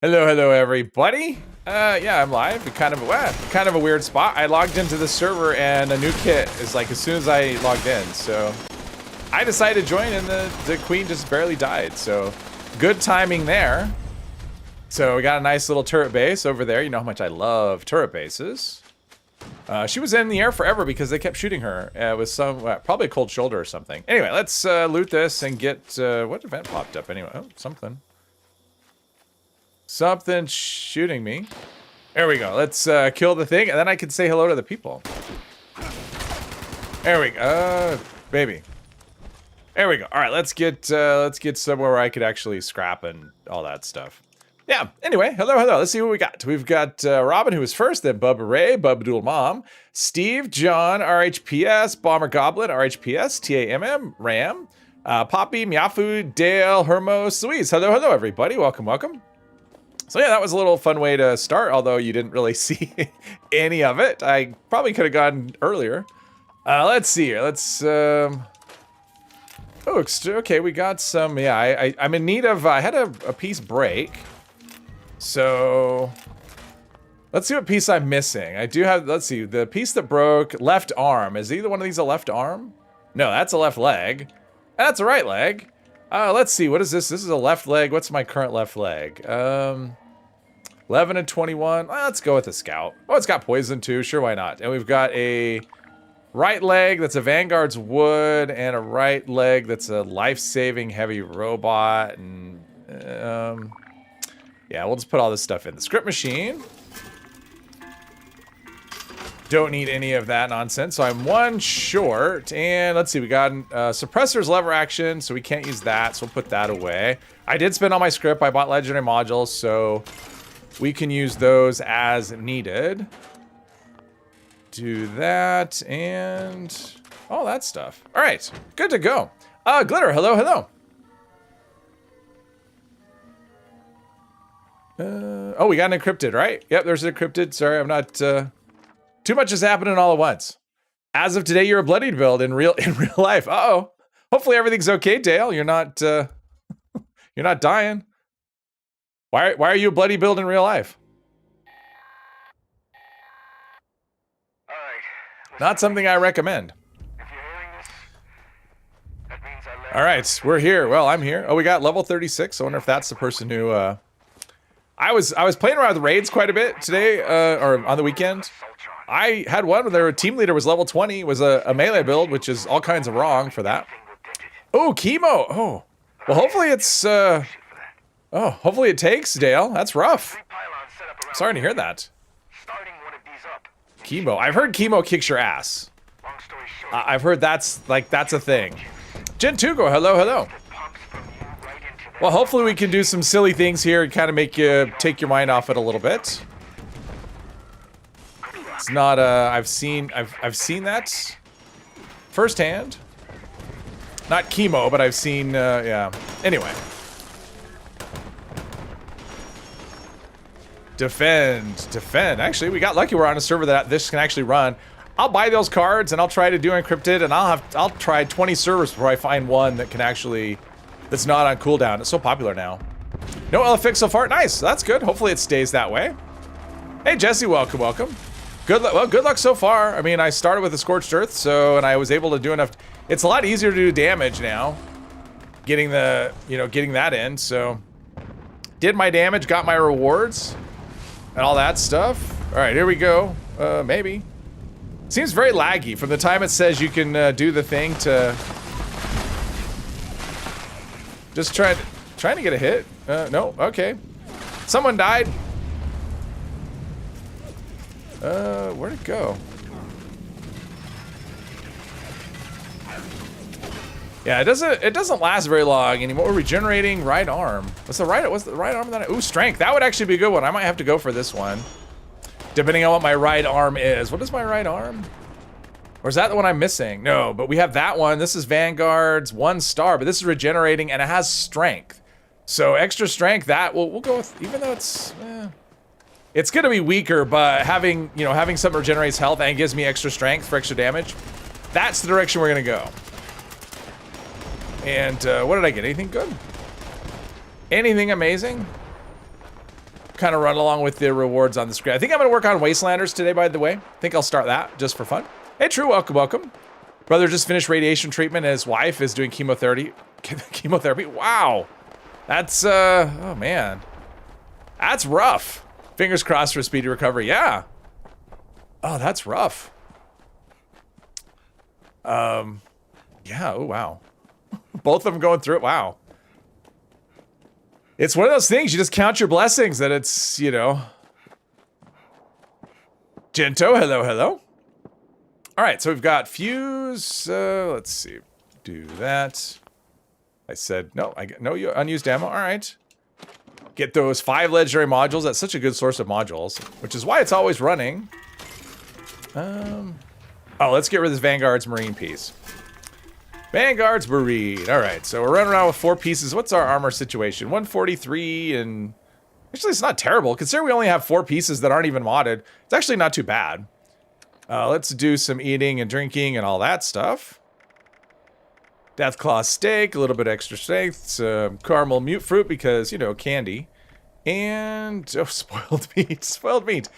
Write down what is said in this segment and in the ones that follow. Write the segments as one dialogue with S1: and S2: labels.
S1: Hello, everybody. Yeah, I'm live. Kind of a weird spot. I logged into the server and a new kit is like as soon as I logged in. So I decided to join and the queen just barely died. So good timing there. So we got a nice little turret base over there. You know how much I love turret bases. She was in the air forever because they kept shooting her with some, probably a cold shoulder or something. Anyway, let's loot this and get, what event popped up anyway? Oh, something. Something shooting me. There we go. Let's kill the thing, and then I can say hello to the people. There we go. Baby. There we go. All right, let's get somewhere where I could actually scrap and all that stuff. Yeah. Anyway, hello. Let's see what we got. We've got Robin, who was first, then Bubba Ray, Bubba Doodle Mom, Steve, John, RHPS, Bomber Goblin, RHPS, TAMM, Ram, Poppy, Miafu, Dale, Hermos, Louise. Hello, everybody. Welcome. So yeah, that was a little fun way to start, although you didn't really see any of it. I probably could have gone earlier. Let's see here. Let's, oh, okay, we got some, yeah, I'm in need of, I had a piece break. So, let's see what piece I'm missing. I do have, let's see, the piece that broke, left arm. Is either one of these a left arm? No, that's a left leg. That's a right leg. Let's see, what is this? This is a left leg. What's my current left leg? 11 and 21. Let's go with the scout. Oh, it's got poison too. Sure, why not? And we've got a right leg that's a Vanguard's wood and a right leg that's a life-saving heavy robot. And, yeah, we'll just put all this stuff in the script machine. Don't need any of that nonsense, so I'm one short. And let's see, we got suppressor's lever action, so we can't use that, so we'll put that away. I did spend all my script. I bought legendary modules, so we can use those as needed. Do that and all that stuff. All right, good to go. Glitter, hello. Oh, we got an encrypted, right? Yep, there's an encrypted. Sorry, I'm not... Too much is happening all at once. As of today, you're a bloodied build in real life. Uh-oh. Hopefully everything's okay, Dale. You're not you're not dying. Why are you a bloody build in real life?
S2: All right.
S1: Not something I recommend.
S2: If you're hearing this, that means I left.
S1: All right, we're here. Well, I'm here. Oh, we got level 36. I wonder if that's the person who I was playing around with raids quite a bit today or on the weekend. I had one where their team leader was level 20, was a melee build, which is all kinds of wrong for that. Oh, chemo. Oh, well, hopefully it's, hopefully it takes, Dale. That's rough. Sorry to hear that. Chemo. I've heard chemo kicks your ass. I've heard that's a thing. Gentugo, hello. Well, hopefully we can do some silly things here and kind of make you take your mind off it a little bit. It's not I've seen that firsthand. Not chemo, but I've seen yeah. Anyway. Defend. Actually, we got lucky we're on a server that this can actually run. I'll buy those cards and I'll try to do encrypted, and I'll try 20 servers before I find one that can actually that's not on cooldown. It's so popular now. No LFX so far. Nice. That's good. Hopefully it stays that way. Hey Jesse, welcome. Good luck so far. I mean, I started with a Scorched Earth, and I was able to do enough. It's a lot easier to do damage now. Getting that in, so. Did my damage, got my rewards, and all that stuff. All right, here we go. Maybe. Seems very laggy from the time it says you can do the thing to. Just trying to get a hit. No, okay. Someone died. Where'd it go? Yeah, it doesn't last very long anymore. We're regenerating right arm. What's the right arm that ooh, strength. That would actually be a good one. I might have to go for this one. Depending on what my right arm is. What is my right arm? Or is that the one I'm missing? No, but we have that one. This is Vanguard's 1 star, but this is regenerating and it has strength. So extra strength, that we'll go with, even though it's gonna be weaker, but having something regenerates health and gives me extra strength for extra damage, that's the direction we're gonna go. And what did I get? Anything good? Anything amazing? kind of run along with the rewards on the screen. I think I'm going to work on Wastelanders today, by the way. I think I'll start that just for fun. Hey, True, welcome, welcome. Brother just finished radiation treatment and his wife is doing chemotherapy. Chemotherapy? Wow. That's, oh man. That's rough. Fingers crossed for speedy recovery. Yeah. Oh, that's rough. Yeah, oh wow. Both of them going through it, wow. It's one of those things, you just count your blessings that it's, you know. Gento, hello, hello. All right, so we've got fuse, let's see, do that. I said, no, I get no unused ammo, all right. Get those 5 legendary modules, that's such a good source of modules, which is why it's always running. Oh, let's get rid of this Vanguard's Marine piece. Vanguard's Marine. All right, so we're running around with 4 pieces. What's our armor situation? 143 and... Actually, it's not terrible. Considering we only have 4 pieces that aren't even modded, it's actually not too bad. Let's do some eating and drinking and all that stuff. Deathclaw steak, a little bit extra strength, some caramel mute fruit because, you know, candy. And... oh, spoiled meat. Spoiled meat.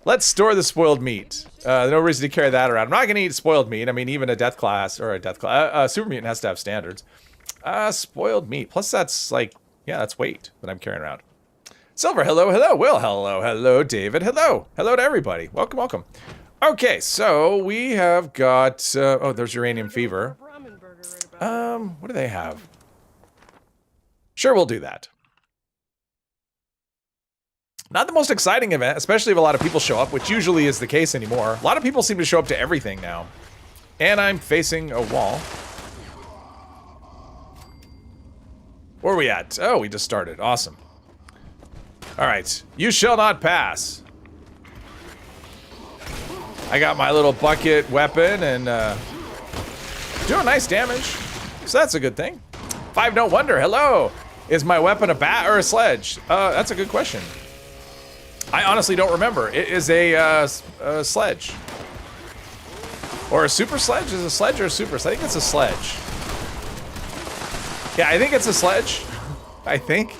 S1: Let's store the spoiled meat. No reason to carry that around. I'm not gonna eat spoiled meat. I mean, even a death class or a death class, super mutant has to have standards. Spoiled meat. Plus, that's like, yeah, that's weight that I'm carrying around. Silver, hello, hello. Will, hello, hello. David, hello, hello to everybody. Welcome, welcome. Okay, so we have got. Oh, there's uranium fever. What do they have? Sure, we'll do that. Not the most exciting event, especially if a lot of people show up, which usually is the case anymore. A lot of people seem to show up to everything now. And I'm facing a wall. Where are we at? Oh, we just started. Awesome. All right. You shall not pass. I got my little bucket weapon and doing nice damage. So that's a good thing. 5 No Wonder, hello. Is my weapon a bat or a sledge? That's a good question. I honestly don't remember. It is a sledge. Or a super sledge? Is it a sledge or a super sledge? I think it's a sledge. Yeah, I think it's a sledge. I think.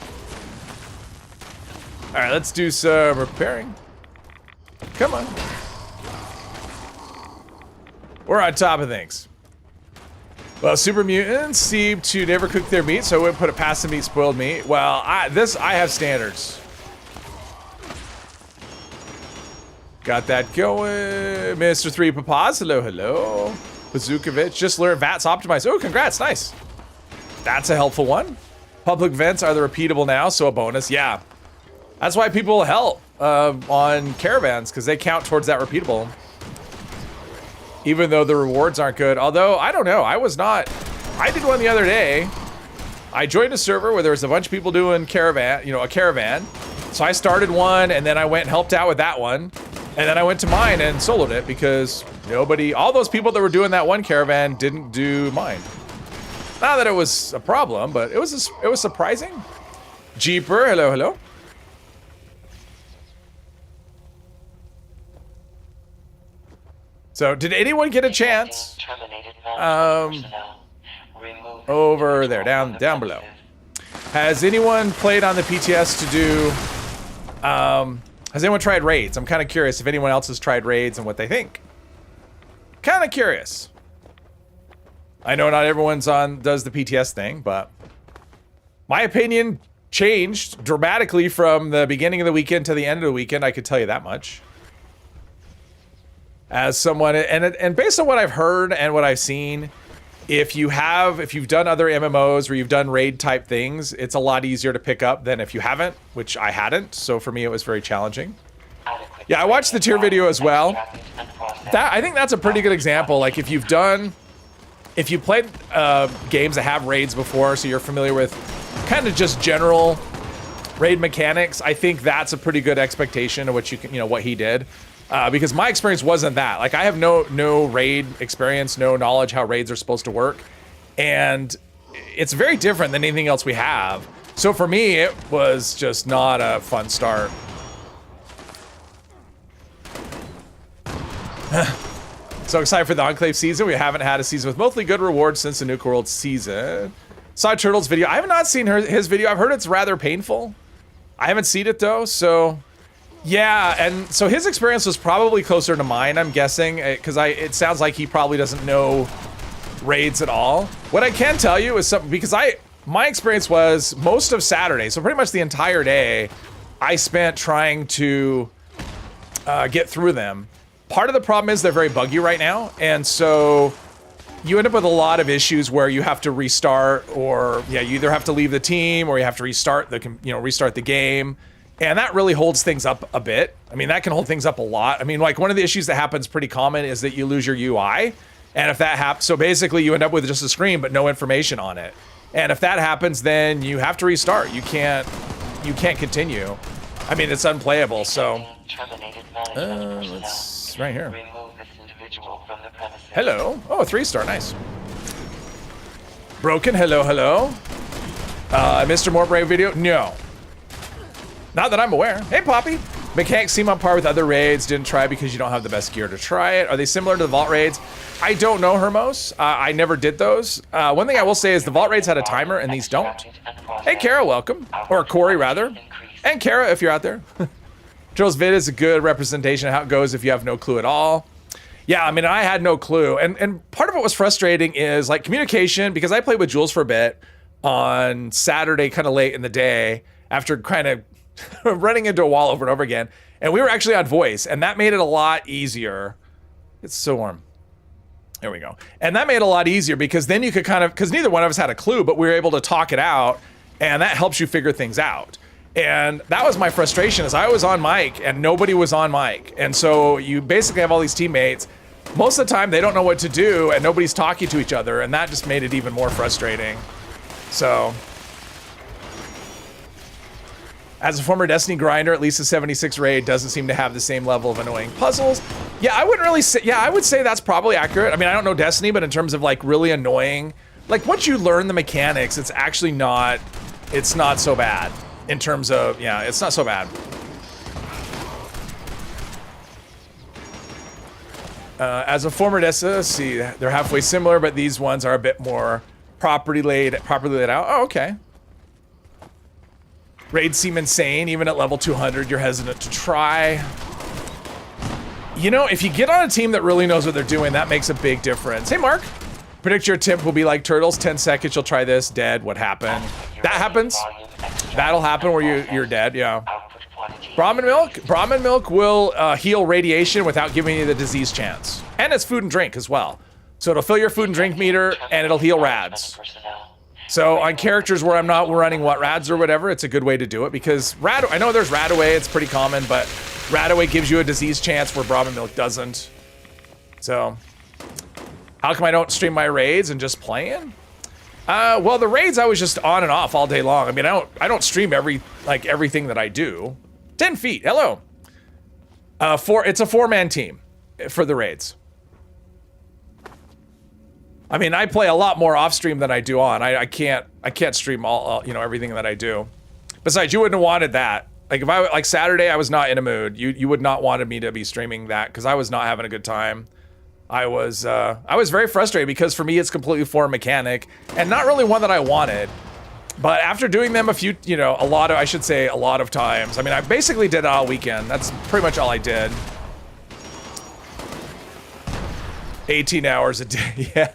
S1: All right, let's do some repairing. Come on. We're on top of things. Well, super mutants seem to never cook their meat, so I wouldn't put it past them to eat spoiled meat. Well, I have standards. Got that going. Mr. 3 Papas, hello, hello. Bazookovich, just learned VATS optimized. Oh, congrats, nice. That's a helpful one. Public vents are the repeatable now, so a bonus, yeah. That's why people help on caravans, because they count towards that repeatable. Even though the rewards aren't good. Although, I don't know, I did one the other day. I joined a server where there was a bunch of people doing caravan, you know, a caravan. So I started one, and then I went and helped out with that one. And then I went to mine and soloed it because all those people that were doing that one caravan didn't do mine. Not that it was a problem, but it was surprising. Jeeper, hello, hello. So, did anyone get a chance? Over there, down below. Has anyone played on the PTS to do? Has anyone tried raids? I'm kind of curious if anyone else has tried raids and what they think. Kind of curious. I know not everyone's does the PTS thing, but my opinion changed dramatically from the beginning of the weekend to the end of the weekend. I could tell you that much. As someone, and based on what I've heard and what I've seen, if you've done other MMOs where you've done raid type things, it's a lot easier to pick up than if you haven't, which I hadn't. So for me, it was very challenging. Yeah, I watched the tier video as well. I think that's a pretty good example. Like if you've played games that have raids before, so you're familiar with kind of just general raid mechanics, I think that's a pretty good expectation of what what he did. Because my experience wasn't that. Like I have no raid experience, no knowledge how raids are supposed to work. And it's very different than anything else we have. So for me, it was just not a fun start. So excited for the Enclave season. We haven't had a season with mostly good rewards since the Nuke World season. Saw Turtle's video. I have not seen his video. I've heard it's rather painful. I haven't seen it though, so yeah. And so his experience was probably closer to mine, I'm guessing, because it sounds like he probably doesn't know raids at all. What I can tell you is something, because my experience was most of Saturday, so pretty much the entire day, I spent trying to get through them. Part of the problem is they're very buggy right now, and so you end up with a lot of issues where you have to restart, or yeah, you either have to leave the team or you have to restart the game, and that really holds things up a bit. I mean, that can hold things up a lot. I mean, like one of the issues that happens pretty common is that you lose your UI, and if that happens, so basically you end up with just a screen but no information on it, and if that happens, then you have to restart. You can't continue. I mean, it's unplayable. So let's right here. Hello. Oh, 3-star, nice. Broken, hello. Mr. More Brave video? No. Not that I'm aware. Hey, Poppy. Mechanics seem on par with other raids. Didn't try because you don't have the best gear to try it. Are they similar to the Vault raids? I don't know, Hermos. I never did those. One thing I will say is the Vault raids had a timer and these don't. Hey, Kara, welcome. Or Corey, rather. And Kara, if you're out there. Joel's vid is a good representation of how it goes if you have no clue at all. Yeah, I mean, I had no clue. And part of what was frustrating is like communication, because I played with Jules for a bit on Saturday, kind of late in the day, after kind of running into a wall over and over again. And we were actually on voice, and that made it a lot easier. It's so warm. There we go. And that made it a lot easier because then you could kind of, because neither one of us had a clue, but we were able to talk it out, and that helps you figure things out. And that was my frustration, is I was on mic and nobody was on mic. And so you basically have all these teammates. Most of the time they don't know what to do and nobody's talking to each other, and that just made it even more frustrating. So as a former Destiny grinder, at least the 76 raid doesn't seem to have the same level of annoying puzzles. Yeah, I wouldn't really say, yeah, I would say that's probably accurate. I mean, I don't know Destiny, but in terms of like really annoying, like once you learn the mechanics, it's actually not, it's not so bad. In terms of, yeah, it's not so bad. As a former Destiny, see, they're halfway similar, but these ones are a bit more properly laid out. Oh, okay. Raids seem insane, even at level 200, you're hesitant to try. You know, if you get on a team that really knows what they're doing, that makes a big difference. Hey, Mark. Predict your attempt will be like Turtles, 10 seconds, you'll try this, dead, what happened? That happens. That'll happen where you're dead, yeah. Brahmin milk will heal radiation without giving you the disease chance. And it's food and drink as well. So it'll fill your food and drink meter and it'll heal rads. So on characters where I'm not running what rads or whatever, it's a good way to do it because I know there's Radaway, it's pretty common, but Radaway gives you a disease chance where Brahmin milk doesn't. So how come I don't stream my raids and just playing? Well, the raids I was just on and off all day long. I mean, I don't stream everything that I do. 10 feet, hello. It's a 4-man team for the raids. I mean, I play a lot more off stream than I do on. I can't stream all everything that I do. Besides, you wouldn't have wanted that. Like if like Saturday, I was not in a mood. You would not wanted me to be streaming that because I was not having a good time. I was very frustrated because for me it's completely foreign mechanic and not really one that I wanted. But after doing them a lot of times. I mean, I basically did it all weekend. That's pretty much all I did. 18 hours a day. Yeah.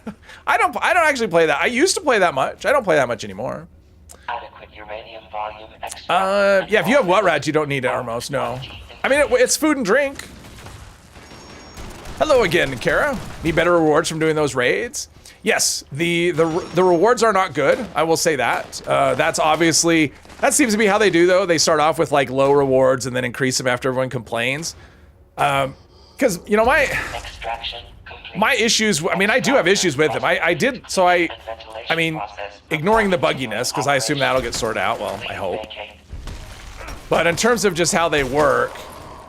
S1: I don't actually play that. I used to play that much. I don't play that much anymore.
S2: Adequate uranium volume
S1: yeah, if you have what rats, you don't need it, Armos. No. I mean, it's food and drink. Hello again, Kara. Need better rewards from doing those raids? Yes, the rewards are not good. I will say that. That's obviously, that seems to be how they do though. They start off with like low rewards and then increase them after everyone complains. Because my issues, I mean, I do have issues with them. I mean, ignoring the bugginess, because I assume that'll get sorted out. Well, I hope. But in terms of just how they work,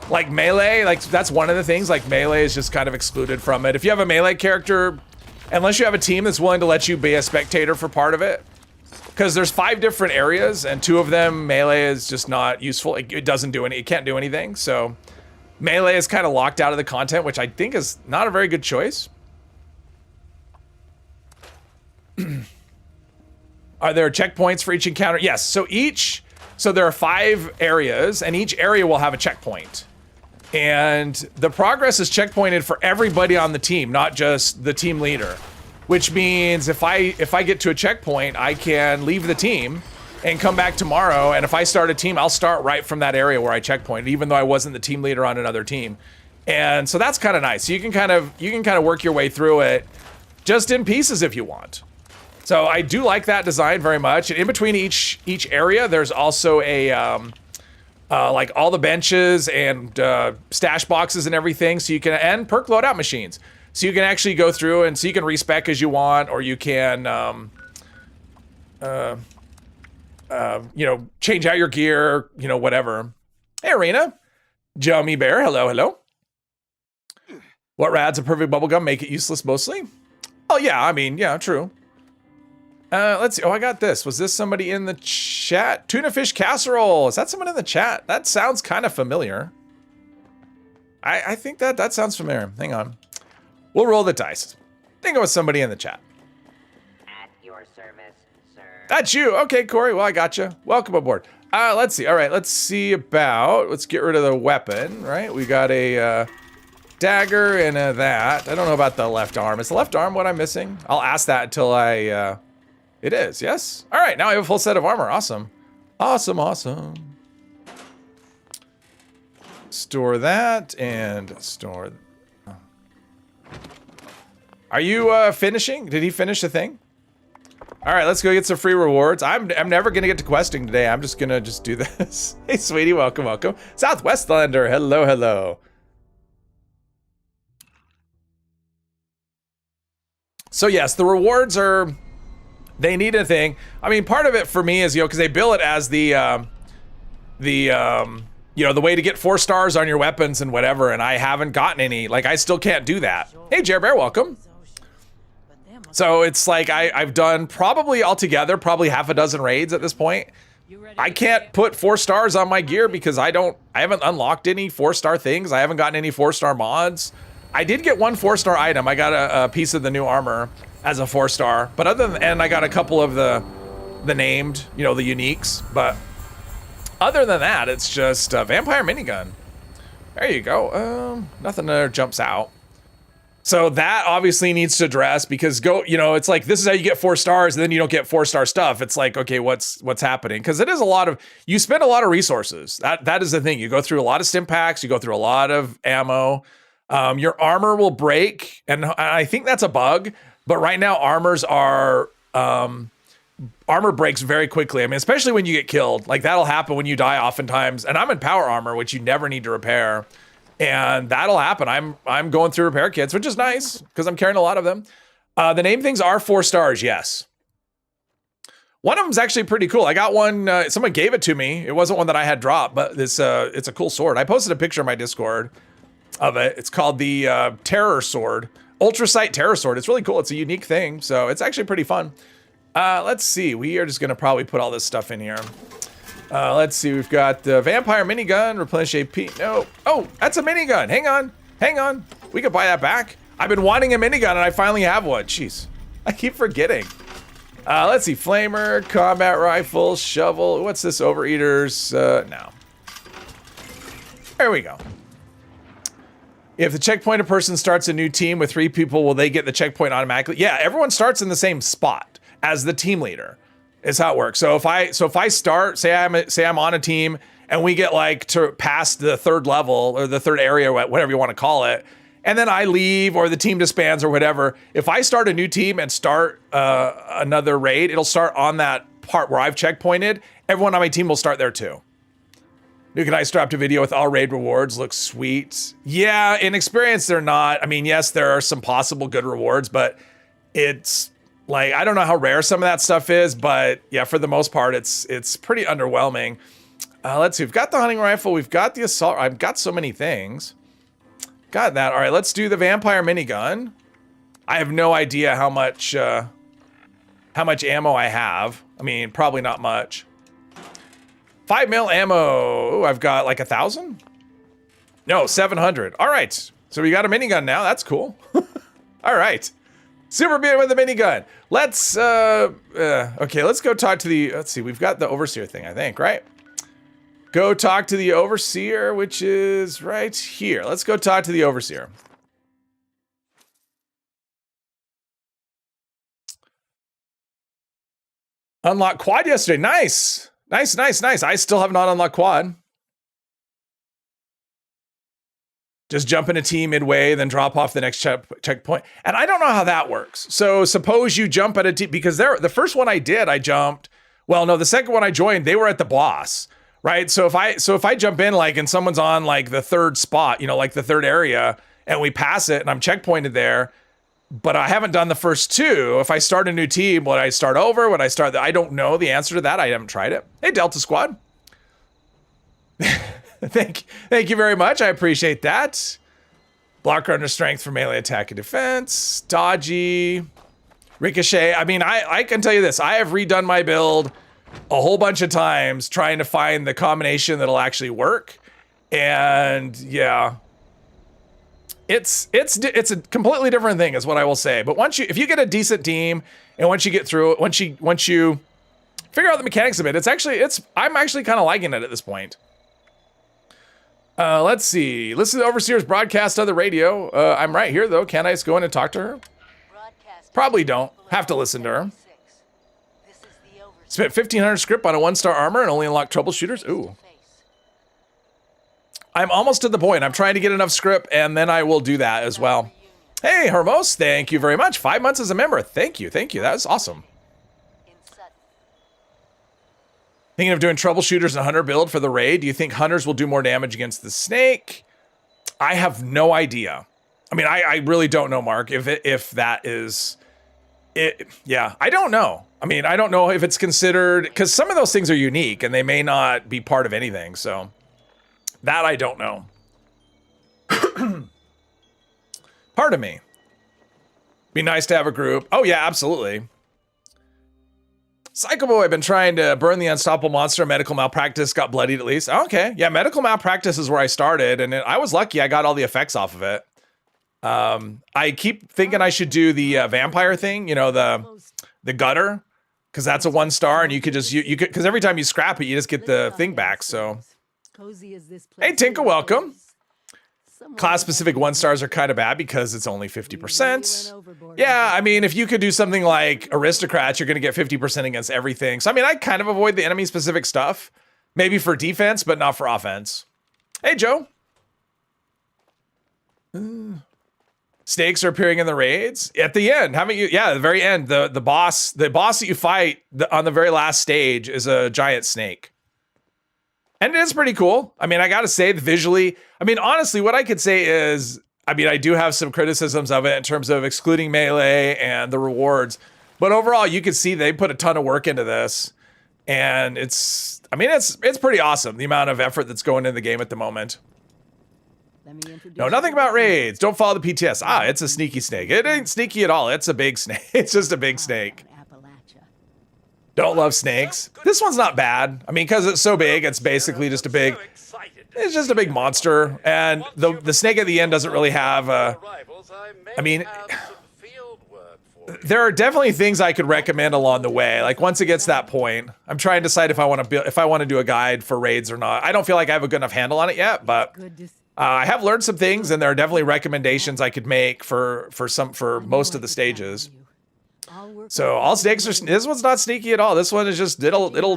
S1: like melee, like that's one of the things, like melee is just kind of excluded from it. If you have a melee character, unless you have a team that's willing to let you be a spectator for part of it, because there's 5 different areas and 2 of them melee is just not useful. It doesn't do it can't do anything. So melee is kind of locked out of the content, which I think is not a very good choice. Are there checkpoints for each encounter? Yes, so each So there are 5 areas, and each area will have a checkpoint. And the progress is checkpointed for everybody on the team, not just the team leader. Which means if I get to a checkpoint, I can leave the team and come back tomorrow. And if I start a team, I'll start right from that area where I checkpointed, even though I wasn't the team leader on another team. And so that's kind of nice. So you can kind of work your way through it just in pieces if you want. So I do like that design very much. And in between each area, there's also a like all the benches and stash boxes and everything, so you can, and perk loadout machines, so you can actually go through and so you can respec as you want, or you can you know, change out your gear, you know, whatever. Hey Arena, Jummy Bear, hello. What rads a perfect bubblegum make it useless mostly? Oh yeah, I mean, yeah, true. Let's see. Oh, I got this. Was this somebody in the chat? Tuna fish casserole. Is that someone in the chat? That sounds kind of familiar. I think that sounds familiar. Hang on. We'll roll the dice. I think it was somebody in the chat.
S3: At your service, sir.
S1: That's you. Okay, Corey. Well, I got you. Welcome aboard. Let's see. All right. Let's get rid of the weapon, right? We got a dagger and that. I don't know about the left arm. Is the left arm what I'm missing? I'll ask that until I... It is, yes. All right, now I have a full set of armor. Awesome. Awesome. Store that and store... Are you finishing? Did he finish the thing? All right, let's go get some free rewards. I'm never gonna get to questing today. I'm just gonna do this. Hey, sweetie, welcome. Southwestlander, hello. So yes, the rewards are... They need a thing. I mean, part of it for me is, you know, because they bill it as the you know, the way to get 4 stars on your weapons and whatever, and I haven't gotten any. Like, I still can't do that. Hey, Jer Bear, welcome. So it's like I've done probably altogether probably half a dozen raids at this point. I can't put 4 stars on my gear because I haven't unlocked any 4-star things. I haven't gotten any 4-star mods. I did get 1 4-star item. I got a piece of the new armor as a 4-star, but other than, and I got a couple of the named, you know, the uniques, but other than that, it's just a vampire minigun. There you go. Nothing there jumps out. So that obviously needs to address, because you know, it's like, this is how you get 4 stars and then you don't get 4-star stuff. It's like, okay, what's happening? Because it is you spend a lot of resources. That is the thing. You go through a lot of stim packs, you go through a lot of ammo. Your armor will break, and I think that's a bug. But right now, armor breaks very quickly. I mean, especially when you get killed. Like, that'll happen when you die oftentimes. And I'm in power armor, which you never need to repair. And that'll happen. I'm going through repair kits, which is nice, because I'm carrying a lot of them. The name things are 4 stars, yes. One of them's actually pretty cool. I got one, someone gave it to me. It wasn't one that I had dropped, but it's a cool sword. I posted a picture on my Discord of it. It's called the Terror Sword. Ultrasight Terror Sword. It's really cool. It's a unique thing, so it's actually pretty fun. Let's see. We are just gonna probably put all this stuff in here. Let's see. We've got the vampire minigun. Replenish AP. No. Oh, that's a minigun. Hang on. We could buy that back. I've been wanting a minigun and I finally have one. Jeez, I keep forgetting. Let's see. Flamer, combat rifle, shovel. What's this? Overeaters. No. There we go. If the checkpointed person starts a new team with 3 people, will they get the checkpoint automatically? Yeah, everyone starts in the same spot as the team leader. Is how it works. So if I start, say I'm on a team and we get like to past the 3rd level or the 3rd area, whatever you want to call it, and then I leave or the team disbands or whatever, if I start a new team and start another raid, it'll start on that part where I've checkpointed. Everyone on my team will start there too. Nuke and I dropped a video with all raid rewards. Looks sweet. Yeah, in experience, they're not. I mean, yes, there are some possible good rewards, but it's like, I don't know how rare some of that stuff is, but yeah, for the most part, it's pretty underwhelming. Let's see. We've got the hunting rifle. We've got the assault. I've got so many things. Got that. All right, let's do the vampire minigun. I have no idea how much ammo I have. I mean, probably not much. 5 mil ammo. Ooh, I've got like 1,000? No, 700. All right. So we got a minigun now. That's cool. All right. Super beard with a minigun. Let's, okay, let's go talk to let's see. We've got the overseer thing, I think, right? go talk to the overseer, which is right here. Let's go talk to the overseer. Unlocked quad yesterday. Nice. Nice. I still have not unlocked quad. Just jump in a team midway, then drop off the next checkpoint. And I don't know how that works. So suppose you jump at a team, because the first one I did, I jumped. Well, no, the second one I joined, they were at the boss, right? So if I jump in like and someone's on like the third spot, you know, like the third area, and we pass it and I'm checkpointed there, but I haven't done the first two. If I start a new team, would I start over? Would I start? I don't know the answer to that. I haven't tried it. Hey, Delta Squad. Thank you very much. I appreciate that. Blocker under strength for melee attack and defense. Dodgy. Ricochet. I mean, I can tell you this. I have redone my build a whole bunch of times trying to find the combination that'll actually work. And yeah, it's a completely different thing is what I will say. But if you get a decent team and once you get through it, once you figure out the mechanics of it, I'm actually kind of liking it at this point. Let's see. Listen to the Overseer's broadcast on the radio. I'm right here, though. Can I just go in and talk to her? Probably don't. Have to listen to her. Spent 1,500 script on a 1-star armor and only unlocked troubleshooters. Ooh. I'm almost to the point. I'm trying to get enough script, and then I will do that as well. Hey, Hermos. Thank you very much. 5 months as a member. Thank you. That was awesome. Thinking of doing troubleshooters and hunter build for the raid. Do you think hunters will do more damage against the snake? I have no idea. I mean, I really don't know, Mark, if that is it. Yeah, I don't know. I mean, I don't know if it's considered, because some of those things are unique and they may not be part of anything. So that I don't know. Pardon me. Be nice to have a group. Oh yeah, absolutely. Psycho Boy, I've been trying to burn the unstoppable monster. Medical malpractice, got bloodied at least. Okay, yeah, medical malpractice is where I started, and I was lucky I got all the effects off of it. I keep thinking I should do the vampire thing, you know, the gutter, because that's a 1-star, and you could just, you could, because every time you scrap it, you just get the thing back, so. Hey, Tinka, welcome. Class-specific 1-stars are kind of bad because it's only 50%. Yeah, I mean, if you could do something like aristocrats, you're going to get 50% against everything. So, I mean, I kind of avoid the enemy-specific stuff. Maybe for defense, but not for offense. Hey, Joe. Snakes are appearing in the raids. At the end, haven't you? Yeah, the very end. The boss that you fight on the very last stage is a giant snake. And it is pretty cool. I mean, I gotta say, visually, I mean, honestly, what I could say is, I mean, I do have some criticisms of it in terms of excluding melee and the rewards, but overall, you can see they put a ton of work into this, and it's pretty awesome, the amount of effort that's going into the game at the moment. No, nothing about raids. Don't follow the PTS. Ah, it's a sneaky snake. It ain't sneaky at all. It's a big snake. It's just a big snake. Don't love snakes. This one's not bad. I mean, because it's so big, it's basically just a big, it's just a big monster. And the snake at the end doesn't really have a, I mean, there are definitely things I could recommend along the way. Like once it gets to that point, I'm trying to decide if I want to do a guide for raids or not. I don't feel like I have a good enough handle on it yet, but I have learned some things, and there are definitely recommendations I could make for most of the stages. So all snakes are. This one's not sneaky at all. This one is just it'll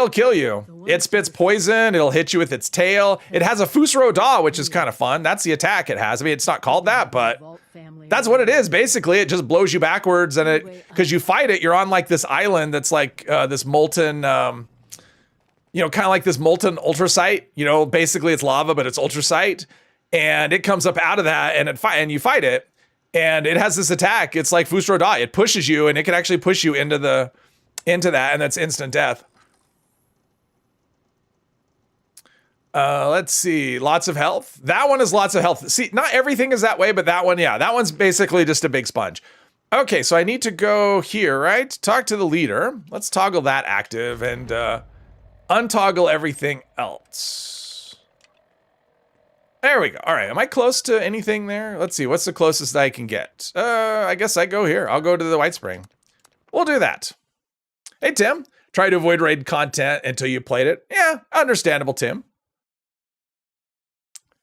S1: kill you. It spits poison. It'll hit you with its tail. It has a Fusro Da, which is kind of fun. That's the attack it has. I mean, it's not called that, but that's what it is. Basically, it just blows you backwards, and because you fight it, you're on like this island that's like this molten, kind of like this molten ultracite. You know, basically it's lava, but it's ultracite, and it comes up out of that, and you fight it. And it has this attack. It's like Fusro Da. It pushes you, and it can actually push you into that, and that's instant death. Let's see. Lots of health. That one is lots of health. See, not everything is that way, but that one, yeah. That one's basically just a big sponge. Okay, so I need to go here, right? Talk to the leader. Let's toggle that active and untoggle everything else. There we go. All right, am I close to anything there? Let's see, what's the closest I can get? I guess I go here. I'll go to the White Spring. We'll do that. Hey, Tim. Try to avoid raid content until you played it. Yeah, understandable, Tim.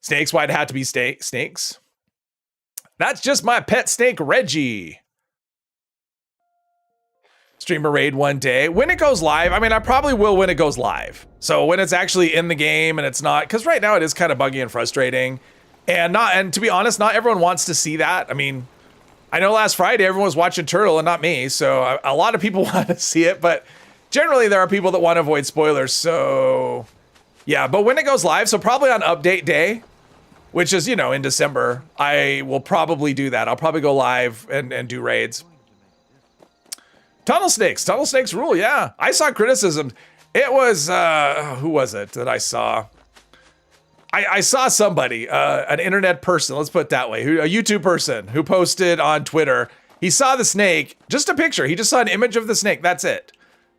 S1: Snakes, why'd it have to be snakes? That's just my pet snake, Reggie. Streamer raid one day. When it goes live, I mean, I probably will when it goes live. So when it's actually in the game and it's not, because right now it is kind of buggy and frustrating. And to be honest, not everyone wants to see that. I mean, I know last Friday everyone was watching Turtle and not me, so a lot of people want to see it, but generally there are people that want to avoid spoilers, so yeah. But when it goes live, so probably on update day, which is, you know, in December, I will probably do that. I'll probably go live and do raids. Tunnel snakes rule, yeah. I saw criticism. It was, who was it that I saw? I saw somebody, an internet person, let's put it that way, a YouTube person who posted on Twitter. He saw the snake, just a picture. He just saw an image of the snake, that's it.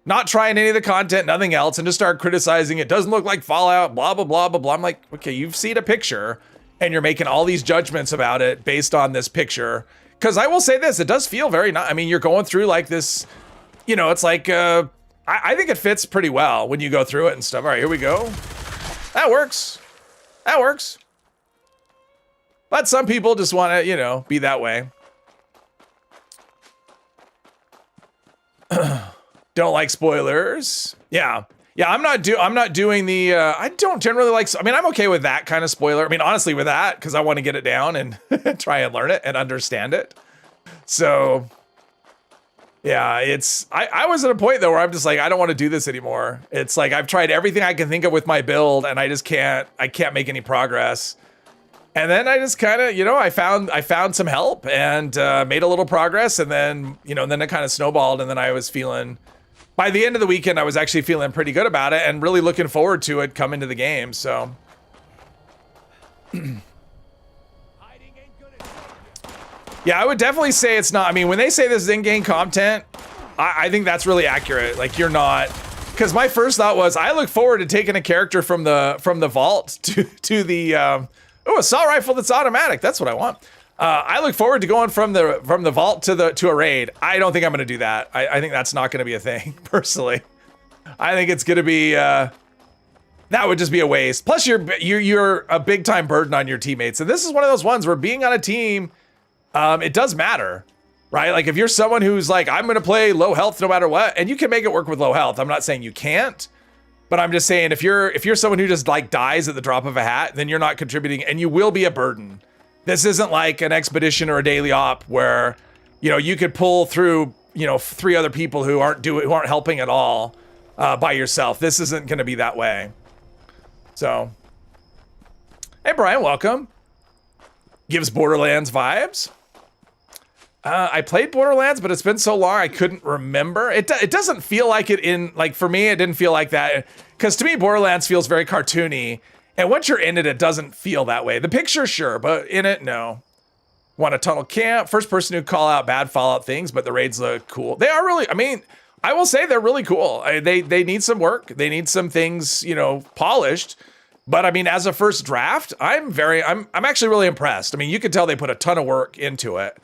S1: Not trying any of the content, nothing else, and just started criticizing it. Doesn't look like Fallout, blah, blah, blah, blah, blah. I'm like, okay, you've seen a picture and you're making all these judgments about it based on this picture. Because I will say this, it does feel very nice. I mean, you're going through like this, you know, it's like, I think it fits pretty well when you go through it and stuff. All right, here we go. That works. That works. But some people just want to, you know, be that way. Don't like spoilers. Yeah. Yeah, I'm not doing the I don't generally like, I mean, I'm okay with that kind of spoiler. I mean, honestly with that, because I want to get it down and try and learn it and understand it. So yeah, it's I was at a point though where I'm just like, I don't want to do this anymore. It's like I've tried everything I can think of with my build and I can't make any progress. And then I just kind of, you know, I found some help and made a little progress, and then, you know, then it kind of snowballed, and then I was feeling, by the end of the weekend, I was actually feeling pretty good about it and really looking forward to it coming to the game, so. Yeah, I would definitely say it's not, I mean, when they say this is in-game content, I think that's really accurate. Like, you're not, because my first thought was, I look forward to taking a character from the vault to the, oh, assault rifle that's automatic. That's what I want. I look forward to going from the vault to a raid. I don't think I'm going to do that. I think that's not going to be a thing, personally. I think it's going to be that would just be a waste. Plus, you're a big time burden on your teammates, and this is one of those ones where being on a team, it does matter, right? Like if you're someone who's like, I'm going to play low health no matter what, and you can make it work with low health. I'm not saying you can't. But I'm just saying, if you're someone who just like dies at the drop of a hat, then you're not contributing, and you will be a burden. This isn't like an expedition or a daily op where, you know, you could pull through, you know, 3 other people who aren't helping at all by yourself. This isn't going to be that way. So, hey Brian, welcome. Gives Borderlands vibes. I played Borderlands, but it's been so long I couldn't remember. It doesn't feel like it like for me, it didn't feel like that. Because to me, Borderlands feels very cartoony. And once you're in it, it doesn't feel that way. The picture, sure, but in it, no. Want a tunnel camp? First person who call out bad Fallout things, but the raids look cool. They are really, I mean, I will say they're really cool. They need some work. They need some things, you know, polished. But I mean, as a first draft, I'm actually really impressed. I mean, you can tell they put a ton of work into it.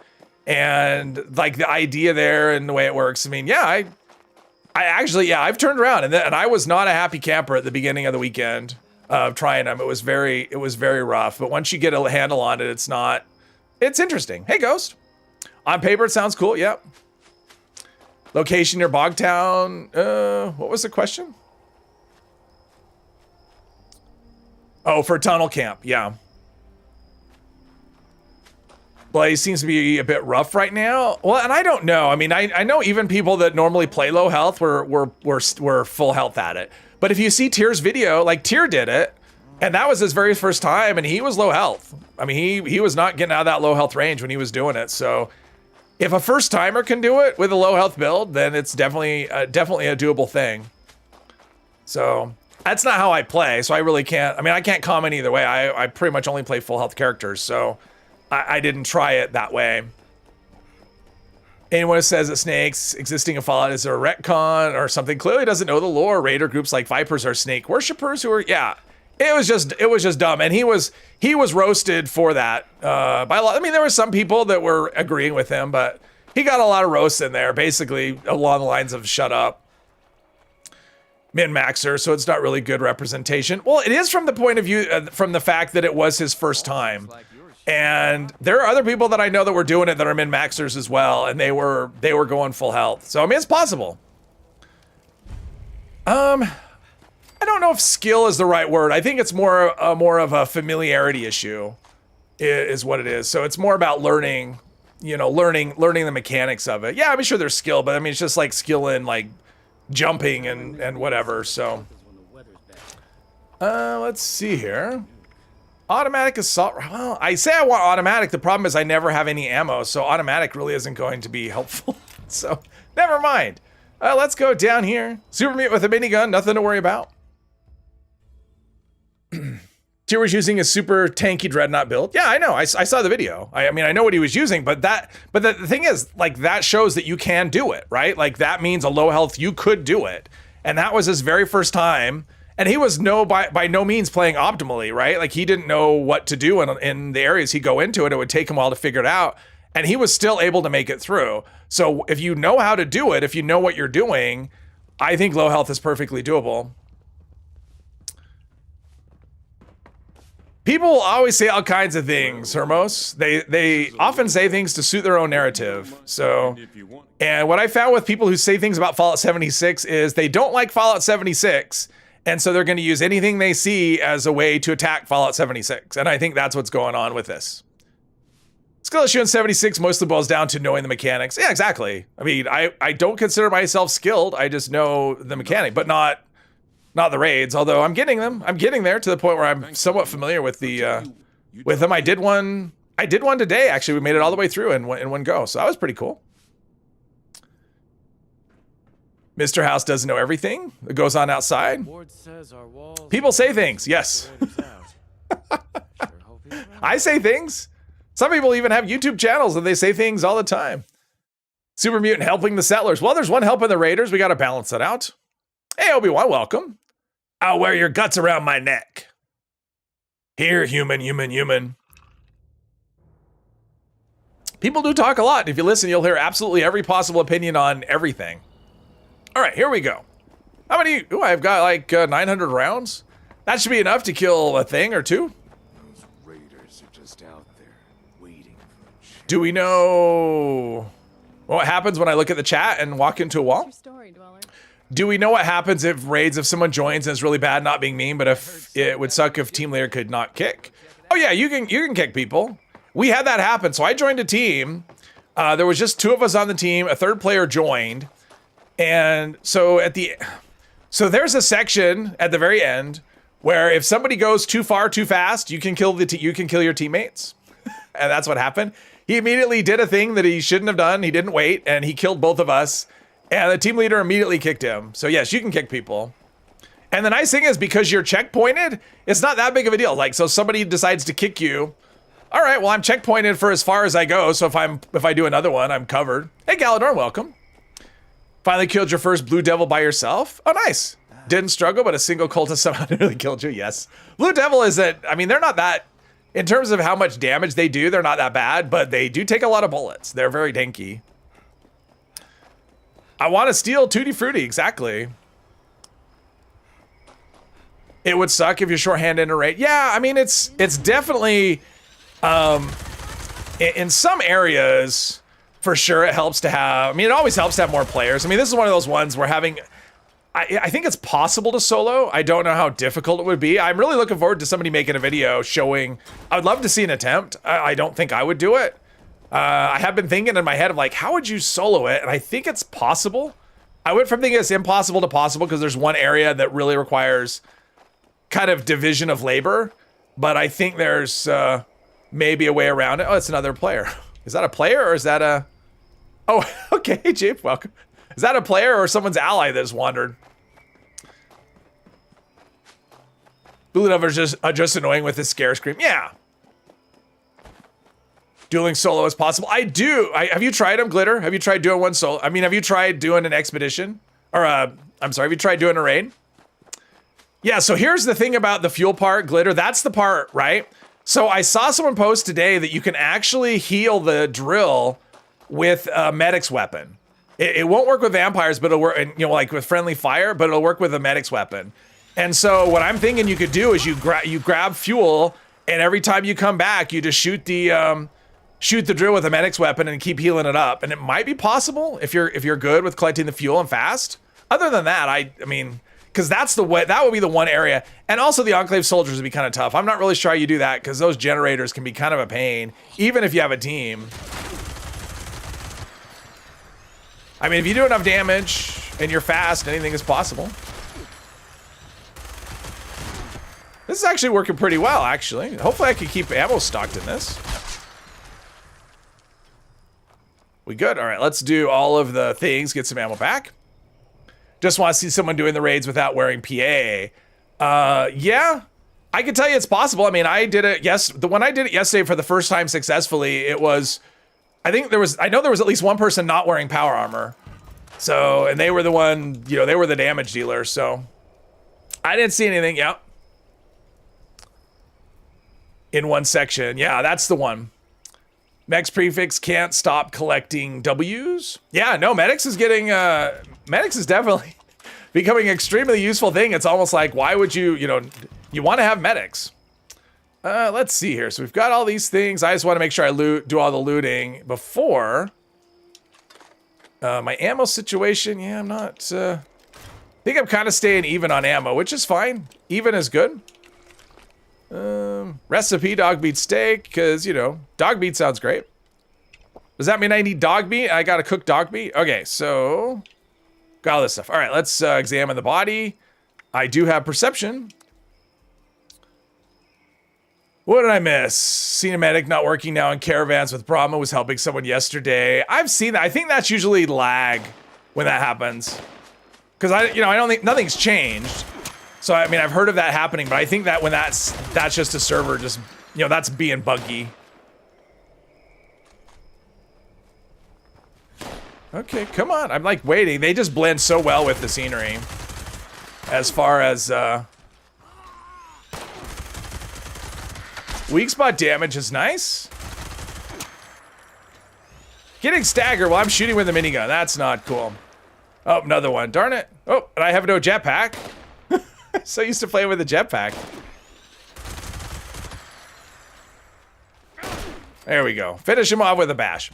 S1: And like the idea there and the way it works. I mean, yeah, I actually, yeah, I've turned around and I was not a happy camper at the beginning of the weekend of trying them. It was very rough. But once you get a handle on it, it's interesting. Hey, Ghost. On paper, it sounds cool. Yep. Location near Bogtown. What was the question? Oh, for tunnel camp. Yeah. Blaze seems to be a bit rough right now. Well, and I don't know. I mean, I know even people that normally play low health were full health at it. But if you see Tyr's video, like Tyr did it, and that was his very first time, and he was low health. I mean, he was not getting out of that low health range when he was doing it. So if a first timer can do it with a low health build, then it's definitely a doable thing. So that's not how I play. So I really can't. I mean, I can't comment either way. I pretty much only play full health characters. So I didn't try it that way. Anyone who says that snakes existing in Fallout is a retcon or something clearly doesn't know the lore. Raider groups like Vipers are snake worshippers who are, yeah. It was just dumb, and he was roasted for that by a lot. I mean, there were some people that were agreeing with him, but he got a lot of roasts in there, basically along the lines of "shut up." min-maxer, so it's not really good representation. Well, it is from the point of view, from the fact that it was his first time. And there are other people that I know that were doing it that are min-maxers as well, and they were going full health. So I mean, it's possible. I don't know if skill is the right word. I think it's more of a familiarity issue, is what it is. So it's more about learning, you know, learning the mechanics of it. Yeah, I'm sure there's skill, but I mean, it's just like skill in like jumping and whatever. So, let's see here. Automatic assault. Well, I say I want automatic. The problem is I never have any ammo, so automatic really isn't going to be helpful. So, never mind. Let's go down here. Super Mutant with a minigun, nothing to worry about. Tier was using a super tanky dreadnought build. Yeah, I know. I saw the video. I mean, I know what he was using, but the thing is, like, that shows that you can do it, right? Like, that means a low health, you could do it. And that was his very first time. And he was by no means playing optimally, right? Like, he didn't know what to do in the areas he'd go into it. It would take him a while to figure it out. And he was still able to make it through. So if you know how to do it, if you know what you're doing, I think low health is perfectly doable. People always say all kinds of things, Hermos. They often say things to suit their own narrative. So, and what I found with people who say things about Fallout 76 is they don't like Fallout 76. And so they're going to use anything they see as a way to attack Fallout 76. And I think that's what's going on with this. Skill issue in 76 mostly boils down to knowing the mechanics. Yeah, exactly. I mean, I don't consider myself skilled. I just know the mechanic, but not the raids. Although I'm getting them. I'm getting there to the point where I'm somewhat familiar with with them. I did one today. Actually, we made it all the way through in one go. So that was pretty cool. Mr. House doesn't know everything that goes on outside. People say things. Yes. I say things. Some people even have YouTube channels and they say things all the time. Super Mutant helping the settlers. Well, there's one helping the raiders. We got to balance that out. Hey, Obi-Wan, welcome. I'll wear your guts around my neck. Here, human. People do talk a lot. If you listen, you'll hear absolutely every possible opinion on everything. All right, here we go. How many? Ooh, I've got like 900 rounds. That should be enough to kill a thing or two.
S4: Those raiders are just out there waiting for a chance.
S1: Do we know what happens when I look at the chat and walk into a wall?
S5: What's your story, Dweller?
S1: Do we know what happens if someone joins and it's really bad, not being mean, but if it would suck if team leader could not kick? Oh yeah, you can kick people. We had that happen. So I joined a team. There was just 2 of us on the team. A third player joined. And so there's a section at the very end where if somebody goes too far, too fast, you can kill your teammates. And that's what happened. He immediately did a thing that he shouldn't have done. He didn't wait, and he killed both of us. And the team leader immediately kicked him. So yes, you can kick people. And the nice thing is, because you're checkpointed, it's not that big of a deal. Like, so somebody decides to kick you. All right, well, I'm checkpointed for as far as I go. So if I do another one, I'm covered. Hey, Galador, welcome. Finally killed your first Blue Devil by yourself? Oh, nice. Didn't struggle, but a single cultist somehow nearly killed you. Yes. Blue Devil they're not that, in terms of how much damage they do, they're not that bad, but they do take a lot of bullets. They're very tanky. I want to steal Tutti Frutti, exactly. It would suck if you're shorthanded in a raid. Yeah, I mean, it's definitely, in some areas, for sure, it helps to have, I mean, it always helps to have more players. I mean, this is one of those ones where I think it's possible to solo. I don't know how difficult it would be. I'm really looking forward to somebody making a video showing, I would love to see an attempt. I don't think I would do it. I have been thinking in my head of like, how would you solo it? And I think it's possible. I went from thinking it's impossible to possible because there's one area that really requires kind of division of labor. But I think there's maybe a way around it. Oh, it's another player. Is that a player or is that a... Oh, okay, hey, Jeep, welcome. Is that a player or someone's ally that has wandered? Blue Devil is just annoying with his scare scream. Yeah. Dueling solo as possible. I do. Have you tried them, Glitter? Have you tried doing one solo? I mean, have you tried doing an expedition? Or, I'm sorry, have you tried doing a raid? Yeah, so here's the thing about the fuel part, Glitter. That's the part, right? So I saw someone post today that you can actually heal the drill with a medic's weapon. It won't work with vampires, but it'll work, and, you know, like with friendly fire, but it'll work with a medic's weapon. And so what I'm thinking you could do is you grab fuel, and every time you come back, you just shoot the drill with a medic's weapon and keep healing it up. And it might be possible if you're good with collecting the fuel and fast. Other than that, I mean, because that's the way, that would be the one area. And also the Enclave soldiers would be kind of tough. I'm not really sure how you do that because those generators can be kind of a pain, even if you have a team. I mean, if you do enough damage and you're fast, anything is possible. This is actually working pretty well, actually. Hopefully I can keep ammo stocked in this. We good? All right, let's do all of the things, get some ammo back. Just want to see someone doing the raids without wearing PA. Yeah, I can tell you it's possible. I mean, I did it, when I did it yesterday for the first time successfully, it was, I know there was at least one person not wearing power armor. So, and they were the one, you know, they were the damage dealer, so. I didn't see anything, yeah. In one section, yeah, that's the one. Mex prefix can't stop collecting W's. Yeah, no, medics is getting, medics is definitely becoming an extremely useful thing. It's almost like, why would you, you know, you want to have medics. Let's see here. So we've got all these things. I just want to make sure I do all the looting before. My ammo situation, yeah, I'm not, I think I'm kind of staying even on ammo, which is fine. Even is good. Recipe dog meat steak, because, you know, dog meat sounds great. Does that mean I need dog meat? I gotta cook dog meat? Okay, so got all this stuff. All right, let's examine the body. I do have perception. What did I miss? Seen a medic not working now in caravans with Brahma, was helping someone yesterday. I've seen that. I think that's usually lag when that happens. Because I don't think nothing's changed. So, I mean, I've heard of that happening, but I think that when that's just a server just, you know, that's being buggy. Okay, come on. I'm like waiting. They just blend so well with the scenery. As far as, weak spot damage is nice. Getting staggered while I'm shooting with a minigun. That's not cool. Oh, another one. Darn it. Oh, and I have no jetpack. So used to play with a jetpack. There we go. Finish him off with a bash.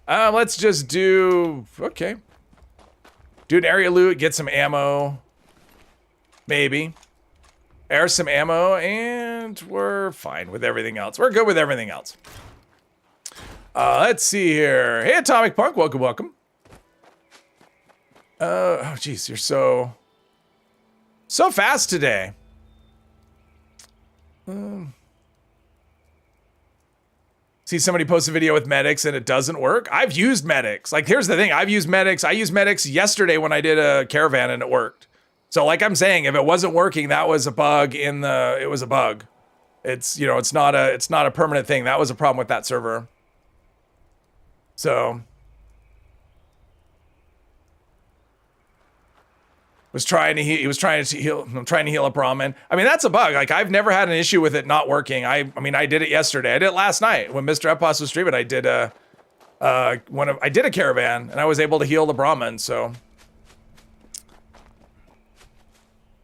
S1: Let's just do, okay. Do an area loot, get some ammo. Maybe. Air some ammo, and we're fine with everything else. We're good with everything else. Let's see here. Hey, Atomic Punk, welcome, welcome. Oh, geez, you're so fast today. See somebody post a video with medics and it doesn't work. I've used medics. Like, here's the thing. I've used medics. I used medics yesterday when I did a caravan and it worked. So like I'm saying, if it wasn't working, that was a bug it was a bug. It's, you know, it's not a permanent thing. That was a problem with that server. So he was trying to heal a Brahmin. I mean, that's a bug. Like, I've never had an issue with it not working. I mean, I did it yesterday. I did it last night when Mr. Epos was streaming. I did a caravan and I was able to heal the Brahmin. So,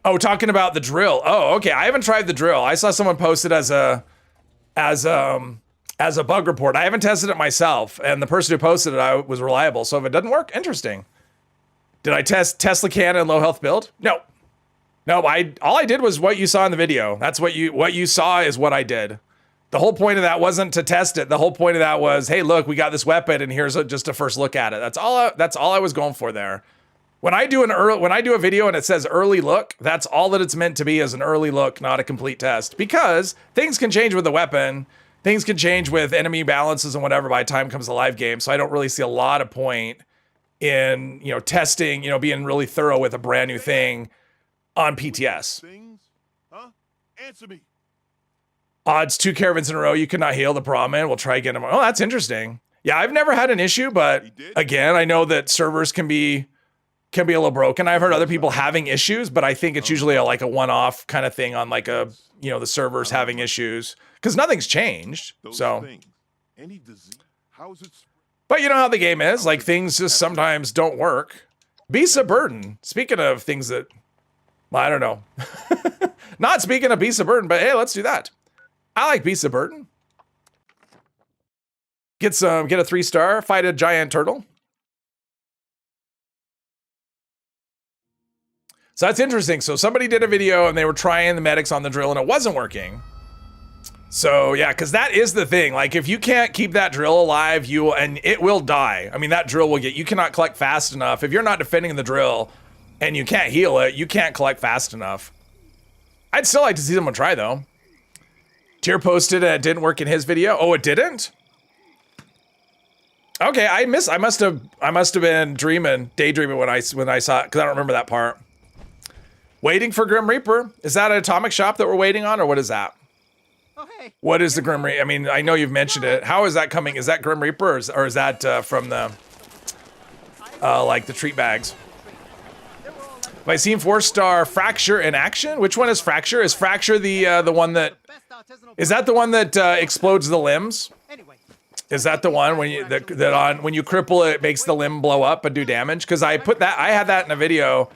S1: oh, talking about the drill. Oh, okay. I haven't tried the drill. I saw someone post it as a bug report. I haven't tested it myself, and the person who posted it was reliable. So if it doesn't work, interesting. Did I test Tesla cannon low health build? No. No, all I did was what you saw in the video. That's what you saw is what I did. The whole point of that wasn't to test it. The whole point of that was, hey, look, we got this weapon and here's just a first look at it. That's all I was going for there. When I do a video and it says early look, that's all that it's meant to be, is an early look, not a complete test. Because things can change with the weapon. Things can change with enemy balances and whatever by the time comes the live game. So I don't really see a lot of point in, you know, testing, you know, being really thorough with a brand new thing on PTS.
S5: Things? Huh? Answer me.
S1: Odds 2 caravans in a row, you could not heal the Brahmin. We'll try again tomorrow. Oh, that's interesting. Yeah, I've never had an issue, but again, I know that servers can be a little broken. I've heard other people having issues, but I think it's usually like a one-off kind of thing on like a, you know, the servers having issues because nothing's changed. So
S5: Any disease? How is it?
S1: But you know how the game is. Like, things just sometimes don't work. Beasts of Burden. Speaking of things that... Well, I don't know. Not speaking of Beasts of Burden, but hey, let's do that. I like Beasts of Burden. Get a 3-star, fight a giant turtle. So that's interesting. So somebody did a video and they were trying the medics on the drill and it wasn't working. So yeah, because that is the thing. Like, if you can't keep that drill alive, and it will die. I mean, that drill will you cannot collect fast enough. If you're not defending the drill and you can't heal it, you can't collect fast enough. I'd still like to see someone try though. Tier posted and it didn't work in his video. Oh, it didn't? Okay, I must have been daydreaming when I saw it, because I don't remember that part. Waiting for Grim Reaper. Is that an atomic shop that we're waiting on, or what is that?
S6: Okay.
S1: What is the Grim Reaper? I mean, I know you've mentioned it. How is that coming? Is that Grim Reaper, or is that from the like the treat bags? Have I seen 4-star Fracture in action? Which one is Fracture? Is Fracture the one that... Is that the one that explodes the limbs? Is that the one when you when you cripple it makes the limb blow up and do damage? Because I had that in a video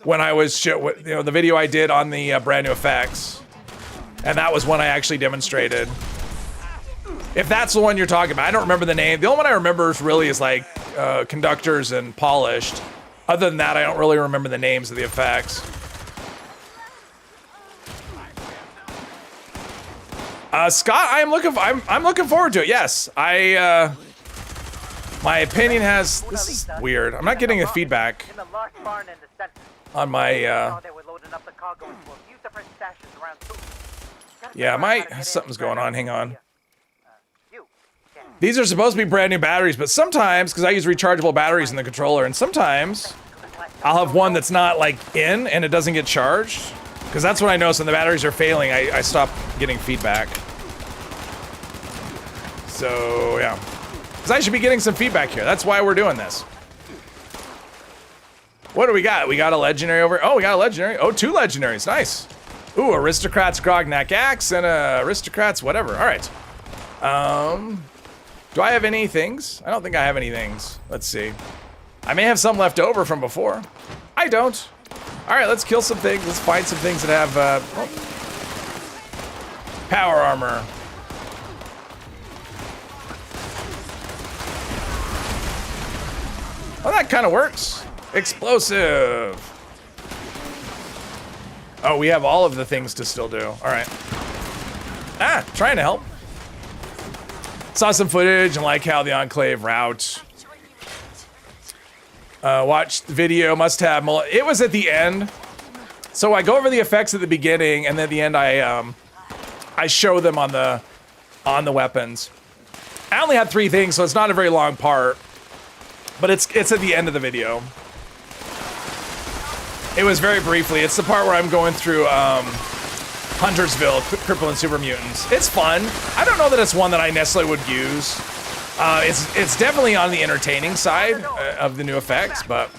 S1: when I was the video I did on the brand new effects, and that was one I actually demonstrated. If that's the one you're talking about, I don't remember the name. The only one I remember is like Conductors and Polished. Other than that, I don't really remember the names of the effects. Scott, I'm looking forward to it. Yes, my opinion has. This is weird. I'm not getting a feedback on my. Yeah, something's going on. Hang on. These are supposed to be brand new batteries, but sometimes, because I use rechargeable batteries in the controller, and sometimes I'll have one that's not like in and it doesn't get charged. Because that's what I notice when the batteries are failing, I stop getting feedback. So, yeah. Because I should be getting some feedback here. That's why we're doing this. What do we got? We got a legendary over. Oh, we got a legendary. Oh, 2 legendaries. Nice. Ooh, Aristocrat's Grognak Axe and Aristocrat's whatever. All right. Do I have any things? I don't think I have any things. Let's see. I may have some left over from before. I don't. All right, let's kill some things. Let's find some things that have power armor. Well, that kind of works. Explosive. Oh, we have all of the things to still do. All right. Trying to help. Saw some footage and like how the Enclave route. Watched the video, must have. It was at the end. So I go over the effects at the beginning, and then at the end I show them on the weapons. I only had 3 things, so it's not a very long part. But it's at the end of the video. It was very briefly. It's the part where I'm going through Huntersville, Crippling Super Mutants. It's fun. I don't know that it's one that I necessarily would use. It's definitely on the entertaining side of the new effects, but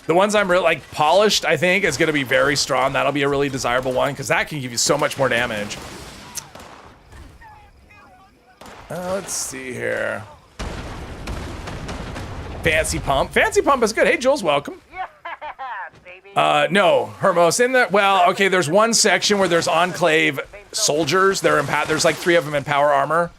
S1: the ones I'm really like Polished, I think, is going to be very strong. That'll be a really desirable one because that can give you so much more damage. Let's see here. Fancy Pump. Fancy Pump is good. Hey, Jules, welcome. No, Hermos in the, well, okay, there's one section where there's Enclave soldiers. There's like 3 of them in power armor.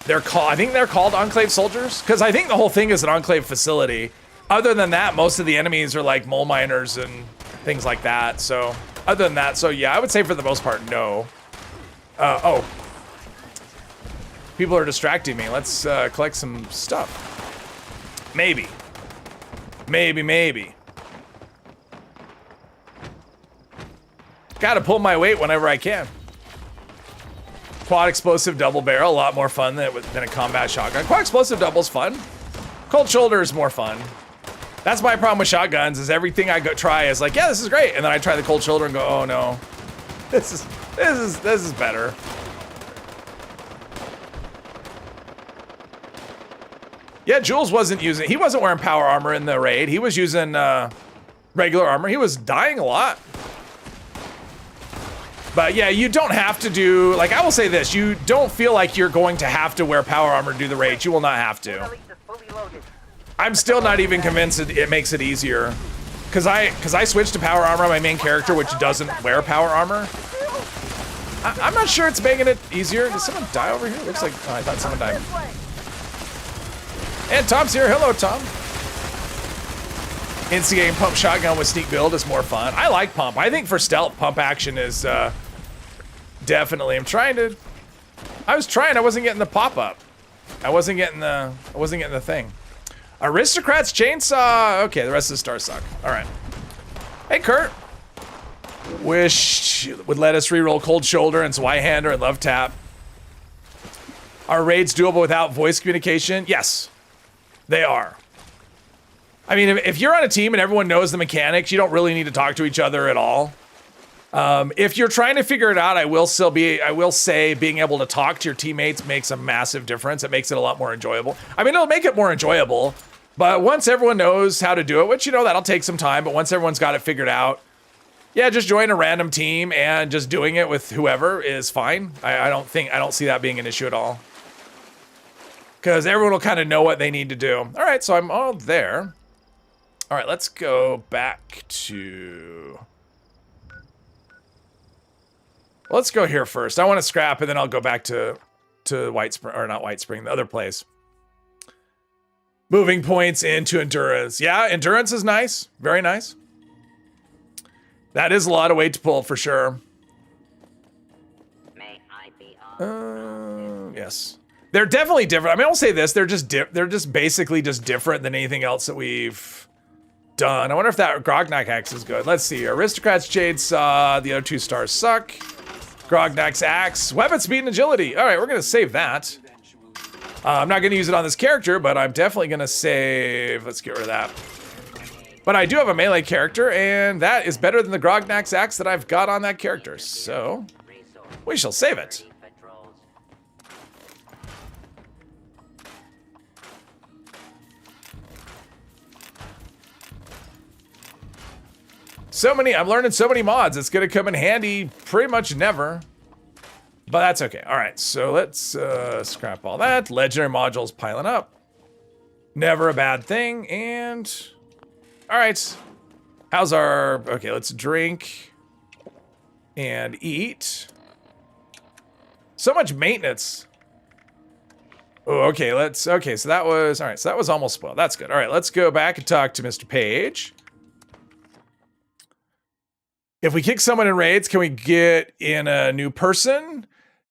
S1: I think they're called Enclave soldiers, because I think the whole thing is an Enclave facility. Other than that, most of the enemies are like mole miners and things like that. So, other than that, so yeah, I would say for the most part, no. Oh. People are distracting me. Let's collect some stuff. Maybe. Maybe. Gotta pull my weight whenever I can. Quad explosive double barrel, a lot more fun than a combat shotgun. Quad explosive double's fun. Cold shoulder is more fun. That's my problem with shotguns, is everything I try is like, yeah, this is great, and then I try the cold shoulder and go, oh no, this is better. Yeah, Jules he wasn't wearing power armor in the raid. He was using regular armor. He was dying a lot. But yeah, you don't have to do, like, I will say this, you don't feel like you're going to have to wear power armor to do the raids. You will not have to. I'm still not even convinced it makes it easier. Cause I switched to power armor on my main character, which doesn't wear power armor. I'm not sure it's making it easier. Did someone die over here? Looks like, oh, I thought someone died. And Tom's here, hello Tom. Instigating pump shotgun with sneak build is more fun. I like pump. I think for stealth, pump action is definitely. I wasn't getting the pop-up. I wasn't getting the thing. Aristocrats chainsaw. Okay, the rest of the stars suck. All right. Hey, Kurt. Wish would let us reroll Cold Shoulder and Zweihander and Love Tap. Are raids doable without voice communication? Yes, they are. I mean, if you're on a team and everyone knows the mechanics, you don't really need to talk to each other at all. If you're trying to figure it out, I will say being able to talk to your teammates makes a massive difference. It makes it a lot more enjoyable. I mean, it'll make it more enjoyable, but once everyone knows how to do it, which, you know, that'll take some time, but once everyone's got it figured out, yeah, just join a random team and just doing it with whoever is fine. I don't see that being an issue at all. Because everyone will kind of know what they need to do. All right, so I'm all there. All right, let's go back to... Let's go here first. I want to scrap, and then I'll go back to White Spring, or not White Spring, the other place. Moving points into endurance. Yeah, endurance is nice. Very nice. That is a lot of weight to pull for sure.
S3: May I be on?
S1: Yes. They're definitely different. I mean, I'll say this: they're just basically just different than anything else that we've done. I wonder if that Grognak axe is good. Let's see. Aristocrats Chainsaw. The other 2 stars suck. Grognak's axe. Weapon speed and agility. All right, we're gonna save that. I'm not gonna use it on this character, but I'm definitely gonna save. Let's get rid of that. But I do have a melee character, and that is better than the Grognak's axe that I've got on that character. So we shall save it. I'm learning so many mods. It's gonna come in handy pretty much never. But that's okay. All right, so let's scrap all that. Legendary modules piling up. Never a bad thing. And all right, how's our? Okay, let's drink and eat. So much maintenance. Oh, okay. Okay, so that was all right. So that was almost spoiled. That's good. All right, let's go back and talk to Mr. Page. If we kick someone in raids, can we get in a new person?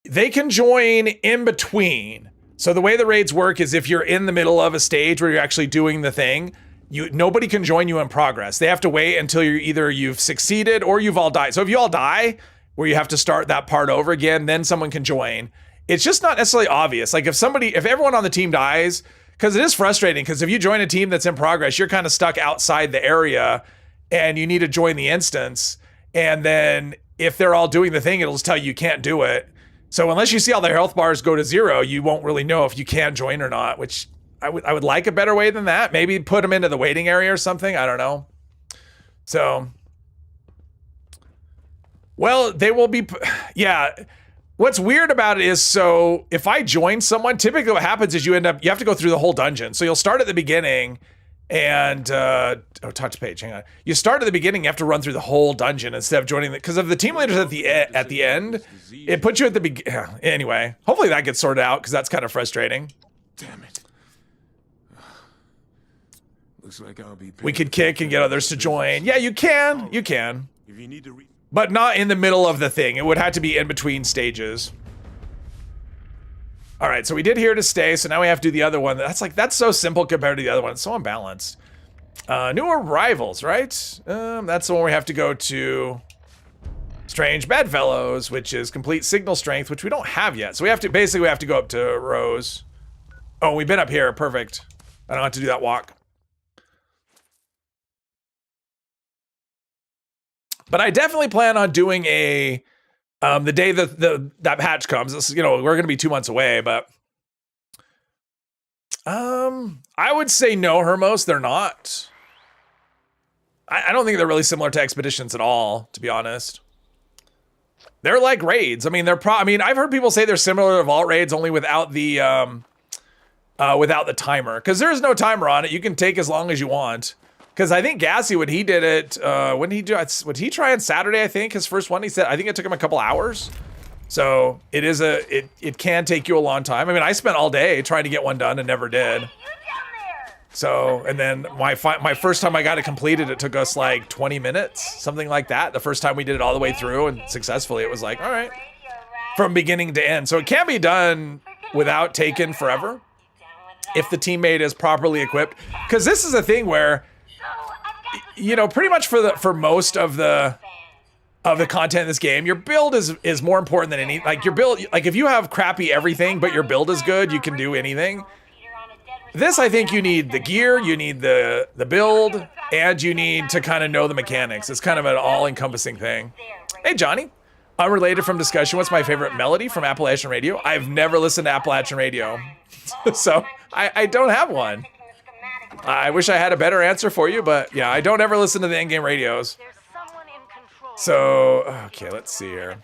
S1: They can join in between. So the way the raids work is if you're in the middle of a stage where you're actually doing the thing, nobody can join you in progress. They have to wait until you've succeeded or you've all died. So if you all die, where you have to start that part over again, then someone can join. It's just not necessarily obvious. Like if everyone on the team dies, because it is frustrating, because if you join a team that's in progress, you're kind of stuck outside the area and you need to join the instance. And then if they're all doing the thing, it'll just tell you can't do it. So unless you see all their health bars go to 0, you won't really know if you can join or not, which I would like a better way than that. Maybe put them into the waiting area or something. I don't know. So, well, they will be, yeah. What's weird about it is, so if I join someone, typically what happens is you have to go through the whole dungeon. So you'll start at the beginning and, talk to Paige, hang on. You start at the beginning, you have to run through the whole dungeon instead of joining because of the team leaders at the end, it puts you at the beginning. Anyway, hopefully that gets sorted out because that's kind of frustrating.
S4: Damn it. Looks like I'll be
S1: We could kick and get others to join. Yeah, you can. You can.
S5: If you need to
S1: But not in the middle of the thing. It would have to be in between stages. All right, so we did Here to Stay, so now we have to do the other one. That's so simple compared to the other one. It's so unbalanced. New arrivals, right? That's the one we have to go to. Strange Bedfellows, which is complete signal strength, which we don't have yet. So we have to go up to Rose. Oh, we've been up here. Perfect. I don't have to do that walk. But I definitely plan on doing a the day that patch comes. This, we're gonna be 2 months away, but I would say no, Hermos, they're not. I don't think they're really similar to expeditions at all, to be honest. They're like raids. I mean, I mean, I've heard people say they're similar to vault raids, only without the timer, because there's no timer on it. You can take as long as you want. Because I think Gassy, when he did it, would he try on Saturday? I think his first one. He said I think it took him a couple hours. So it can take you a long time. I mean, I spent all day trying to get one done and never did. So, and then my first time I got it completed, it took us like 20 minutes, something like that. The first time we did it all the way through and successfully, it was like, all right, from beginning to end. So it can be done without taking forever if the teammate is properly equipped. Because this is a thing where, you know, pretty much for most of the content in this game, your build is more important than any, like your build, like if you have crappy everything, but your build is good, you can do anything. This, I think you need the gear, you need the build, and you need to kind of know the mechanics. It's kind of an all-encompassing thing. Hey, Johnny. Unrelated from discussion, what's my favorite melody from Appalachian Radio? I've never listened to Appalachian Radio, so I don't have one. I wish I had a better answer for you, but yeah, I don't ever listen to the in-game radios. So, okay, let's see here.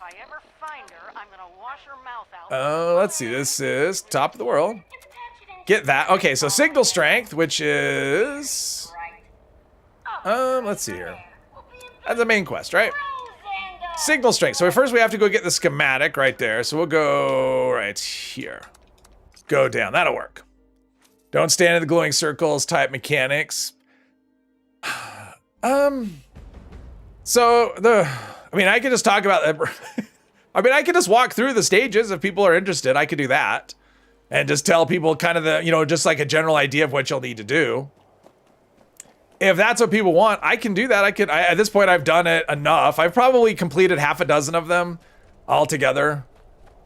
S1: Let's see, this is top of the world. Get that. Okay, so signal strength, which is... let's see here. That's the main quest, right? Signal strength. So first we have to go get the schematic right there. So we'll go right here. Go down. That'll work. Don't stand in the glowing circles type mechanics. So I mean, I could just talk about that. I mean, I could just walk through the stages if people are interested. I could do that and just tell people kind of the, you know, just like a general idea of what you'll need to do. If that's what people want, I can do that. At this point, I've done it enough. I've probably completed half a dozen of them altogether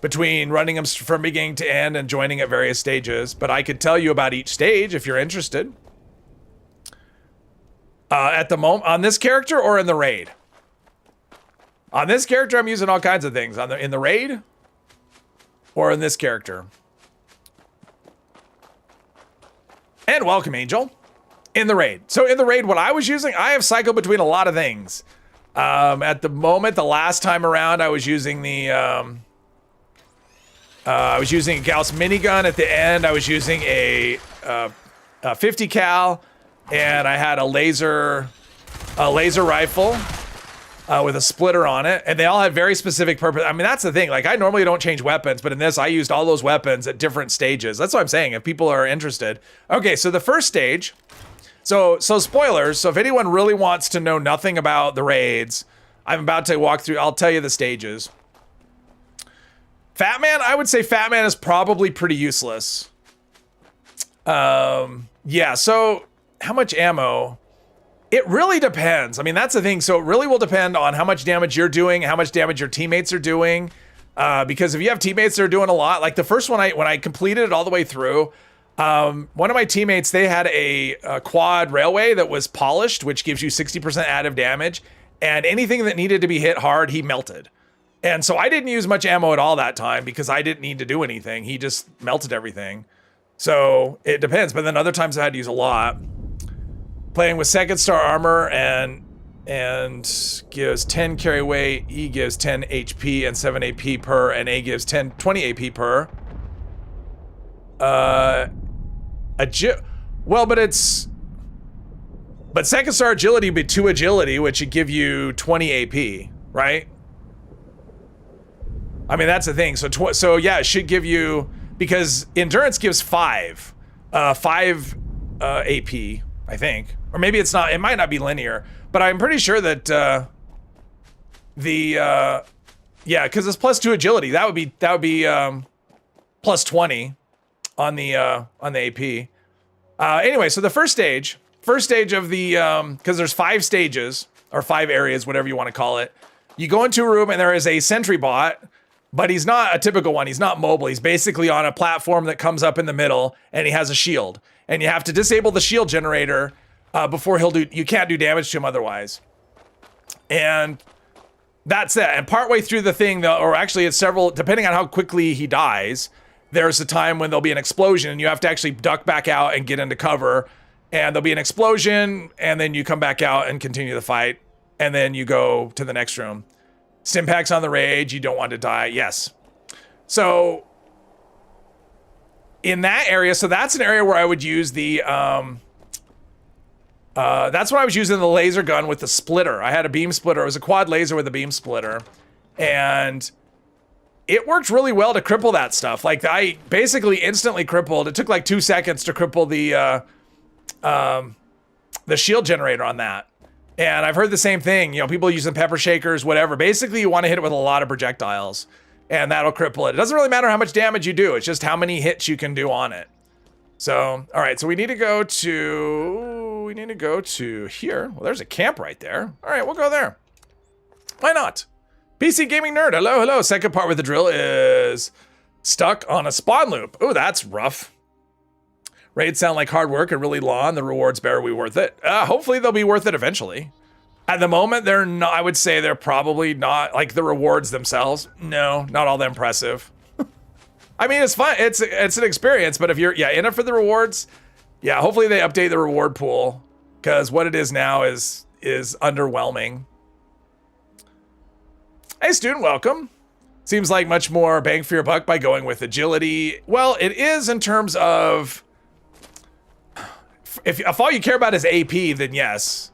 S1: between running them from beginning to end and joining at various stages. But I could tell you about each stage if you're interested. At the moment, on this character or in the raid? On this character, I'm using all kinds of things. In the raid or in this character. And welcome, Angel. In the raid. So in the raid, what I was using, I have cycled between a lot of things. At the moment, the last time around, I was using the I was using a Gauss minigun. At the end, I was using a 50 cal, and I had a laser rifle with a splitter on it, and they all had very specific purpose. I mean, that's the thing. Like, I normally don't change weapons, but in this, I used all those weapons at different stages. That's what I'm saying. If people are interested, okay. So the first stage. So spoilers. So if anyone really wants to know nothing about the raids, I'm about to walk through. I'll tell you the stages. Fat Man, I would say Fat Man is probably pretty useless. Yeah. So how much ammo? It really depends. I mean, that's the thing. So it really will depend on how much damage you're doing, how much damage your teammates are doing. Because if you have teammates that are doing a lot, like the first one, when I completed it all the way through. One of my teammates, they had a quad railway that was polished, which gives you 60% additive damage, and anything that needed to be hit hard, he melted. And so I didn't use much ammo at all that time because I didn't need to do anything. He just melted everything. So it depends. But then other times I had to use a lot. Playing with second star armor and gives 10 carry weight, E gives 10 HP and 7 AP per, and A gives 20 AP per. But second star agility would be 2 agility, which would give you 20 AP, right? I mean, that's the thing. So yeah, it should give you, because endurance gives 5 AP, I think, or maybe it's not. It might not be linear, but I'm pretty sure that yeah, because it's plus 2 agility. That would be plus 20. On the AP. Anyway, so the first stage of the, because there's 5 stages or 5 areas, whatever you want to call it. You go into a room and there is a sentry bot, but he's not a typical one. He's not mobile. He's basically on a platform that comes up in the middle, and he has a shield. And you have to disable the shield generator before you can't do damage to him otherwise. And that's it. And partway through the thing, or actually it's several, depending on how quickly he dies, there's a time when there'll be an explosion and you have to actually duck back out and get into cover, and there'll be an explosion, and then you come back out and continue the fight, and then you go to the next room. Stimpaks on the rage. You don't want to die. Yes. So in that area, so that's an area where I would use the, that's what I was using the laser gun with the splitter. I had a beam splitter. It was a quad laser with a beam splitter. And it worked really well to cripple that stuff. Like, I basically instantly crippled. It took like 2 seconds to cripple the shield generator on that. And I've heard the same thing. You know, people using pepper shakers, whatever. Basically, you want to hit it with a lot of projectiles, and that'll cripple it. It doesn't really matter how much damage you do. It's just how many hits you can do on it. So, all right. So we need to go to here. Well, there's a camp right there. All right, we'll go there. Why not? PC Gaming Nerd. Hello, hello. Second part with the drill is stuck on a spawn loop. Oh, that's rough. Raids sound like hard work and really long. The rewards better be worth it. Hopefully they'll be worth it eventually. At the moment, they're not. I would say they're probably not, like the rewards themselves. No, not all that impressive. I mean, it's fun. It's an experience, but if you're in it for the rewards, yeah, hopefully they update the reward pool, because what it is now is underwhelming. Hey, student, welcome. Seems like much more bang for your buck by going with agility. Well, it is in terms of, if all you care about is AP, then yes,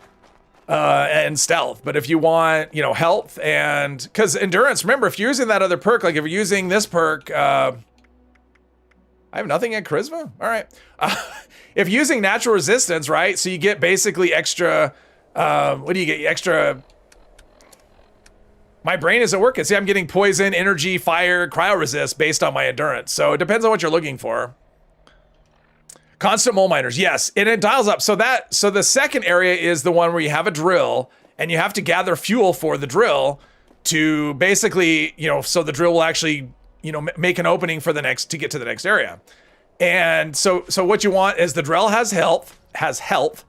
S1: and stealth. But if you want, you know, health and, because endurance, remember, if you're using that other perk, like if you're using this perk, I have nothing in charisma. All right. If you're using natural resistance, right? So you get basically extra, what do you get? Extra. My brain isn't working. See, I'm getting poison, energy, fire, cryo resist based on my endurance. So it depends on what you're looking for. Constant mole miners, yes, and it dials up. So the second area is the one where you have a drill and you have to gather fuel for the drill to basically, you know, so the drill will actually, you know, make an opening for the next, to get to the next area. And so what you want is the drill has health,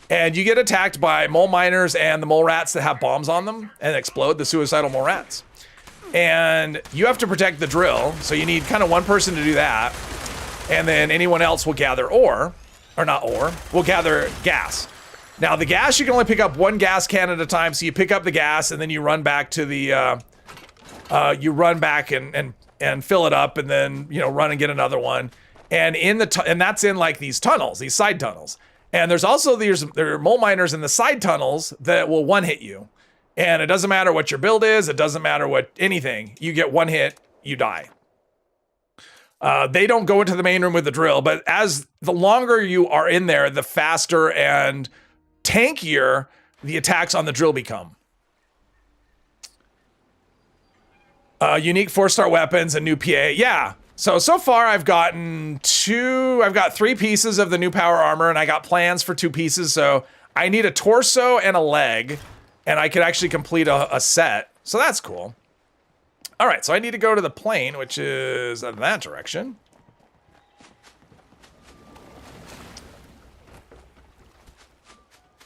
S1: and you get attacked by mole miners and the mole rats that have bombs on them and explode, the suicidal mole rats. And you have to protect the drill, so you need kind of one person to do that. And then anyone else will gather will gather gas. Now the gas, you can only pick up one gas can at a time, so you pick up the gas and then you run back to the, you run back and fill it up, and then, you know, run and get another one. And and that's in like these tunnels, these side tunnels. And there's also there are mole miners in the side tunnels that will one hit you. And it doesn't matter what your build is, it doesn't matter what anything, you get one hit, you die. They don't go into the main room with the drill, but as the longer you are in there, the faster and tankier the attacks on the drill become. Unique 4-star weapons and new PA. Yeah. So far I've got 3 pieces of the new power armor, and I got plans for 2 pieces. So I need a torso and a leg, and I could actually complete a set. So that's cool. All right, so I need to go to the plane, which is in that direction.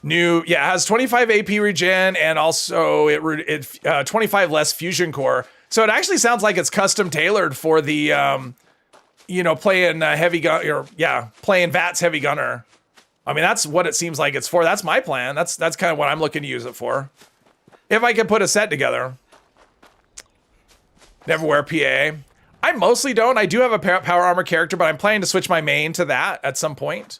S1: New, yeah, it has 25 AP regen, and also it 25 less fusion core. So it actually sounds like it's custom tailored for the, you know, playing heavy gun, or yeah, playing VATS heavy gunner. I mean, that's what it seems like it's for. That's my plan. That's kind of what I'm looking to use it for. If I can put a set together. Never wear PA. I mostly don't. I do have a power armor character, but I'm planning to switch my main to that at some point.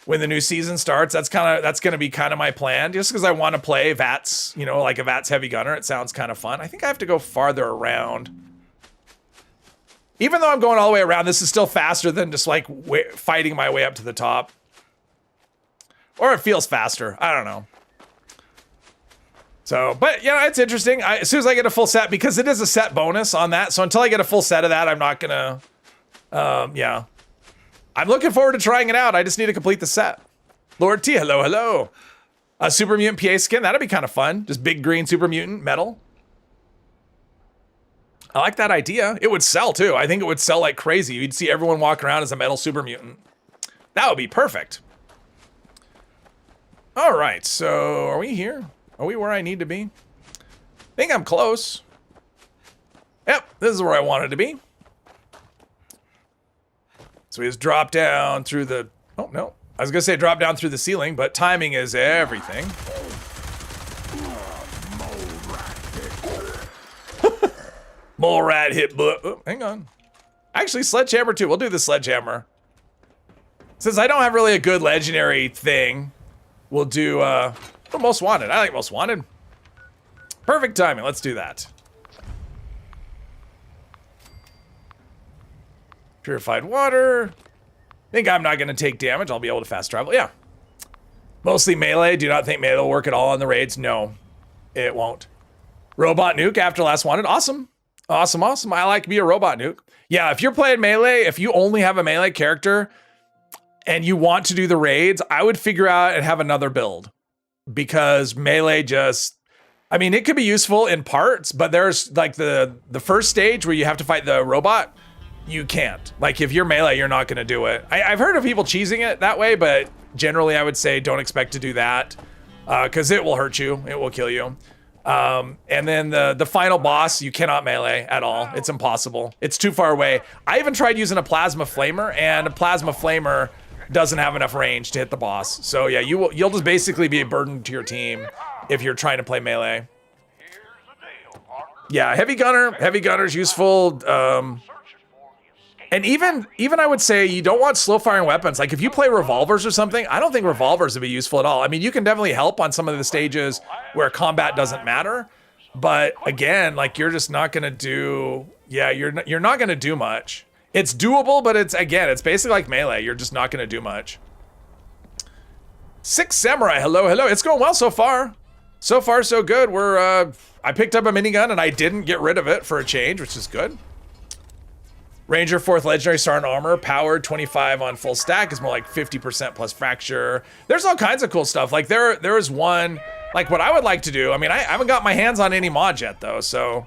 S1: When the new season starts, that's going to be kind of my plan, just because I want to play VATS, you know, like a VATS heavy gunner. It sounds kind of fun. I think I have to go farther around. Even though I'm going all the way around, this is still faster than just like fighting my way up to the top. Or it feels faster. I don't know. So, but yeah, it's interesting. As soon as I get a full set, because it is a set bonus on that. So until I get a full set of that, I'm not gonna, yeah. I'm looking forward to trying it out. I just need to complete the set. Lord T, hello, hello. A super mutant PA skin, that'd be kind of fun. Just big green super mutant metal. I like that idea. It would sell too. I think it would sell like crazy. You'd see everyone walking around as a metal super mutant. That would be perfect. All right, so are we here? Are we where I need to be? I think I'm close. Yep, this is where I wanted to be. So we just drop down through the... Oh, no. I was going to say drop down through the ceiling, but timing is everything. Mole rat hit oh, hang on. Actually, sledgehammer too. We'll do the sledgehammer. Since I don't have really a good legendary thing, we'll do most wanted. I like most wanted. Perfect timing. Let's do that. Purified water. Think I'm not going to take damage. I'll be able to fast travel. Yeah. Mostly melee. Do not think melee will work at all on the raids. No, it won't. Robot nuke after last wanted. Awesome. Awesome, awesome. I like to be a robot nuke. Yeah, if you're playing melee, if you only have a melee character and you want to do the raids, I would figure out and have another build. Because melee just, I mean, it could be useful in parts, but there's like the first stage where you have to fight the robot, you can't. Like if you're melee, you're not gonna do it. I've heard of people cheesing it that way, but generally I would say don't expect to do that because it will hurt you, it will kill you. And then the final boss, you cannot melee at all. It's impossible. It's too far away. I even tried using a plasma flamer, and a plasma flamer doesn't have enough range to hit the boss. So yeah, you'll just basically be a burden to your team if you're trying to play melee. Yeah, heavy gunner's useful. And even I would say you don't want slow firing weapons. Like if you play revolvers or something, I don't think revolvers would be useful at all. I mean, you can definitely help on some of the stages where combat doesn't matter, but again, like you're just not gonna do. Yeah, you're not gonna do much. It's doable, but it's basically like melee. You're just not gonna do much. Six Samurai, hello. It's going well so far. So far, so good. I picked up a minigun and I didn't get rid of it for a change, which is good. Ranger 4th Legendary Sergeant Armor, powered 25 on full stack is more like 50% plus fracture. There's all kinds of cool stuff. Like there is one, like what I would like to do. I mean, I haven't got my hands on any mods yet though. So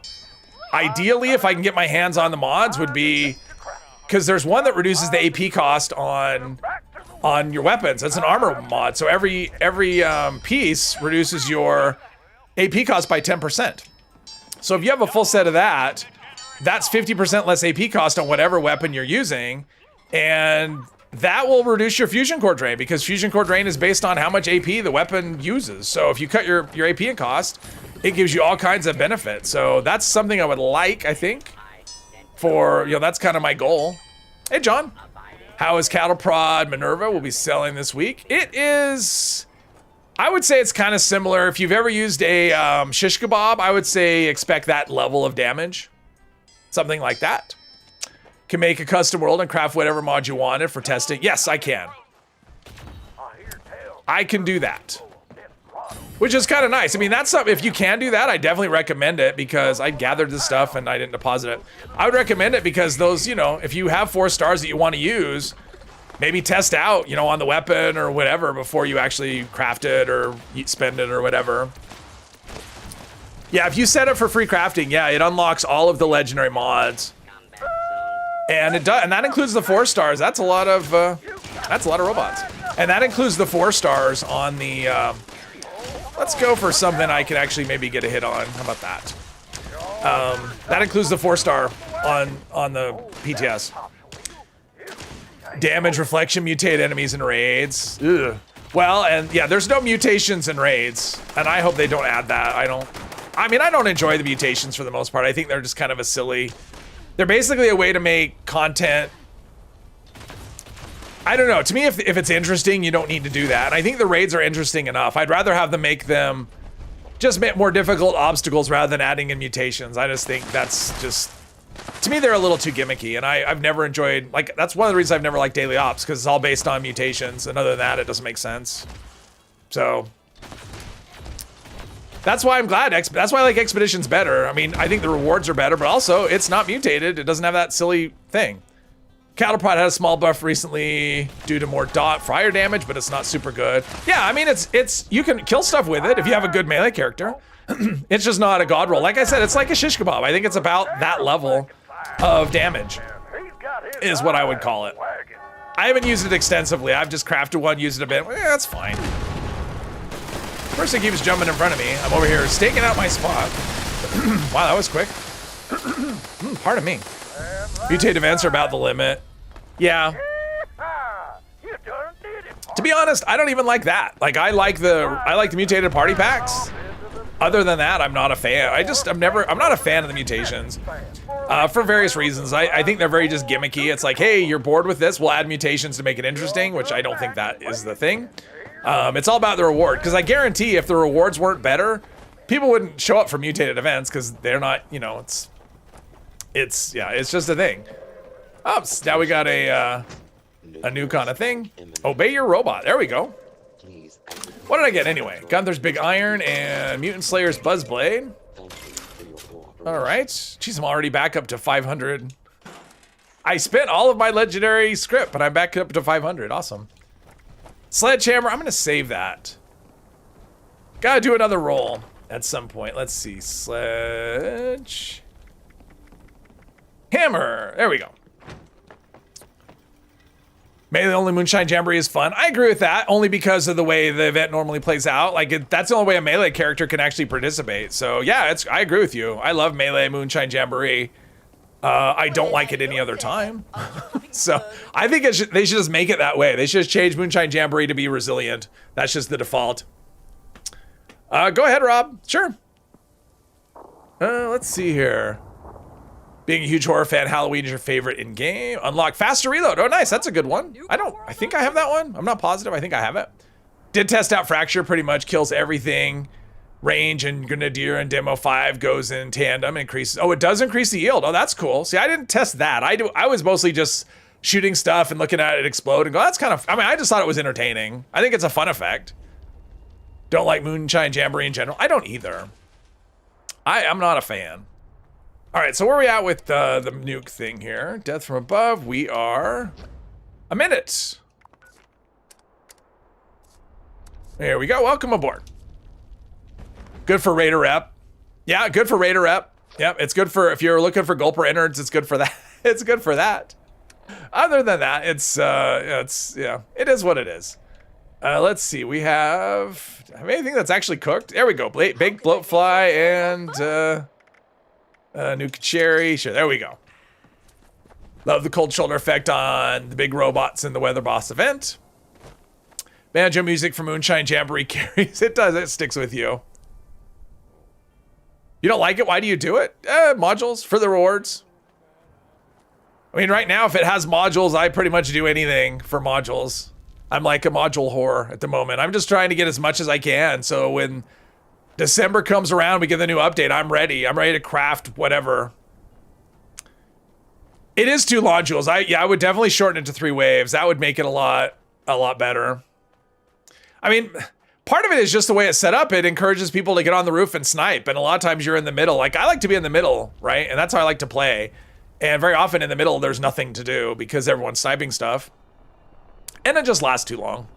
S1: ideally, if I can get my hands on the mods would be, because there's one that reduces the AP cost on your weapons. It's an armor mod. So every piece reduces your AP cost by 10%. So if you have a full set of that, that's 50% less AP cost on whatever weapon you're using, and that will reduce your fusion core drain because fusion core drain is based on how much AP the weapon uses. So if you cut your AP in cost, it gives you all kinds of benefits. So that's something I would like, I think, for, that's kind of my goal. Hey, John. How is Cattle Prod Minerva will be selling this week? It is, I would say it's kind of similar. If you've ever used a shish kebab, I would say expect that level of damage. Something like that. Can make a custom world and craft whatever mod you wanted for testing. Yes, I can. I can do that. Which is kind of nice. I mean, that's something, if you can do that, I definitely recommend it because I gathered this stuff and I didn't deposit it. I would recommend it because those, if you have 4 stars that you want to use, maybe test out, on the weapon or whatever before you actually craft it or spend it or whatever. Yeah, if you set it for free crafting, yeah, it unlocks all of the legendary mods, and it does, and that includes the 4 stars. That's a lot of robots, and that includes the 4 stars on the. Let's go for something I can actually maybe get a hit on. How about that? That includes the 4-star on the PTS. Damage reflection, mutate enemies in raids. Ugh. Well, and yeah, there's no mutations in raids, and I hope they don't add that. I don't enjoy the mutations for the most part. I think they're just kind of they're basically a way to make content. I don't know. To me, if it's interesting, you don't need to do that. And I think the raids are interesting enough. I'd rather have them make them just more difficult obstacles rather than adding in mutations. I just think that's just, to me, they're a little too gimmicky. And I've never enjoyed, that's one of the reasons I've never liked Daily Ops, because it's all based on mutations. And other than that, it doesn't make sense. So that's why I'm glad. That's why I like Expeditions better. I mean, I think the rewards are better, but also it's not mutated. It doesn't have that silly thing. Cattle Prod had a small buff recently due to more dot fire damage, but it's not super good. Yeah, I mean, it's you can kill stuff with it if you have a good melee character. It's just not a god roll. Like I said, it's like a shish kebab. I think it's about that level of damage is what I would call it. I haven't used it extensively. I've just crafted one, used it a bit. That's fine. Person keeps jumping in front of me. I'm over here staking out my spot. Wow, that was quick. Pardon me. Mutative events are about the limit. Yeah. To be honest, I don't even like that. Like I like the mutated party packs. Other than that, I'm not a fan. I'm not a fan of the mutations. For various reasons. I think they're very just gimmicky. It's like, hey, you're bored with this, we'll add mutations to make it interesting, which I don't think that is the thing. It's all about the reward, because I guarantee if the rewards weren't better, people wouldn't show up for mutated events, because they're not, you know, it's just a thing. Oh, so now we got a new kind of thing. Obey your robot. There we go. What did I get anyway? Gunther's Big Iron and Mutant Slayer's Buzzblade. All right. Jeez, I'm already back up to 500. I spent all of my legendary script, but I'm back up to 500. Awesome. Sledgehammer. I'm going to save that. Gotta do another roll at some point. Let's see. Sledge. Hammer. There we go. Melee only Moonshine Jamboree is fun. I agree with that, only because of the way the event normally plays out. Like, that's the only way a melee character can actually participate. So yeah, I agree with you. I love Melee Moonshine Jamboree. I don't like it any other time. So I think they should just make it that way. They should just change Moonshine Jamboree to be resilient. That's just the default. Go ahead, Rob. Sure. Let's see here. Being a huge horror fan, Halloween is your favorite in-game. Unlock faster reload. Oh, nice. That's a good one. I think I have that one. I'm not positive. I think I have it. Did test out Fracture. Pretty much kills everything. Range and Grenadier and Demo 5 goes in tandem. Increases. Oh, it does increase the yield. Oh, that's cool. See, I didn't test that. I was mostly just shooting stuff and looking at it explode and go, that's kind of, I mean, I just thought it was entertaining. I think it's a fun effect. Don't like Moonshine Jamboree in general. I don't either. I'm not a fan. All right, so where are we at with the nuke thing here? Death from above. We are a minute. There we go. Welcome aboard. Good for Raider rep. Yeah, good for Raider rep. Yep, it's good for, if you're looking for Gulper innards, it's good for that. It's good for that. Other than that, yeah, it is what it is. Let's see, we have anything that's actually cooked? There we go. Baked bloatfly and nuke cherry. Sure, there we go. Love the cold shoulder effect on the big robots in the Weather Boss event. Banjo music for Moonshine Jamboree carries. It does, it sticks with you. You don't like it? Why do you do it? Modules for the rewards. I mean, right now, if it has modules, I pretty much do anything for modules. I'm like a module whore at the moment. I'm just trying to get as much as I can. So when December comes around, we get the new update, I'm ready. I'm ready to craft whatever. It is 2 modules. I would definitely shorten it to 3 waves. That would make it a lot better. I mean, part of it is just the way it's set up. It encourages people to get on the roof and snipe. And a lot of times you're in the middle. Like, I like to be in the middle, right? And that's how I like to play. And very often in the middle, there's nothing to do because everyone's sniping stuff. And it just lasts too long.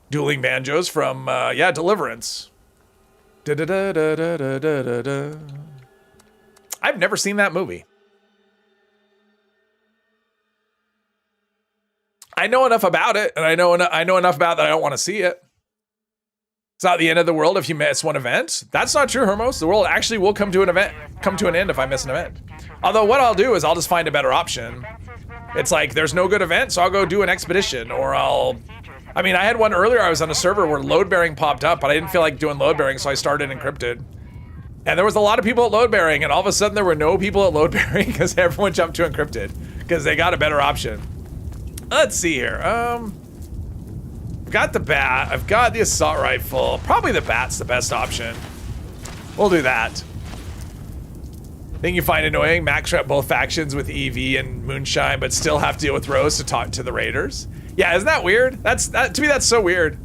S1: Dueling banjos from, Deliverance. Da-da-da-da-da-da-da-da. I've never seen that movie. I know enough about it, and I know enough about that I don't want to see it. It's not the end of the world if you miss one event. That's not true, Hermos. The world actually will come to an end if I miss an event. Although what I'll do is I'll just find a better option. It's like, there's no good event, so I'll go do an expedition, or I mean, I had one earlier, I was on a server where load bearing popped up, but I didn't feel like doing load bearing, so I started encrypted. And there was a lot of people at load bearing, and all of a sudden there were no people at load bearing because everyone jumped to encrypted because they got a better option. Let's see here. I've got the bat. I've got the assault rifle. Probably the bat's the best option. We'll do that. Thing you find annoying, max rep both factions with EV and Moonshine, but still have to deal with Rose to talk to the Raiders. Yeah, isn't that weird? To me, that's so weird.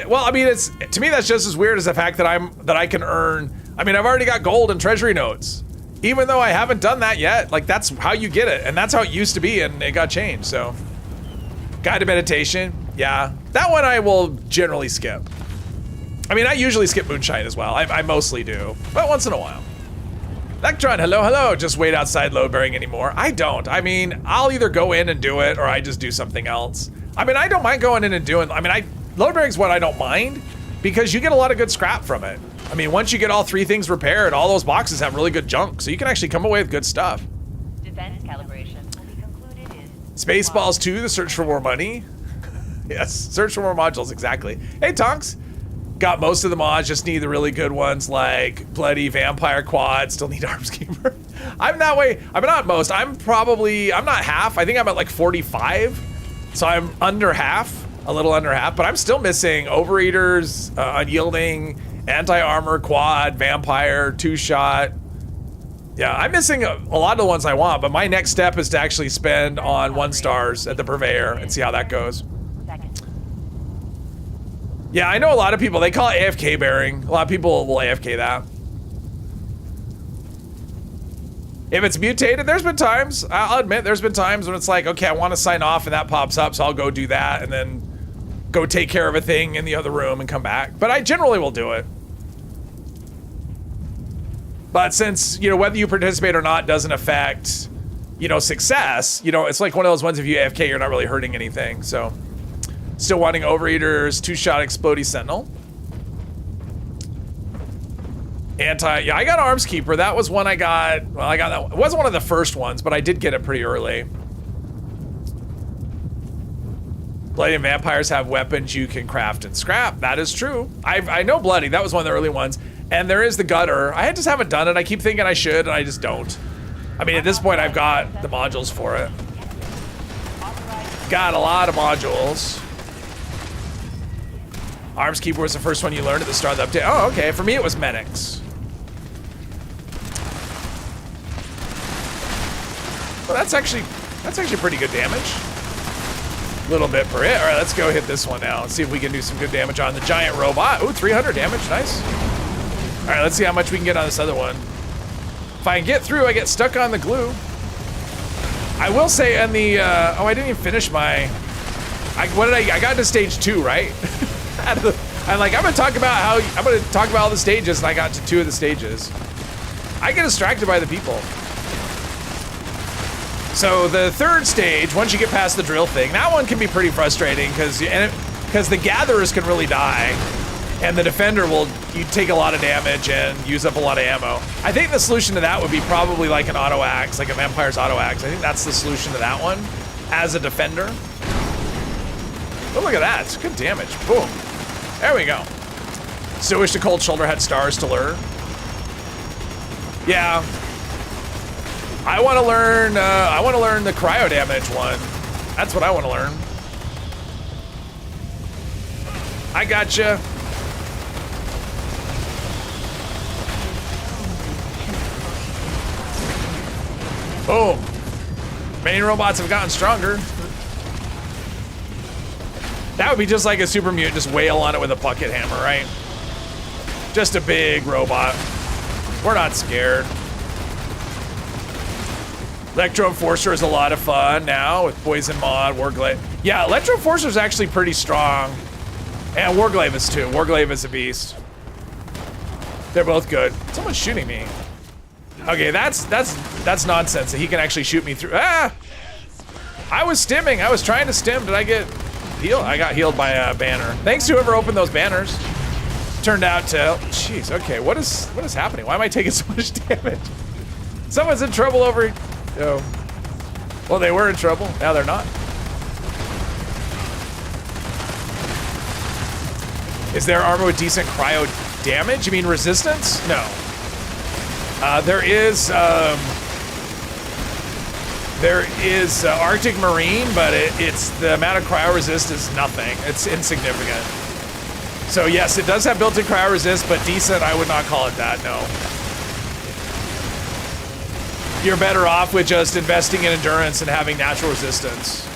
S1: Well, I mean, to me that's just as weird as the fact that I can earn. I mean, I've already got gold and treasury notes, even though I haven't done that yet. Like, that's how you get it, and that's how it used to be, and it got changed. So, guided meditation, yeah, that one I will generally skip. I mean, I usually skip Moonshine as well. I mostly do, but once in a while. Electron, hello. Just wait outside load bearing anymore. I don't. I mean, I'll either go in and do it, or I just do something else. I mean, I don't mind going in and doing. I mean, load bearing's what I don't mind because you get a lot of good scrap from it. I mean, once you get all 3 things repaired, all those boxes have really good junk, so you can actually come away with good stuff.
S3: Defense calibration will be concluded in
S1: Spaceballs 2, the search for more money. Yes, search for more modules, exactly. Hey, Tonks. Got most of the mods, just need the really good ones like Bloody Vampire Quad, still need Arms Keeper. I'm that way, I'm not most, I'm not half, I think I'm at like 45. So I'm under half, a little under half, but I'm still missing Overeaters, Unyielding, Anti-Armor, Quad, Vampire, 2-Shot. Yeah, I'm missing a lot of the ones I want, but my next step is to actually spend on 1-stars at the Purveyor and see how that goes. Yeah, I know a lot of people, they call it AFK bearing. A lot of people will AFK that. If it's mutated, there's been times, I'll admit, there's been times when it's like, okay, I want to sign off and that pops up, so I'll go do that and then go take care of a thing in the other room and come back. But I generally will do it. But since, you know, whether you participate or not doesn't affect, you know, success, you know, it's like one of those ones if you AFK, you're not really hurting anything, so. Still wanting Overeaters, 2-Shot Explodey Sentinel. Yeah, I got Arms Keeper. That was one I got, well, I got that, it wasn't one of the first ones, but I did get it pretty early. Bloody and Vampires have weapons you can craft and scrap. That is true. I know Bloody, that was one of the early ones. And there is the Gutter. I just haven't done it. I keep thinking I should, and I just don't. I mean, at this point, I've got the modules for it. Got a lot of modules. Arms Keeper was the first one you learned at the start of the update. Oh, okay. For me, it was Medics. Well, that's actually pretty good damage. A little bit per hit. All right, let's go hit this one now and see if we can do some good damage on the giant robot. Ooh, 300 damage. Nice. All right, let's see how much we can get on this other one. If I can get through, I get stuck on the glue. I will say in the, oh, I didn't even finish my, I got to stage 2, right? I'm like, I'm gonna talk about all the stages, and I got to 2 of the stages. I get distracted by the people. So the 3rd stage, once you get past the drill thing, that one can be pretty frustrating because the gatherers can really die, and the defender you take a lot of damage and use up a lot of ammo. I think the solution to that would be probably like an auto axe, like a vampire's auto axe. I think that's the solution to that one as a defender. Oh, look at that, it's good damage, boom. There we go. Still wish the Cold Shoulder had stars to learn. Yeah. I want to learn the cryo damage one. That's what I want to learn. I gotcha. Boom. Main robots have gotten stronger. That would be just like a super mutant, just wail on it with a bucket hammer, right? Just a big robot. We're not scared. Electro Enforcer is a lot of fun now with Poison Mod, Warglaive. Yeah, Electro Enforcer is actually pretty strong. And Warglaive is too. Warglaive is a beast. They're both good. Someone's shooting me. Okay, that's nonsense that he can actually shoot me through. Ah! I was stimming. I was trying to stim. Did I get healed? I got healed by a banner. Thanks to whoever opened those banners. Turned out to, jeez, okay, what is happening? Why am I taking so much damage? Someone's in trouble over, oh. Well, they were in trouble, now they're not. Is there armor with decent cryo damage? You mean resistance? No. There is Arctic Marine, but it's the amount of cryo resist is nothing. It's insignificant. So yes, it does have built-in cryo resist, but decent, I would not call it that, no. You're better off with just investing in endurance and having natural resistance.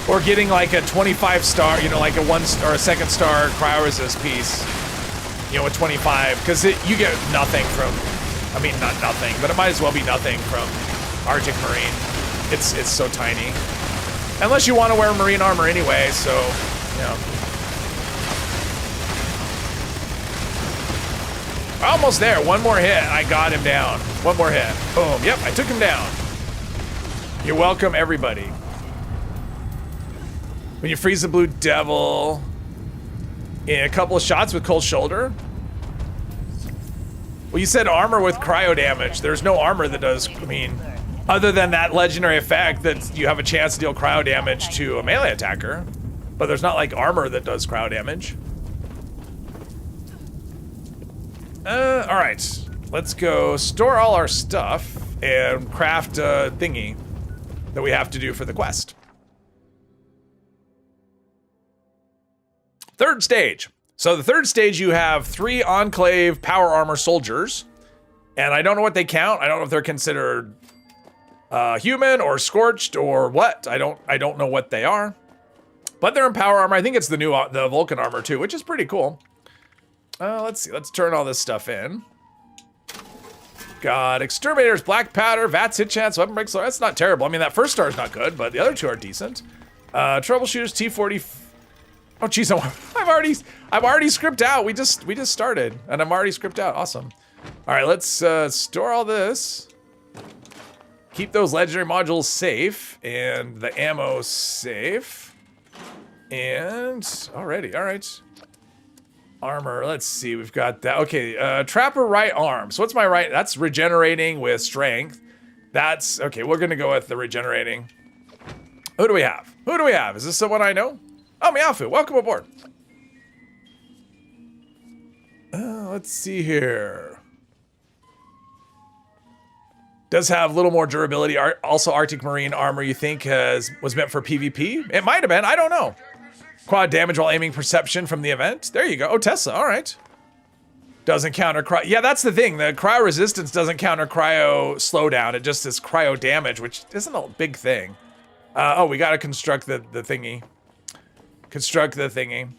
S1: Or getting like a 25-star, you know, like a 1 or a 2nd star cryo resist piece. You know, with 25, because you get nothing from, I mean, not nothing, but it might as well be nothing from Arctic Marine. It's so tiny. Unless you want to wear Marine armor anyway, so, you know. Almost there, one more hit, I got him down. One more hit, boom, yep, I took him down. You're welcome, everybody. When you freeze the Blue Devil in a couple of shots with Cold Shoulder. Well, you said armor with cryo damage. There's no armor that does, I mean, other than that legendary effect that you have a chance to deal cryo damage to a melee attacker. But there's not like armor that does cryo damage. All right. Let's go store all our stuff and craft a thingy that we have to do for the quest. Third stage. So the third stage, you have 3 Enclave power armor soldiers. And I don't know what they count. I don't know if they're considered human or scorched or what. I don't know what they are. But they're in power armor. I think it's the new the Vulcan armor too, which is pretty cool. Let's see. Let's turn all this stuff in. Got exterminators, black powder, VATS, hit chance, weapon breaks. That's not terrible. I mean, that first star is not good, but the other 2 are decent. Troubleshooters, T40. Oh, geez, I've already scripted out. We just started, and I'm already scripted out. Awesome. All right, let's store all this. Keep those legendary modules safe and the ammo safe. And alrighty, all right. Armor, let's see, we've got that. Okay, Trapper right arm. So what's my right? That's regenerating with strength. That's, okay, we're gonna go with the regenerating. Who do we have? Who do we have? Is this someone I know? Oh, Meowfu, welcome aboard. Let's see here. Does have a little more durability. Also, Arctic Marine armor you think was meant for PvP? It might have been, I don't know. Quad damage while aiming perception from the event. There you go. Oh, Tessa, all right. Doesn't counter cryo. Yeah, that's the thing. The cryo resistance doesn't counter cryo slowdown. It just is cryo damage, which isn't a big thing. Oh, we got to construct the thingy. Construct the thingy.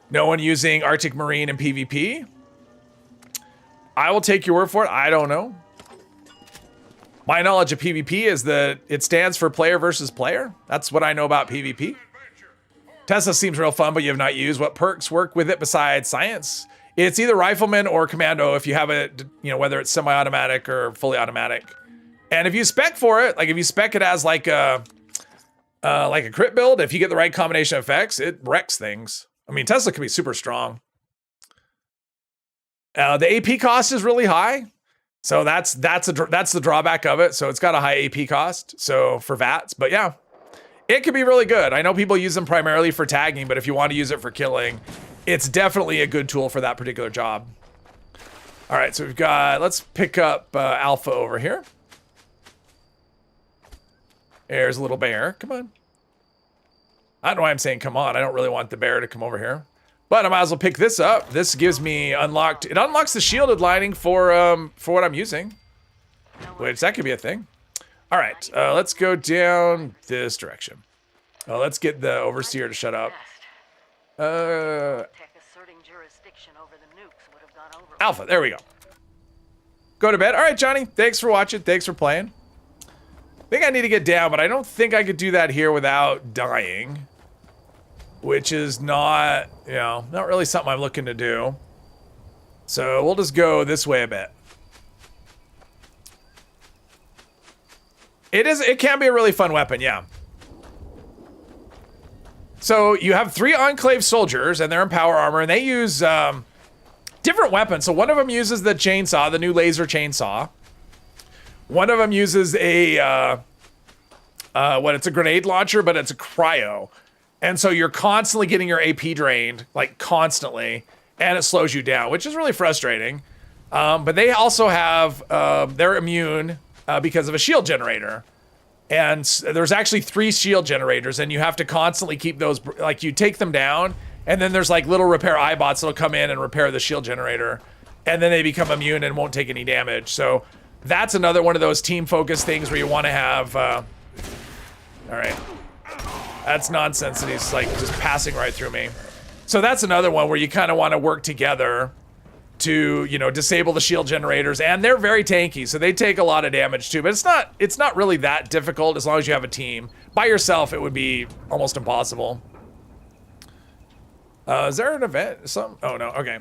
S1: No one using Arctic Marine in PvP? I will take your word for it. I don't know. My knowledge of PvP is that it stands for player versus player. That's what I know about PvP. Tessa seems real fun, but you have not used. What perks work with it besides science? It's either rifleman or commando if you have it, you know, whether it's semi-automatic or fully automatic. And if you spec for it, like if you spec it as like a crit build, if you get the right combination of effects, it wrecks things. I mean, Tesla can be super strong. The AP cost is really high. So that's the drawback of it. So it's got a high AP cost. So for VATS, but yeah, it could be really good. I know people use them primarily for tagging, but if you want to use it for killing, it's definitely a good tool for that particular job. All right, so we've got, let's pick up Alpha over here. There's a little bear, come on. I don't know why I'm saying come on. I don't really want the bear to come over here. But I might as well pick this up. This gives me unlocked, it unlocks the shielded lining for what I'm using. Which, that could be a thing. All right, let's go down this direction. Let's get the overseer to shut up. Alpha, there we go. Go to bed. All right, Johnny, thanks for watching. Thanks for playing. I think I need to get down, but I don't think I could do that here without dying. Which is not, you know, not really something I'm looking to do. So we'll just go this way a bit. It can be a really fun weapon, yeah. So you have 3 Enclave soldiers, and they're in power armor, and they use different weapons. So one of them uses the chainsaw, the new laser chainsaw. One of them uses a, it's a grenade launcher, but it's a cryo. And so you're constantly getting your AP drained, like constantly, and it slows you down, which is really frustrating. But they also have, they're immune because of a shield generator. And there's actually 3 shield generators, and you have to constantly keep those, like you take them down, and then there's like little repair iBots that'll come in and repair the shield generator. And then they become immune and won't take any damage. So that's another one of those team focused things where you want to have, all right. That's nonsense, and he's like just passing right through me. So that's another one where you kind of want to work together to, you know, disable the shield generators, and they're very tanky, so they take a lot of damage too. But it's not really that difficult as long as you have a team. By yourself, it would be almost impossible. Is there an event? Oh no, okay.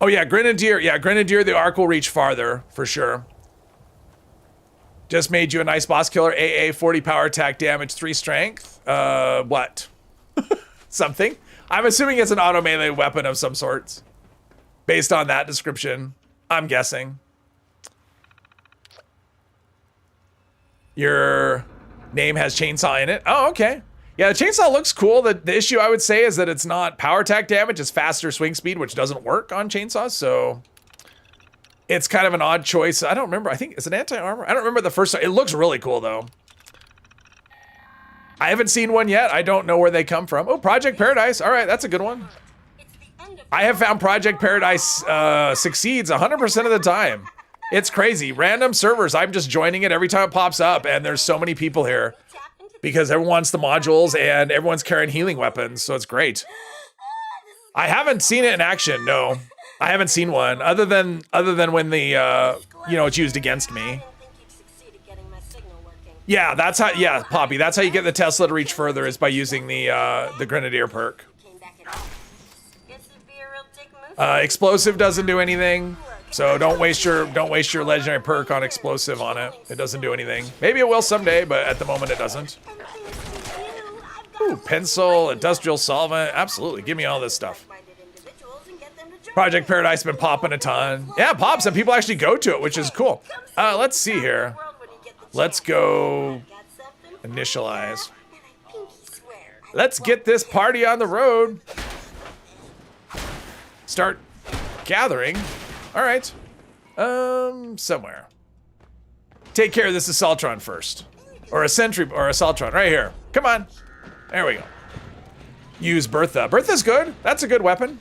S1: Oh yeah, Grenadier. Yeah, Grenadier. The arc will reach farther for sure. Just made you a nice boss killer. AA, 40 power attack damage, 3 strength. What? Something? I'm assuming it's an auto melee weapon of some sorts. Based on that description, I'm guessing. Your name has chainsaw in it. Oh, okay. Yeah, the chainsaw looks cool. The issue I would say is that it's not power attack damage, it's faster swing speed, which doesn't work on chainsaws, so it's kind of an odd choice. I don't remember. I think it's an anti-armor. I don't remember the first one. It looks really cool though. I haven't seen one yet. I don't know where they come from. Oh, Project Paradise. All right, that's a good one. I have found Project Paradise succeeds 100% of the time. It's crazy. Random servers, I'm just joining it every time it pops up, and there's so many people here because everyone wants the modules and everyone's carrying healing weapons, so it's great. I haven't seen it in action, no. I haven't seen one other than when the it's used against me. Yeah, that's how. Yeah, Poppy, that's how you get the Tesla to reach further is by using the Grenadier perk. Explosive doesn't do anything, so don't waste your legendary perk on explosive on it. It doesn't do anything. Maybe it will someday, but at the moment it doesn't. Ooh, pencil, industrial solvent, absolutely. Give me all this stuff. Project Paradise has been popping a ton. Yeah, it pops and people actually go to it, which is cool. Let's see here. Let's go initialize. Let's get this party on the road. Start gathering. All right. Somewhere. Take care of this Assaultron first. Or a Sentry, or Assaultron, right here. Come on. There we go. Use Bertha. Bertha's good. That's a good weapon.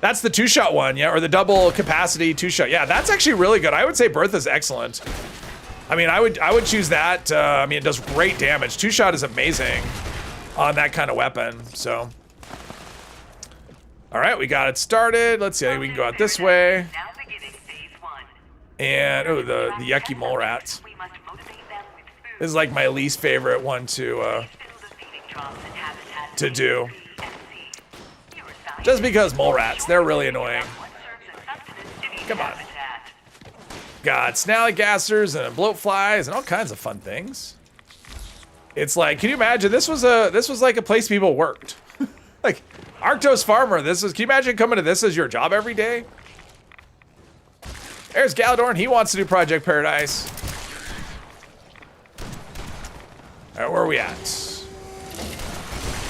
S1: That's the 2-shot one, yeah, or the double capacity 2-shot. Yeah, that's actually really good. I would say Bertha's excellent. I mean, I would choose that. I mean, it does great damage. 2-shot is amazing on that kind of weapon, so. All right, we got it started. Let's see, I think we can go out this way. And, oh, the yucky mole rats. This is like my least favorite one to do. Just because mole rats, they're really annoying. Come on. Got snallygassers and bloat flies and all kinds of fun things. It's like, can you imagine? This was like a place people worked. Like Arctos Farmer. Can you imagine coming to this as your job every day? There's Galadorn. He wants to do Project Paradise. All right, where are we at?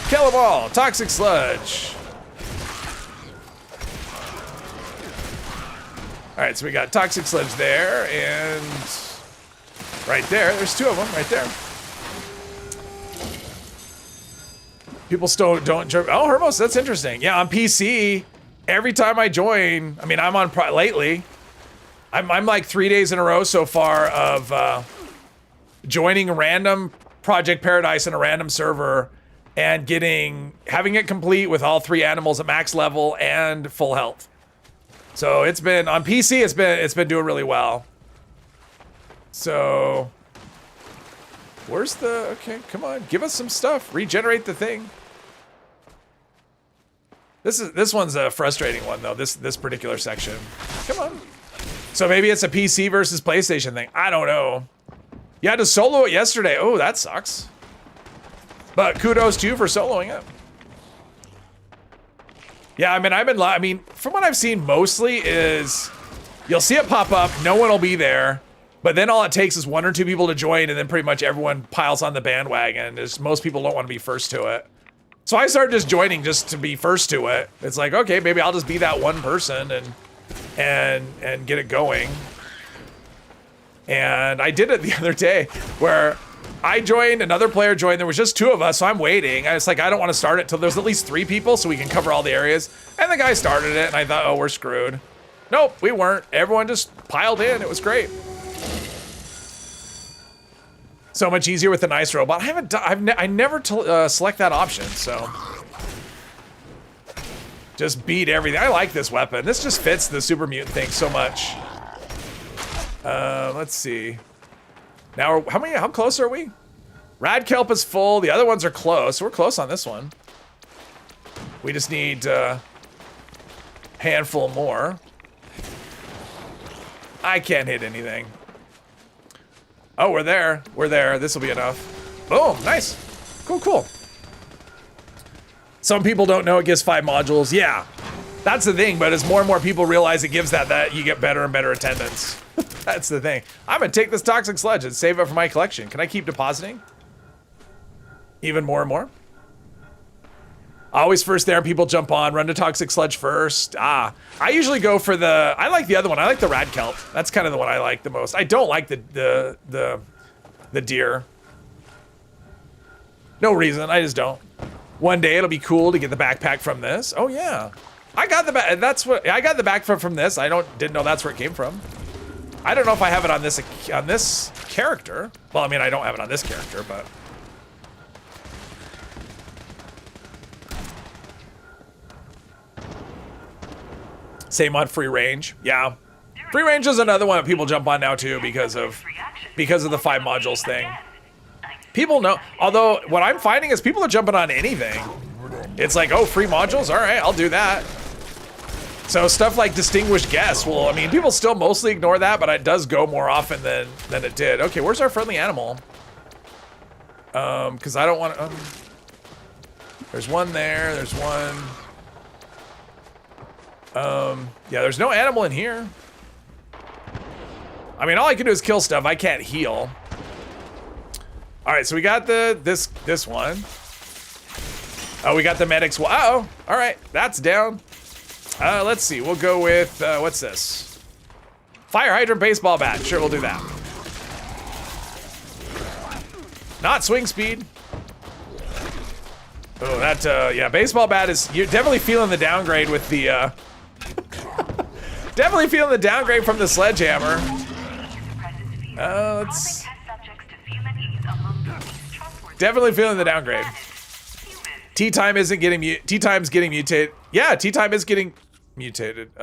S1: Kill them all. Toxic sludge. All right, so we got toxic sludge there, and right there, there's 2 of them right there. People still don't jump. Oh, Hermos, that's interesting. Yeah, on PC, every time I join, I mean, I'm on lately. I'm like 3 days in a row so far of joining a random Project Paradise in a random server and having it complete with all 3 animals at max level and full health. So it's been on PC. It's been doing really well. So where's the? Okay, come on, give us some stuff. Regenerate the thing. This one's a frustrating one though. This particular section. Come on. So maybe it's a PC versus PlayStation thing. I don't know. You had to solo it yesterday. Oh, that sucks. But kudos to you for soloing it. Yeah, I mean, from what I've seen mostly is you'll see it pop up, no one will be there, but then all it takes is 1 or 2 people to join and then pretty much everyone piles on the bandwagon. Most people don't want to be first to it. So I started just joining just to be first to it. It's like, okay, maybe I'll just be that one person and get it going. And I did it the other day where I joined, another player joined, there was just 2 of us, so I'm waiting. I was like, I don't want to start it till there's at least 3 people so we can cover all the areas. And the guy started it, and I thought, oh, we're screwed. Nope, we weren't. Everyone just piled in. It was great. So much easier with a nice robot. I never select that option, so. Just beat everything. I like this weapon. This just fits the super mutant thing so much. Let's see. Now, how close are we? Rad Kelp is full. The other ones are close. We're close on this one. We just need a handful more. I can't hit anything. Oh, we're there. We're there. This will be enough. Boom. Nice. Cool, cool. Some people don't know it gives 5 modules. Yeah, that's the thing. But as more and more people realize it gives that you get better and better attendance. That's the thing. I'm gonna take this toxic sludge and save it for my collection. Can I keep depositing? Even more and more? Always first there, people jump on, run to Toxic Sludge first. I usually go for I like the other one. I like the Rad Kelp. That's kind of the one I like the most. I don't like the deer. No reason, I just don't. One day it'll be cool to get the backpack from this. Oh yeah. I got the backpack from this. I didn't know that's where it came from. I don't know if I have it on this character. Well, I mean, I don't have it on this character, but same on free range. Yeah. Free range is another one that people jump on now too because of the 5 modules thing. People know, although what I'm finding is people are jumping on anything. It's like, oh, free modules? All right, I'll do that. So stuff like Distinguished Guests, well, I mean, people still mostly ignore that, but it does go more often than it did. Okay, where's our friendly animal? Because I don't want to, there's one there, there's one. Yeah, there's no animal in here. I mean, all I can do is kill stuff. I can't heal. All right, so we got this one. Oh, we got the medics. Uh-oh. All right, that's down. Let's see. We'll go with, what's this? Fire hydrant baseball bat. Sure, we'll do that. Not swing speed. Oh, that, yeah, baseball bat is, you're definitely feeling the downgrade with the, definitely feeling the downgrade from the sledgehammer. Let's... Definitely feeling the downgrade. T-time isn't getting T-time's getting mutated. Yeah, T-time is getting mutated.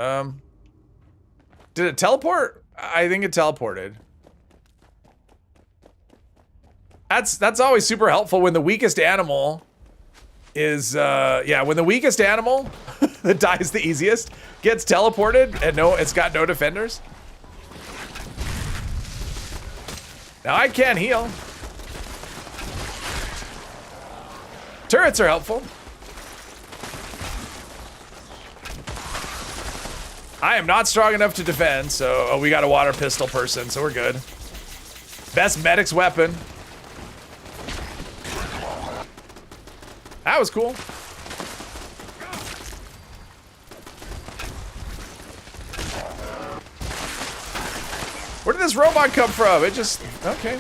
S1: Did it teleport? I think it teleported. That's always super helpful when the weakest animal is yeah, when the weakest animal that dies the easiest gets teleported and it's got no defenders. Now I can't heal. Turrets are helpful. I am not strong enough to defend, so we got a water pistol person, so we're good. Best medic's weapon. That was cool. Where did this robot come from? It just, okay.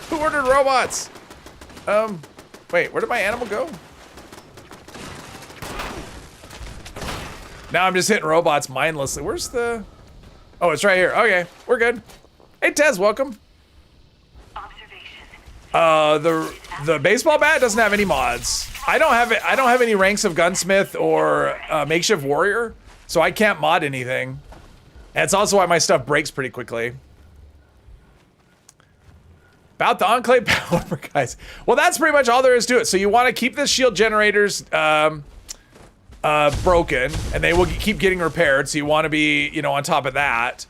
S1: Who ordered robots? Wait, where did my animal go? Now I'm just hitting robots mindlessly. Where's the... Oh, it's right here. Okay, we're good. Hey, Tez, welcome. The baseball bat doesn't have any mods. I don't have any ranks of gunsmith or makeshift warrior, so I can't mod anything. And it's also why my stuff breaks pretty quickly. About the Enclave power, guys. Well, that's pretty much all there is to it. So you want to keep the shield generators broken, and they will keep getting repaired. So you want to be, you know, on top of that.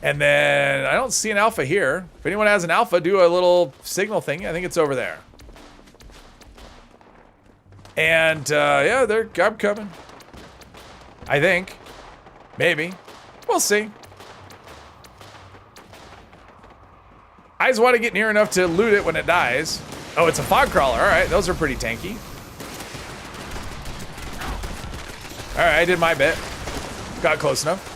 S1: And then I don't see an alpha here. If anyone has an alpha, do a little signal thing. I think it's over there. And yeah, I'm coming. I think. Maybe. We'll see. I just want to get near enough to loot it when it dies. Oh, it's a fog crawler. All right, those are pretty tanky. All right, I did my bit. Got close enough.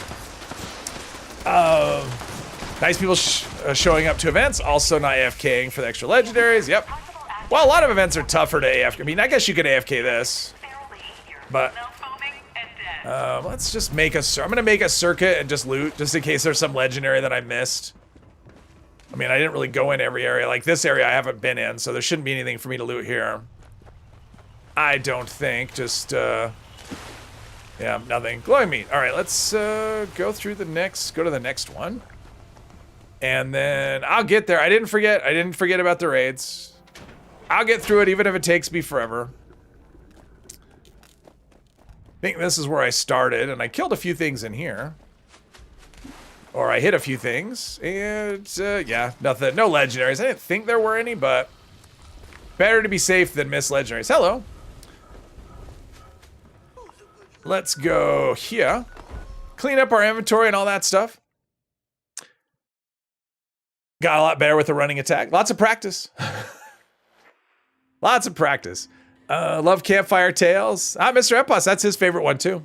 S1: Nice people showing up to events. Also not AFKing for the extra legendaries. Yep. Well, a lot of events are tougher to AFK. I mean, I guess you could AFK this. But let's just make a... I'm going to make a circuit and just loot, just in case there's some legendary that I missed. I mean, I didn't really go in every area. Like this area I haven't been in, so there shouldn't be anything for me to loot here. I don't think. Just, yeah, nothing. Glowing meat. All right, let's go to the next one. And then I'll get there. I didn't forget about the raids. I'll get through it even if it takes me forever. I think this is where I started, and I killed a few things in here. Or I hit a few things, and yeah, nothing, no legendaries. I didn't think there were any, but better to be safe than miss legendaries. Hello. Let's go here. Clean up our inventory and all that stuff. Got a lot better with the running attack. Lots of practice. Lots of practice. Love Campfire Tales. Mr. Epos, that's his favorite one too.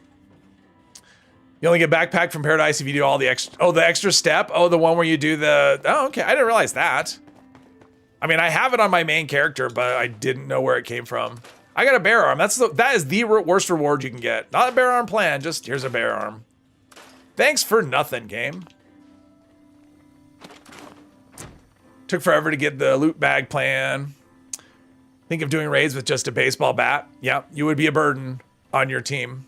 S1: You only get backpack from Paradise if you do all the extra. Oh, the extra step. Oh, the one where you do the. Oh, okay. I didn't realize that. I mean, I have it on my main character, but I didn't know where it came from. I got a bear arm. That is the worst reward you can get. Not a bear arm plan. Just here's a bear arm. Thanks for nothing, game. Took forever to get the loot bag plan. Think of doing raids with just a baseball bat. Yeah, you would be a burden on your team.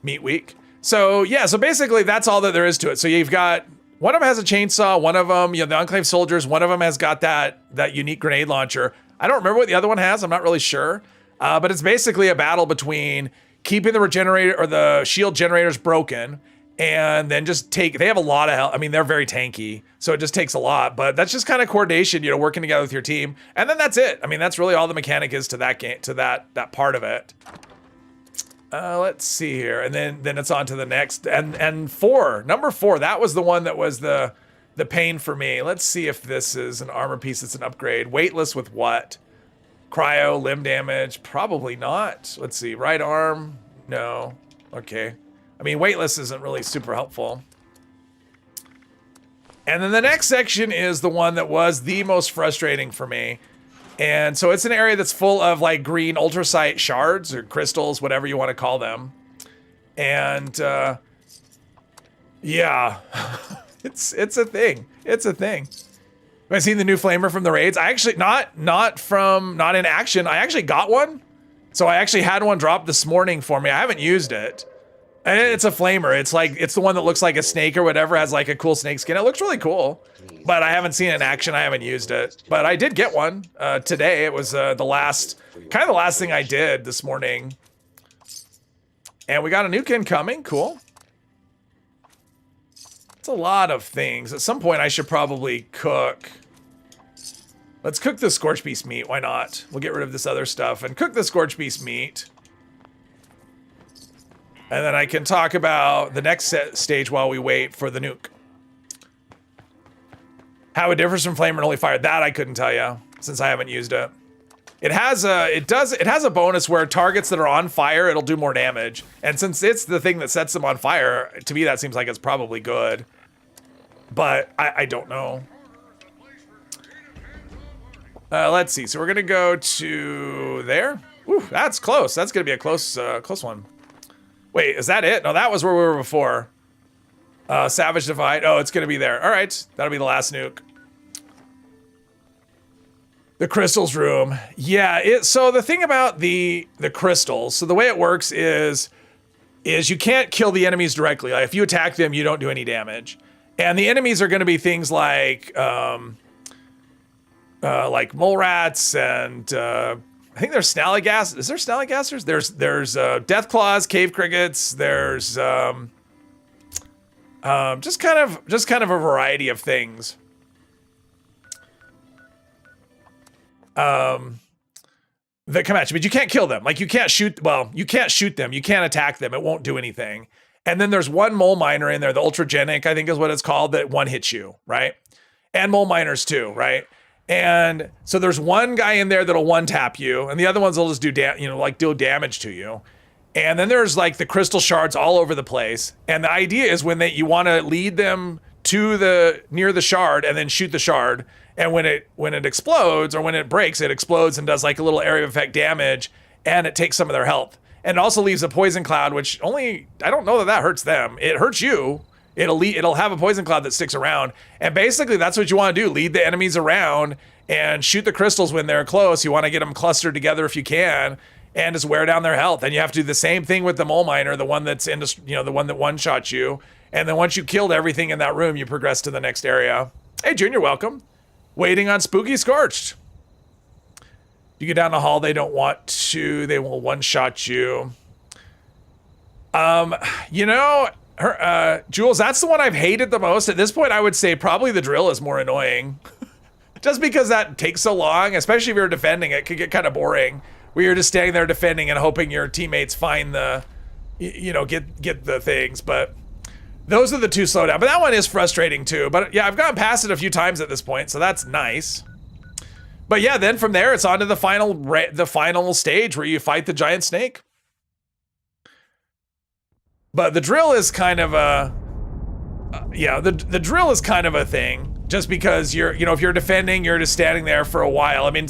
S1: Meat week. So yeah, so basically that's all that there is to it. So you've got, one of them has a chainsaw, one of them, the Enclave soldiers, one of them has got that unique grenade launcher. I don't remember what the other one has, I'm not really sure. But it's basically a battle between keeping the regenerator or the shield generators broken and then just they have a lot of health. I mean, they're very tanky, so it just takes a lot, but that's just kind of coordination, working together with your team. And then that's it. I mean, that's really all the mechanic is to that game, to that part of it. Let's see here, and then it's on to the next, and number 4, that was the one that was the pain for me. Let's see if this is an armor piece. It's an upgrade. Weightless with what? Cryo, limb damage, probably not. Let's see, right arm, no. Okay, I mean, weightless isn't really super helpful. And then the next section is the one that was the most frustrating for me. And so it's an area that's full of like green ultrasight shards or crystals, whatever you want to call them. And yeah, it's a thing. It's a thing. Have I seen the new flamer from the raids? I actually, not in action. I actually got one. So I actually had one drop this morning for me. I haven't used it. And it's a flamer. It's the one that looks like a snake or whatever, has like a cool snake skin. It looks really cool, but I haven't seen it in action. I haven't used it, but I did get one today. It was the last thing I did this morning. And we got a nuke incoming. Cool. It's a lot of things. At some point I should probably cook. Let's cook the scorch beast meat. Why not? We'll get rid of this other stuff and cook the scorch beast meat. And then I can talk about the next stage while we wait for the nuke. How it differs from flame and only fire, that I couldn't tell you since I haven't used it. It has a bonus where targets that are on fire, it'll do more damage. And since it's the thing that sets them on fire, to me that seems like it's probably good. But I don't know. Let's see. So we're gonna go to there. Ooh, that's close. That's gonna be a close one. Wait, is that it? No, that was where we were before. Savage Divide. Oh, it's gonna be there. All right, that'll be the last nuke. The crystals room. Yeah, so the thing about the crystals, so the way it works is you can't kill the enemies directly. Like if you attack them, you don't do any damage. And the enemies are gonna be things like mole rats and I think there's snallygas. Is there snallygassers? There's death claws, cave crickets. There's just kind of a variety of things. That come at you, but you can't kill them. Like you can't shoot. Well, you can't shoot them. You can't attack them. It won't do anything. And then there's one mole miner in there, the ultragenic, I think is what it's called, that one hits you, right? And mole miners too, right? And so there's one guy in there that'll one tap you, and the other ones will just do deal damage to you. And then there's like the crystal shards all over the place. And the idea is when you want to lead them to near the shard and then shoot the shard. And when it explodes or when it breaks, it explodes and does like a little area of effect damage, and it takes some of their health. And it also leaves a poison cloud, which I don't know that hurts them. It hurts you. It'll have a poison cloud that sticks around. And basically that's what you want to do. Lead the enemies around and shoot the crystals when they're close. You want to get them clustered together if you can and just wear down their health. And you have to do the same thing with the mole miner, the one that's the one that one-shots you. And then once you killed everything in that room, you progress to the next area. Hey, Junior, welcome. Waiting on Spooky Scorched. You get down the hall, they don't want to. They will one-shot you. Jules, that's the one I've hated the most. At this point, I would say probably the drill is more annoying. Just because that takes so long, especially if you're defending, it could get kind of boring. Where you're just standing there defending and hoping your teammates find get the things. But those are the two slowdown. But that one is frustrating too. But yeah, I've gotten past it a few times at this point, so that's nice. But yeah, then from there, it's on to the final stage where you fight the giant snake. But the drill is kind of a, the drill is kind of a thing, just because if you're defending, you're just standing there for a while. I mean,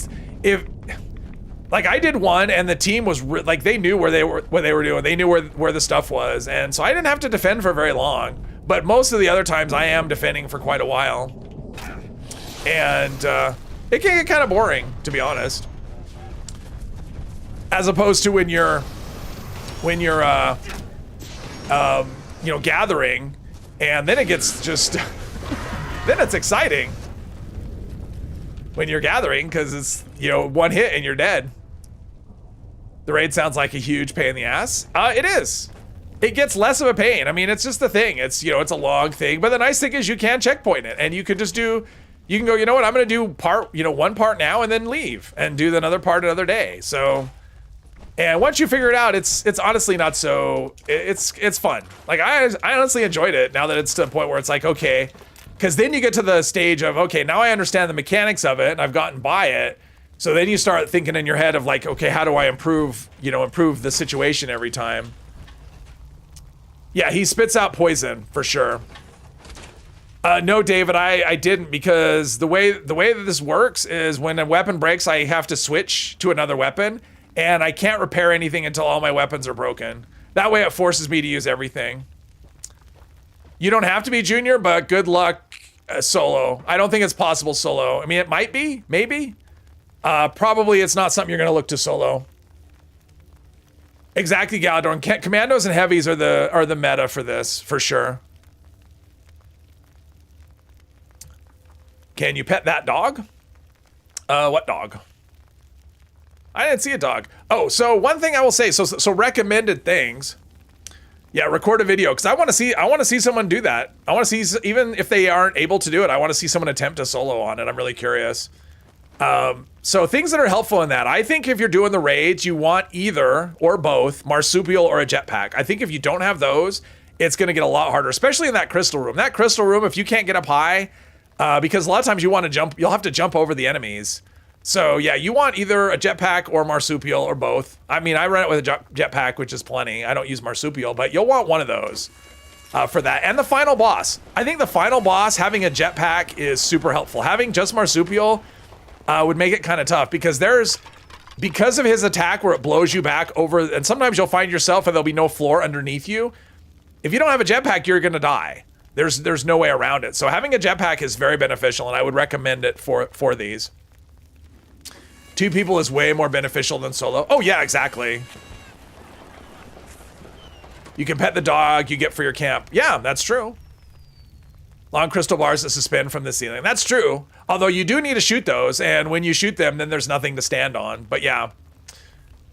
S1: like I did one and the team was like, they knew what they were doing. They knew where the stuff was. And so I didn't have to defend for very long, but most of the other times I am defending for quite a while. And it can get kind of boring, to be honest. As opposed to when you're gathering, and then it gets just, then it's exciting when you're gathering, because it's, one hit and you're dead. The raid sounds like a huge pain in the ass. It is. It gets less of a pain. I mean, it's just the thing. It's, it's a long thing, but the nice thing is you can checkpoint it, and you could just do, you can go, you know what, I'm going to do one part now and then leave and do another part another day. So, and once you figure it out, it's honestly not so, it's fun. Like I honestly enjoyed it now that it's to the point where it's like, okay, because then you get to the stage of, okay, now I understand the mechanics of it and I've gotten by it. So then you start thinking in your head of like, okay, how do I improve the situation every time? Yeah, he spits out poison for sure. No, David, I didn't, because the way that this works is when a weapon breaks, I have to switch to another weapon, and I can't repair anything until all my weapons are broken. That way it forces me to use everything. You don't have to be junior, but good luck solo. I don't think it's possible solo. I mean, it might be, maybe. Probably it's not something you're gonna look to solo. Exactly, Galadorn. Commandos and heavies are the meta for this, for sure. Can you pet that dog? What dog? I didn't see a dog. Oh, so one thing I will say, so recommended things. Yeah, record a video, because I want to see someone do that. I want to see, even if they aren't able to do it, I want to see someone attempt a solo on it. I'm really curious. So things that are helpful in that, I think if you're doing the raids, you want either or both marsupial or a jetpack. I think if you don't have those, it's going to get a lot harder, especially in that crystal room. That crystal room, if you can't get up high, because a lot of times you want to jump, you'll have to jump over the enemies. So yeah, you want either a jetpack or marsupial or both. I mean, I run it with a jetpack, which is plenty. I don't use marsupial, but you'll want one of those for that. And the final boss. I think the final boss, having a jetpack is super helpful. Having just marsupial would make it kind of tough, because because of his attack where it blows you back over, and sometimes you'll find yourself and there'll be no floor underneath you. If you don't have a jetpack, you're gonna die. There's no way around it. So having a jetpack is very beneficial, and I would recommend it for these. 2 people is way more beneficial than solo. Oh yeah, exactly. You can pet the dog you get for your camp. Yeah, that's true. Long crystal bars that suspend from the ceiling. That's true. Although you do need to shoot those, and when you shoot them, then there's nothing to stand on. But yeah,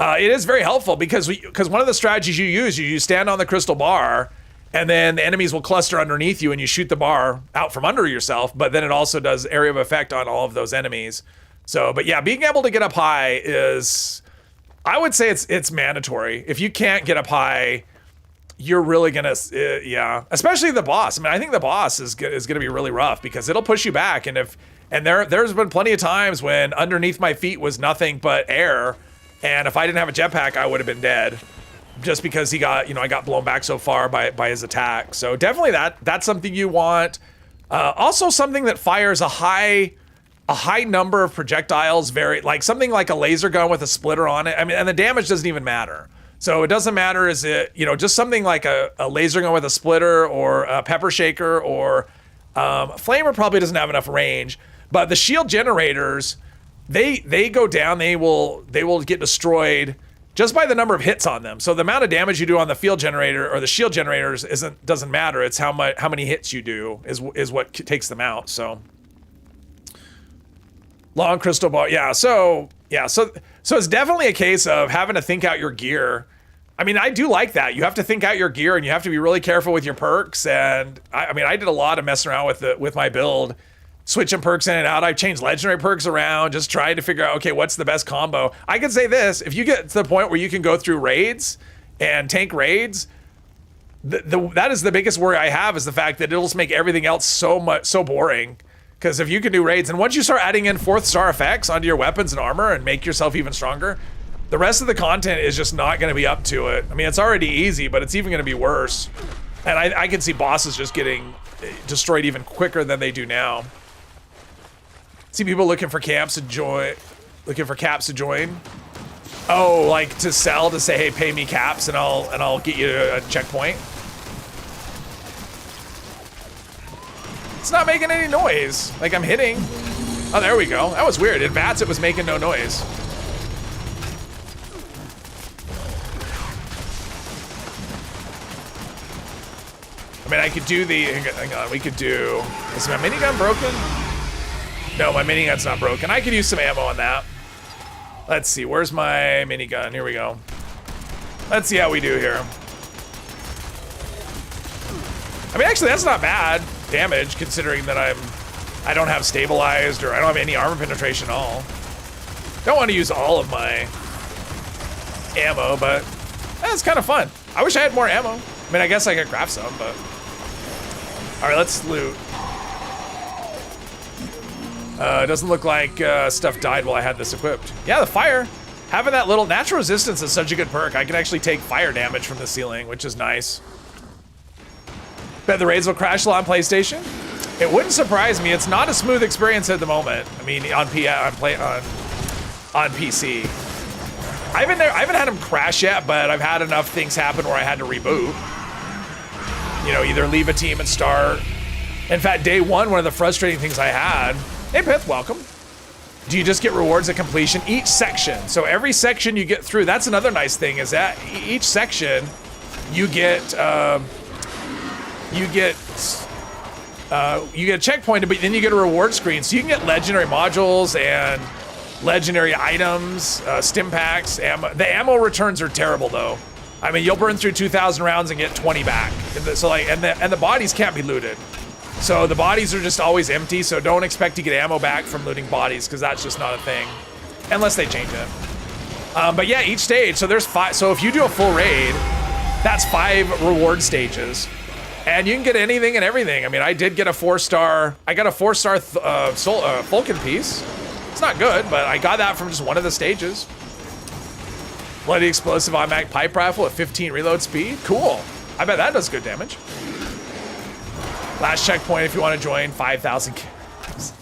S1: it is very helpful, because one of the strategies you stand on the crystal bar, and then the enemies will cluster underneath you, and you shoot the bar out from under yourself. But then it also does area of effect on all of those enemies. So, but yeah, being able to get up high is, I would say it's mandatory. If you can't get up high, you're really gonna, yeah, especially the boss. I mean, I think the boss is gonna be really rough, because it'll push you back. And there's been plenty of times when underneath my feet was nothing but air, and if I didn't have a jetpack, I would have been dead, just because he got, I got blown back so far by his attack. So definitely that's something you want. Also something that fires a high number of projectiles, like something like a laser gun with a splitter on it. I mean, and the damage doesn't even matter. So it doesn't matter, is it, just something like a laser gun with a splitter, or a pepper shaker, or flamer probably doesn't have enough range, but the shield generators, they go down, they will get destroyed just by the number of hits on them. So the amount of damage you do on the field generator or the shield generators doesn't matter. It's how many hits you do is what takes them out. So long crystal ball. Yeah. So it's definitely a case of having to think out your gear. I mean, I do like that. You have to think out your gear, and you have to be really careful with your perks. And I mean, I did a lot of messing around with my build, switching perks in and out. I've changed legendary perks around, just trying to figure out, okay, what's the best combo. I could say this: if you get to the point where you can go through raids and tank raids, that is the biggest worry I have, is the fact that it'll just make everything else so boring. Because if you can do raids, and once you start adding in 4th star effects onto your weapons and armor and make yourself even stronger, the rest of the content is just not going to be up to it. I mean, it's already easy, but it's even going to be worse. And I can see bosses just getting destroyed even quicker than they do now. See people looking for camps to join, Oh, like to sell, to say, hey, pay me caps and I'll get you a checkpoint. It's not making any noise. Like I'm hitting. Oh, there we go. That was weird. In VATS, it was making no noise. I mean, I could do the, hang on, we could do, is my minigun broken? No, my minigun's not broken. I could use some ammo on that. Let's see, where's my minigun? Here we go. Let's see how we do here. I mean, actually, that's not bad damage, considering that I don't have stabilized, or I don't have any armor penetration at all. Don't want to use all of my ammo, but that's kind of fun. I wish I had more ammo. I mean, I guess I could craft some, but... All right, let's loot. It doesn't look like stuff died while I had this equipped. Yeah, the fire. Having that little natural resistance is such a good perk. I can actually take fire damage from the ceiling, which is nice. Bet the raids will crash a lot on PlayStation. It wouldn't surprise me. It's not a smooth experience at the moment. I mean, on PC. I haven't had them crash yet, but I've had enough things happen where I had to reboot. You know, either leave a team and start. In fact, day one of the frustrating things I had. Hey, Pith, welcome. Do you just get rewards at completion? Each section. So every section you get through, that's another nice thing, is that each section you get a checkpoint, but then you get a reward screen. So you can get legendary modules and legendary items, stim packs, ammo. The ammo returns are terrible though. I mean, you'll burn through 2,000 rounds and get 20 back. So like, and the bodies can't be looted. So the bodies are just always empty, so don't expect to get ammo back from looting bodies, because that's just not a thing. Unless they change it. But yeah, each stage, so there's 5, so if you do a full raid, that's 5 reward stages. And you can get anything and everything. I mean, I did get a 4-star, I got a 4-star Vulcan piece. It's not good, but I got that from just one of the stages. Bloody explosive automatic pipe rifle at 15 reload speed, cool. I bet that does good damage. Last checkpoint if you want to join, 5,000 kills.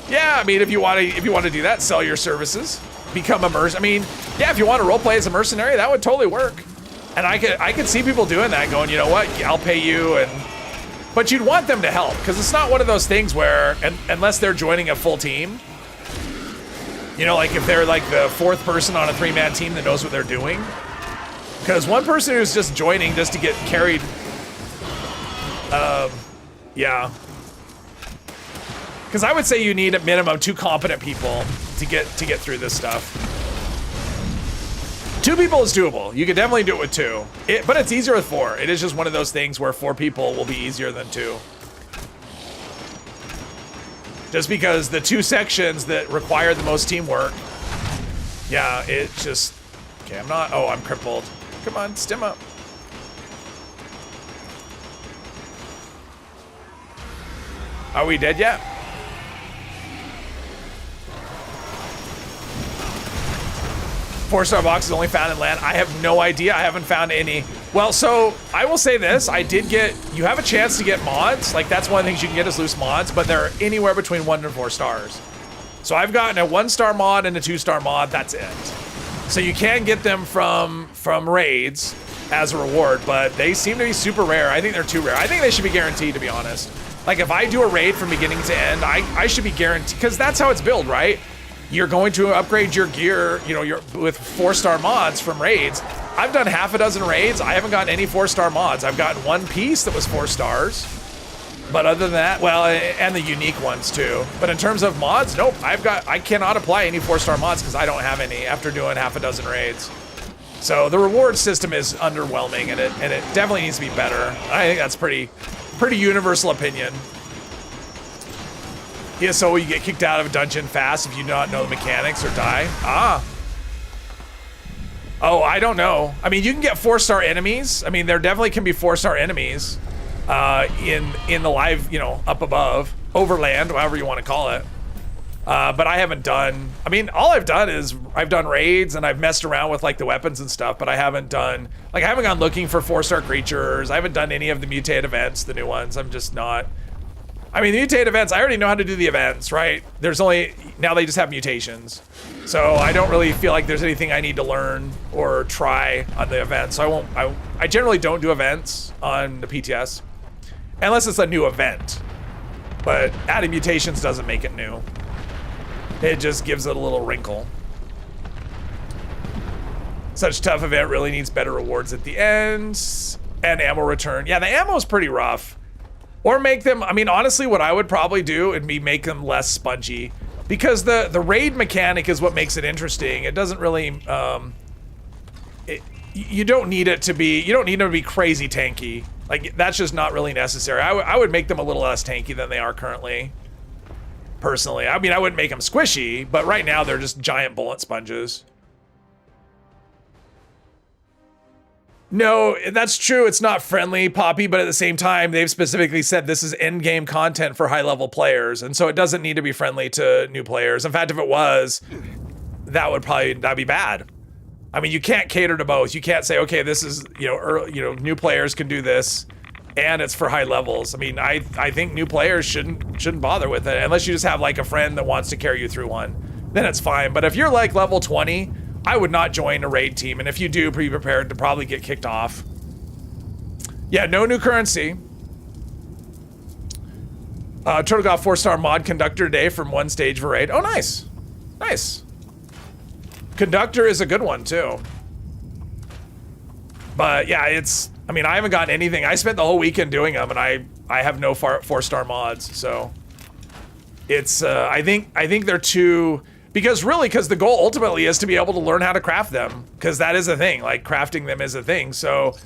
S1: Yeah, I mean, if you want to do that, sell your services, become a merc. I mean, yeah, if you want to roleplay as a mercenary, that would totally work. And I could see people doing that, going, you know what, I'll pay you, but you'd want them to help, because it's not one of those things where, unless they're joining a full team, you know, like if they're like the 4th person on a 3-man team that knows what they're doing. Because one person who's just joining just to get carried. Yeah. Because I would say you need at minimum 2 competent people to get through this stuff. 2 people is doable. You could definitely do it with 2. But it's easier with 4. It is just one of those things where 4 people will be easier than 2. Just because the 2 sections that require the most teamwork. Yeah, it just... Okay, I'm crippled. Come on, stim up. Are we dead yet? Four-star boxes only found in land. I have no idea. I haven't found any. Well, so I will say this. I did get, you have a chance to get mods. Like that's one of the things you can get is loose mods, but they're anywhere between 1 and 4 stars. So I've gotten a 1-star mod and a 2-star mod. That's it. So you can get them from raids as a reward, but they seem to be super rare. I think they're too rare. I think they should be guaranteed, to be honest. Like if I do a raid from beginning to end, I should be guaranteed, because that's how it's built, right? You're going to upgrade your gear, you know, with 4-star mods from raids. I've done half a dozen raids. I haven't gotten any 4-star mods. I've gotten 1 piece that was 4 stars. But other than that, well, and the unique ones too. But in terms of mods, nope. I cannot apply any 4-star mods because I don't have any after doing half a dozen raids. So the reward system is underwhelming, and it definitely needs to be better. I think that's pretty universal opinion. Yeah, so you get kicked out of a dungeon fast if you do not know the mechanics or die. Ah. Oh, I don't know. I mean, you can get 4-star enemies. I mean, there definitely can be 4-star enemies. in the live, you know, up above, overland, however you want to call it. But I haven't done, I mean, all I've done is I've done raids and I've messed around with like the weapons and stuff, but I haven't done, like I haven't gone looking for 4-star creatures. I haven't done any of the mutate events, the new ones. I'm just not, I mean, the mutate events, I already know how to do the events, right? There's only, now they just have mutations. So I don't really feel like there's anything I need to learn or try on the events. So I generally don't do events on the PTS unless it's a new event, but adding mutations doesn't make it new. It just gives it a little wrinkle. Such tough event really needs better rewards at the end. And ammo return. Yeah, the ammo is pretty rough. Or make them, I mean, honestly, what I would probably do would be make them less spongy. Because the raid mechanic is what makes it interesting. It doesn't really, you don't need it to be, you don't need them to be crazy tanky. Like, that's just not really necessary. I would make them a little less tanky than they are currently. Personally, I mean, I wouldn't make them squishy, but right now they're just giant bullet sponges. No, that's true. It's not friendly, Poppy, but at the same time, they've specifically said this is end-game content for high-level players, and so it doesn't need to be friendly to new players. In fact, if it was, that'd be bad. I mean, you can't cater to both. You can't say, okay, this is, new players can do this, and it's for high levels. I mean, I think new players shouldn't bother with it unless you just have like a friend that wants to carry you through one. Then it's fine. But if you're like level 20, I would not join a raid team. And if you do, be prepared to probably get kicked off. Yeah, no new currency. Turtle got 4-star mod conductor today from one stage of a raid. Oh, nice. Nice. Conductor is a good one too. But yeah, I mean, I haven't gotten anything. I spent the whole weekend doing them, and I have no 4-star mods. So it's I think they're too, because the goal ultimately is to be able to learn how to craft them, because that is a thing. Like, crafting them is a thing. So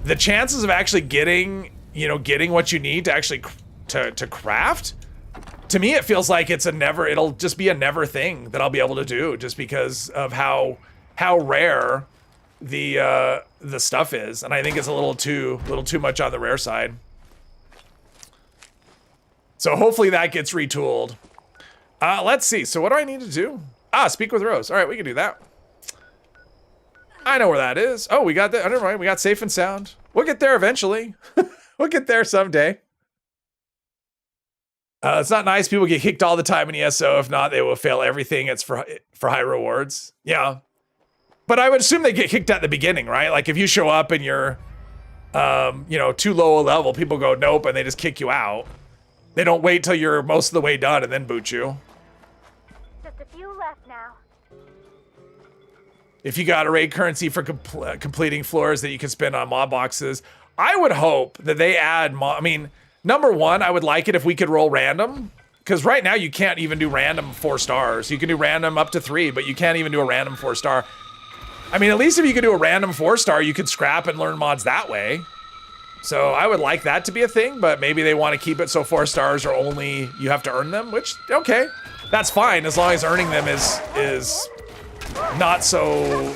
S1: the chances of actually getting what you need to actually to craft, to me it feels like it'll just be a never thing that I'll be able to do, just because of how rare the stuff is, and I think it's a little too much on the rare side. So hopefully that gets retooled. Let's see. So what do I need to do? Speak with Rose. All right, we can do that. I know where that is. Oh, we got that. Never mind. We got safe and sound. We'll get there eventually. We'll get there someday. It's not nice. People get kicked all the time in ESO. If not, they will fail everything. It's for high rewards. Yeah. But I would assume they get kicked at the beginning, right? Like if you show up and you're, too low a level, people go nope, and they just kick you out. They don't wait till you're most of the way done and then boot you.
S6: Just a few left now.
S1: If you got a raid currency for completing floors that you can spend on mob boxes, I would hope that they add I mean, number one, I would like it if we could roll random. Because right now you can't even do random 4 stars. You can do random up to 3, but you can't even do a random 4-star. I mean, at least if you could do a random 4-star, you could scrap and learn mods that way. So I would like that to be a thing, but maybe they want to keep it so 4 stars are only, you have to earn them, which, okay. That's fine, as long as earning them is not so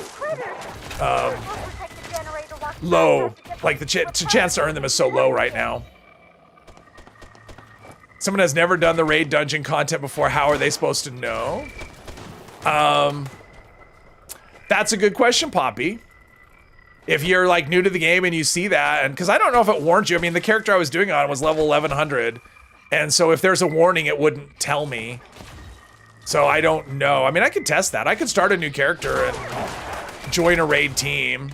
S1: low. Like the chance to earn them is so low right now. Someone has never done the raid dungeon content before. How are they supposed to know? That's a good question, Poppy. If you're like new to the game and you see that, and because I don't know if it warns you. I mean, the character I was doing on was level 1100, and so if there's a warning, it wouldn't tell me. So I don't know. I mean, I could test that. I could start a new character and join a raid team.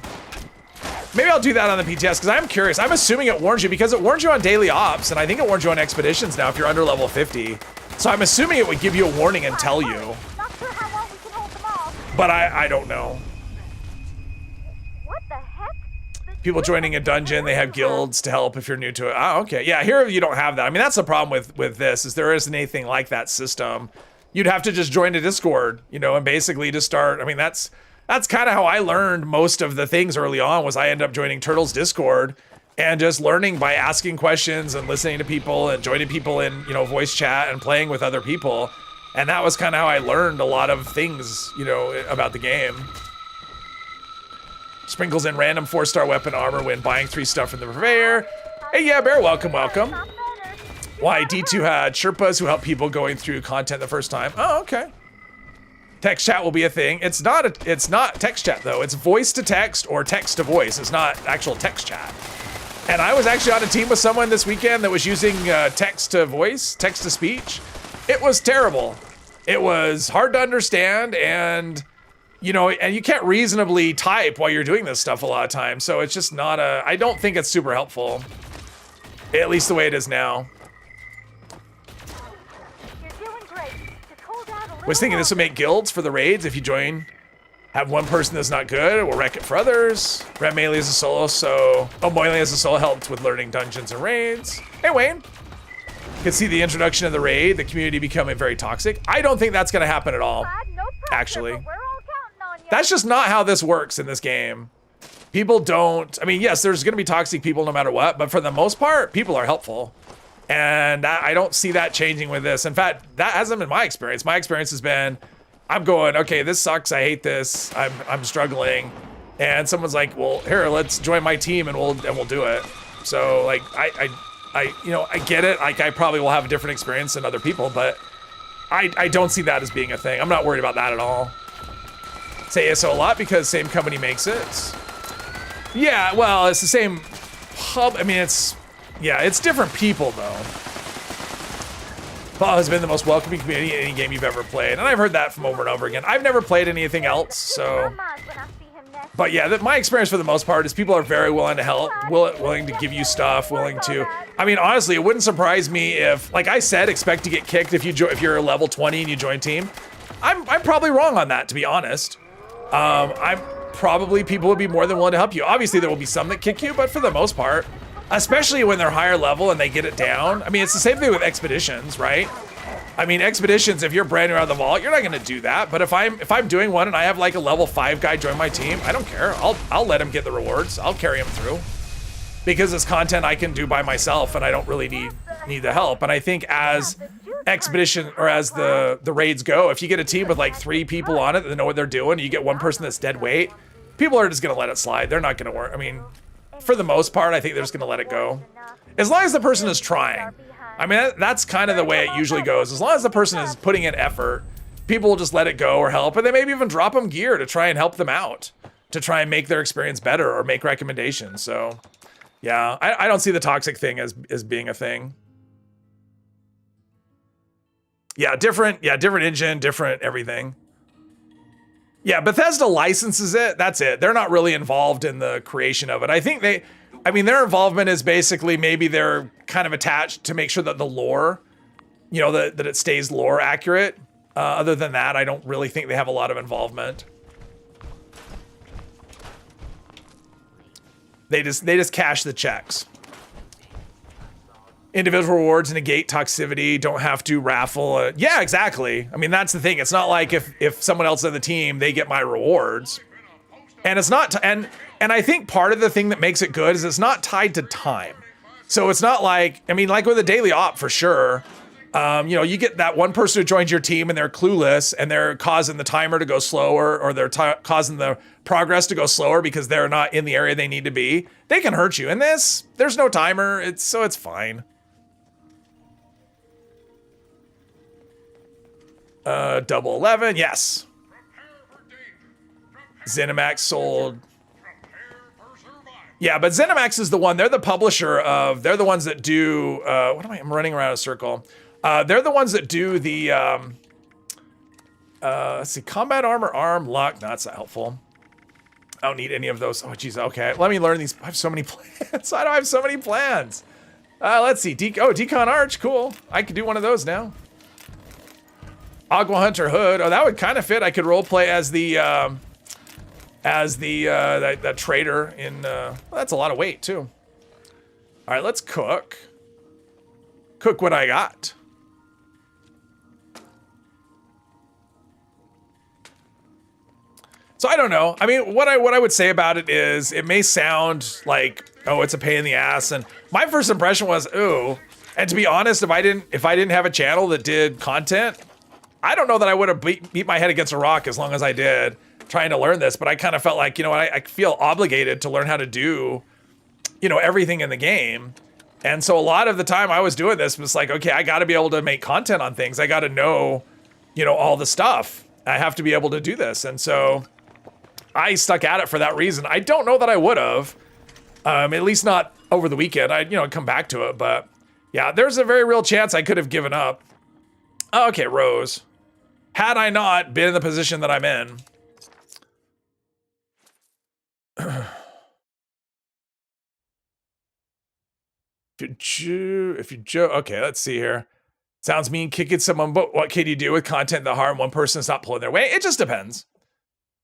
S1: Maybe I'll do that on the PTS because I'm curious. I'm assuming it warns you because it warns you on daily ops, and I think it warns you on expeditions now if you're under level 50. So I'm assuming it would give you a warning and tell you.
S6: Not sure how long we can hold them off.
S1: But I don't know.
S6: What the heck?
S1: People joining a dungeon, they have guilds to help if you're new to it. Oh, okay. Yeah, here you don't have that. I mean, that's the problem with this, is there isn't anything like that system. You'd have to just join a Discord, and basically just start. I mean, that's kind of how I learned most of the things early on, was I ended up joining Turtle's Discord and just learning by asking questions and listening to people and joining people in, voice chat and playing with other people. And that was kind of how I learned a lot of things, about the game. Sprinkles in random 4-star weapon armor when buying 3 stuff from the purveyor. Hey, yeah, Bear, welcome, welcome.
S6: Not better.
S1: Why, D2 had Sherpas who help people going through content the first time. Oh, okay. Text chat will be a thing. It's not text chat though. It's voice to text or text to voice. It's not actual text chat. And I was actually on a team with someone this weekend that was using text to voice, text to speech. It was terrible. It was hard to understand, and you know, and you can't reasonably type while you're doing this stuff a lot of times. So it's just not I don't think it's super helpful. At least the way it is now.
S6: You're doing great. Just hold out a little
S1: Was thinking this would make guilds for the raids if you join. Have one person that's not good, we'll wreck it for others. Red Melee is a solo, so... Oh, Melee as a solo helped with learning dungeons and raids. Hey, Wayne. Could see the introduction of the raid, the community becoming very toxic. I don't think that's gonna happen at all,
S6: Glad, no pressure,
S1: actually.
S6: but we're all counting on you.
S1: That's just not how this works in this game. People don't... I mean, yes, there's gonna be toxic people no matter what, but for the most part, people are helpful. And I don't see that changing with this. In fact, that hasn't been my experience. My experience has been... I'm going, okay, this sucks. I hate this. I'm struggling, and someone's like, well, here, let's join my team, and we'll do it. So like, I you know, I get it. Like, I probably will have a different experience than other people, but I don't see that as being a thing. I'm not worried about that at all. Say ASO a lot because same company makes it. Yeah, well, it's the same hub. I mean, it's different people though. Paul has been the most welcoming community in any game you've ever played, and I've heard that from over and over again. I've never played anything else, so. But yeah, my experience for the most part is people are very willing to help, willing to give you stuff, willing to. I mean, honestly, it wouldn't surprise me if, like I said, expect to get kicked if if you're level 20 and you join team. I'm probably wrong on that, to be honest. People would be more than willing to help you. Obviously, there will be some that kick you, but for the most part. Especially when they're higher level and they get it down. I mean, it's the same thing with expeditions, right? I mean, expeditions, if you're brand new out of the vault, you're not gonna do that. But if I'm doing one and I have like a level 5 guy join my team, I don't care. I'll let him get the rewards. I'll carry him through. Because it's content I can do by myself and I don't really need the help. And I think as expedition or as the raids go, if you get a team with like 3 people on it that know what they're doing, and you get one person that's dead weight, people are just gonna let it slide. They're not gonna work. I mean, for the most part, I think they're just gonna let it go. As long as the person is trying. I mean, that's kind of the way it usually goes. As long as the person is putting in effort, people will just let it go or help, and they maybe even drop them gear to try and help them out, to try and make their experience better or make recommendations. So, yeah, I don't see the toxic thing as being a thing. Yeah, different engine, different everything. Yeah, Bethesda licenses it. That's it. They're not really involved in the creation of it. I think their involvement is basically maybe they're kind of attached to make sure that the lore, you know, that it stays lore accurate. Other than that, I don't really think they have a lot of involvement. They just cash the checks. Individual rewards negate toxicity, don't have to raffle. Yeah, exactly. I mean, that's the thing. It's not like if someone else on the team, they get my rewards. And it's not, and I think part of the thing that makes it good is it's not tied to time. So it's not like, I mean, like with a daily op for sure, you know, you get that one person who joins your team and they're clueless and they're causing the timer to go slower, or they're causing the progress to go slower because they're not in the area they need to be. They can hurt you. In this, there's no timer, so it's fine. Double 11, yes. ZeniMax sold. Yeah, but ZeniMax is the one. They're the publisher of. They're the ones that do. I'm running around a circle. They're the ones that do the. Let's see, combat armor, arm, luck. No, that's not helpful. I don't need any of those. Oh, geez. Okay, let me learn these. I have so many plans. I don't have so many plans. Let's see. Decon Arch. Cool. I could do one of those now. Agua Hunter Hood. Oh, that would kind of fit. I could roleplay as that trader in. Well, that's a lot of weight too. All right, let's cook. Cook what I got. So I don't know. I mean, what I would say about it is, it may sound like, oh, it's a pain in the ass, and my first impression was, ooh. And to be honest, if I didn't have a channel that did content, I don't know that I would have beat my head against a rock as long as I did trying to learn this. But I kind of felt like, you know, I feel obligated to learn how to do, you know, everything in the game. And so a lot of the time I was doing this was like, okay, I got to be able to make content on things. I got to know, you know, all the stuff. I have to be able to do this. And so I stuck at it for that reason. I don't know that I would have, at least not over the weekend. I'd, you know, come back to it. But yeah, there's a very real chance I could have given up. Okay, Rose. Had I not been in the position that I'm in. If you okay, let's see here. Sounds mean kicking someone, but what can you do with content that harm one person's not pulling their weight? It just depends.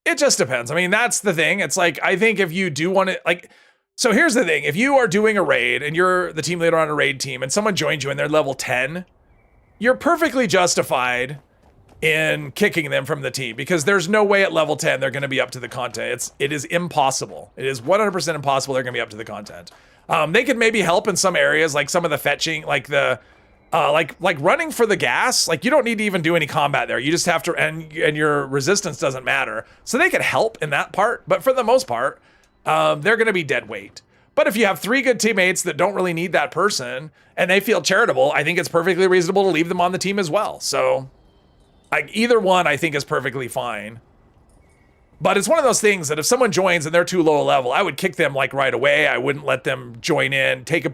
S1: It just depends. I mean, that's the thing. It's like, I think if you do want to, like, so here's the thing. If you are doing a raid and you're the team leader on a raid team and someone joins you and they're level 10, you're perfectly justified in kicking them from the team because there's no way at level 10 they're going to be up to the content. It is impossible. It is 100% impossible they're going to be up to the content. They could maybe help in some areas, like some of the fetching, like the like running for the gas. Like you don't need to even do any combat there. You just have to, and your resistance doesn't matter. So they could help in that part, but for the most part, they're going to be dead weight. But if you have 3 good teammates that don't really need that person and they feel charitable, I think it's perfectly reasonable to leave them on the team as well. So like either one, I think is perfectly fine. But it's one of those things that if someone joins and they're too low a level, I would kick them like right away. I wouldn't let them join in, take a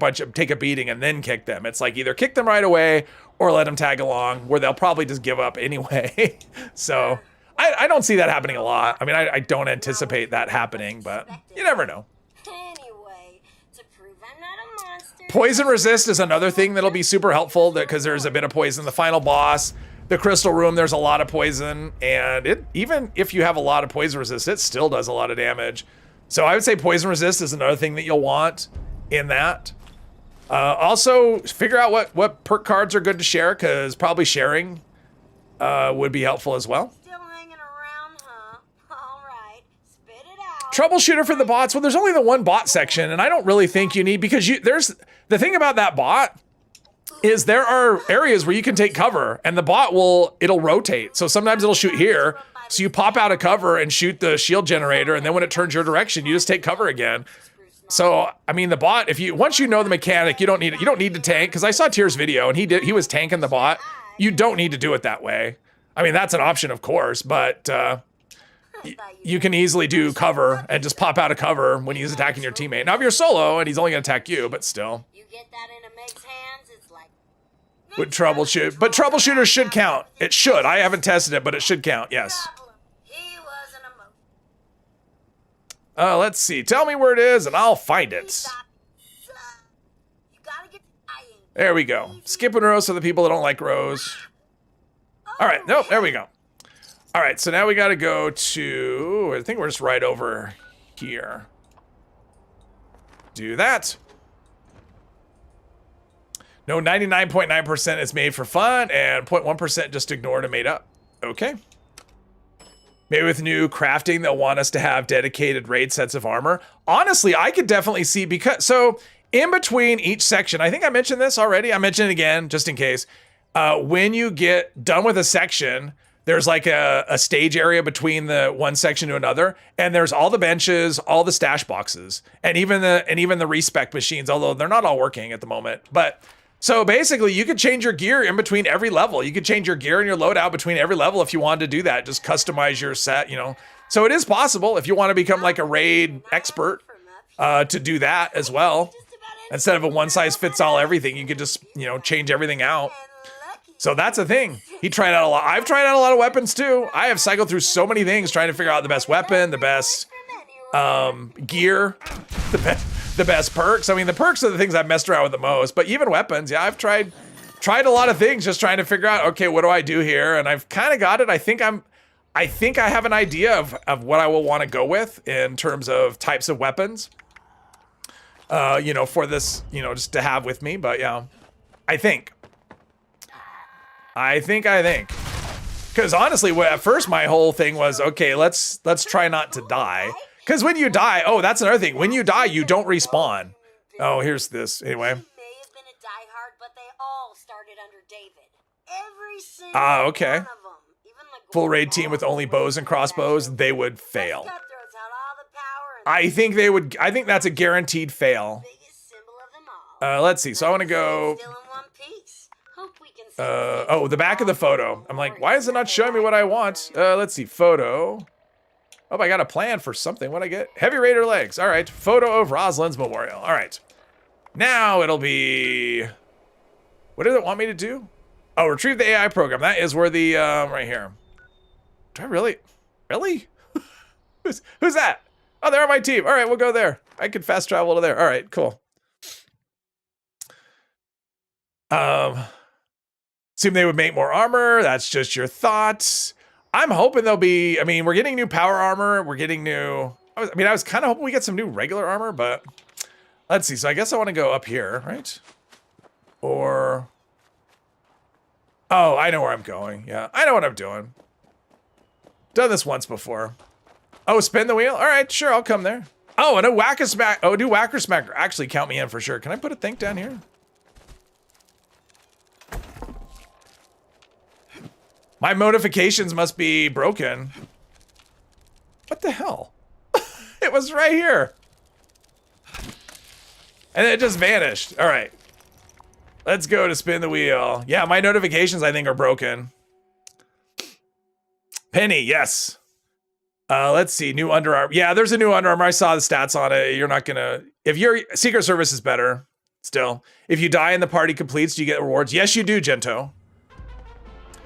S1: beating and then kick them. It's like either kick them right away or let them tag along where they'll probably just give up anyway. So I don't see that happening a lot. I mean, I don't anticipate that happening, but you never know.
S7: Anyway, to prove I'm not a monster.
S1: Poison resist is another thing that'll be super helpful because there's a bit of poison. The final boss, the crystal room, there's a lot of poison, and it, even if you have a lot of poison resist, it still does a lot of damage. So I would say poison resist is another thing that you'll want in that. Also, figure out what perk cards are good to share, because probably sharing would be helpful as well.
S7: Still hanging around, huh? All right, spit it out.
S1: Troubleshooter for the bots. Well, there's only the one bot section, and I don't really think you need, because there's the thing about that bot is there are areas where you can take cover and the bot it'll rotate. So sometimes it'll shoot here. So you pop out of cover and shoot the shield generator. And then when it turns your direction, you just take cover again. So, I mean, the bot, once you know the mechanic, you don't need to tank. Cause I saw Tier's video and he was tanking the bot. You don't need to do it that way. I mean, that's an option, of course, but, you can easily do cover and just pop out of cover when he's attacking your teammate. Now, if you're solo and he's only gonna attack you, but still.
S7: You get that in a Meg's hands, it's like
S1: Would troubleshoot, but troubleshooters should count. It should. I haven't tested it, but it should count. Yes.
S7: he wasn't a mo.
S1: Let's see. Tell me where it is, and I'll find it.
S7: You gotta get dying.
S1: There we go. Skipping Rose for the people that don't like Rose. All right. Nope. There we go. All right. So now we got to go to. I think we're just right over here. Do that. No, 99.9% is made for fun, and 0.1% just ignored and made up. Okay. Maybe with new crafting, they'll want us to have dedicated raid sets of armor. Honestly, I could definitely see, because, so in between each section, I think I mentioned this already. I mentioned it again, just in case. When you get done with a section, there's like a stage area between the one section to another, and there's all the benches, all the stash boxes, and even the respec machines, although they're not all working at the moment. But so basically, you could change your gear in between every level. You could change your gear and your loadout between every level if you wanted to do that. Just customize your set, you know. So it is possible if you want to become like a raid expert to do that as well. Instead of a one-size-fits-all everything, you could just, you know, change everything out. So that's a thing. He tried out a lot. I've tried out a lot of weapons too. I have cycled through so many things trying to figure out the best weapon, the best gear, the best perks. I mean, the perks are the things I've messed around with the most, but even weapons, yeah, I've tried a lot of things just trying to figure out, okay, what do I do here? And I've kind of got it. I think I have an idea of what I will want to go with in terms of types of weapons, you know, for this, you know, just to have with me. But yeah, I think. Because honestly, at first my whole thing was, okay, let's try not to die. Because when you die, oh, that's another thing. When you die, you don't respawn. Oh, here's this. Anyway.
S7: May have been a diehard, but they all started under David. Every single
S1: okay.
S7: one of them. Even the
S1: Full raid team with only bows and crossbows, they would fail.
S7: cutthroats had all the power and
S1: I think that's a guaranteed fail.
S7: the biggest symbol of them
S1: Let's see. So I want to go.
S7: Still in one piece. Hope we can
S1: Oh, the back of the photo. I'm like, why is it not showing me what I want? Let's see. Photo. Oh, I got a plan for something. What'd I get? Heavy Raider legs. All right. Photo of Rosalind's memorial. All right. Now it'll be. What does it want me to do? Oh, retrieve the AI program. That is where the right here. Do I really? Who's that? Oh, they're on my team. All right, we'll go there. I can fast travel to there. All right, cool. Assume they would make more armor. That's just your thoughts. I'm hoping they'll be. I mean, we're getting new power armor. We're getting new. I was kind of hoping we get some new regular armor, but let's see. So I guess I want to go up here, right? Or. Oh, I know where I'm going. Yeah, I know what I'm doing. Done this once before. Oh, spin the wheel? All right, sure, I'll come there. Oh, and a whack-a-smack. Oh, do whacker-smack. Actually, count me in for sure. Can I put a thing down here? My notifications must be broken. What the hell? It was right here. And it just vanished. All right. Let's go to spin the wheel. Yeah, my notifications, I think, are broken. Penny, yes. Let's see, new underarm. Yeah, there's a new underarm. I saw the stats on it. You're not gonna. If your Secret Service is better, still. If you die and the party completes, do you get rewards? Yes, you do, Gento.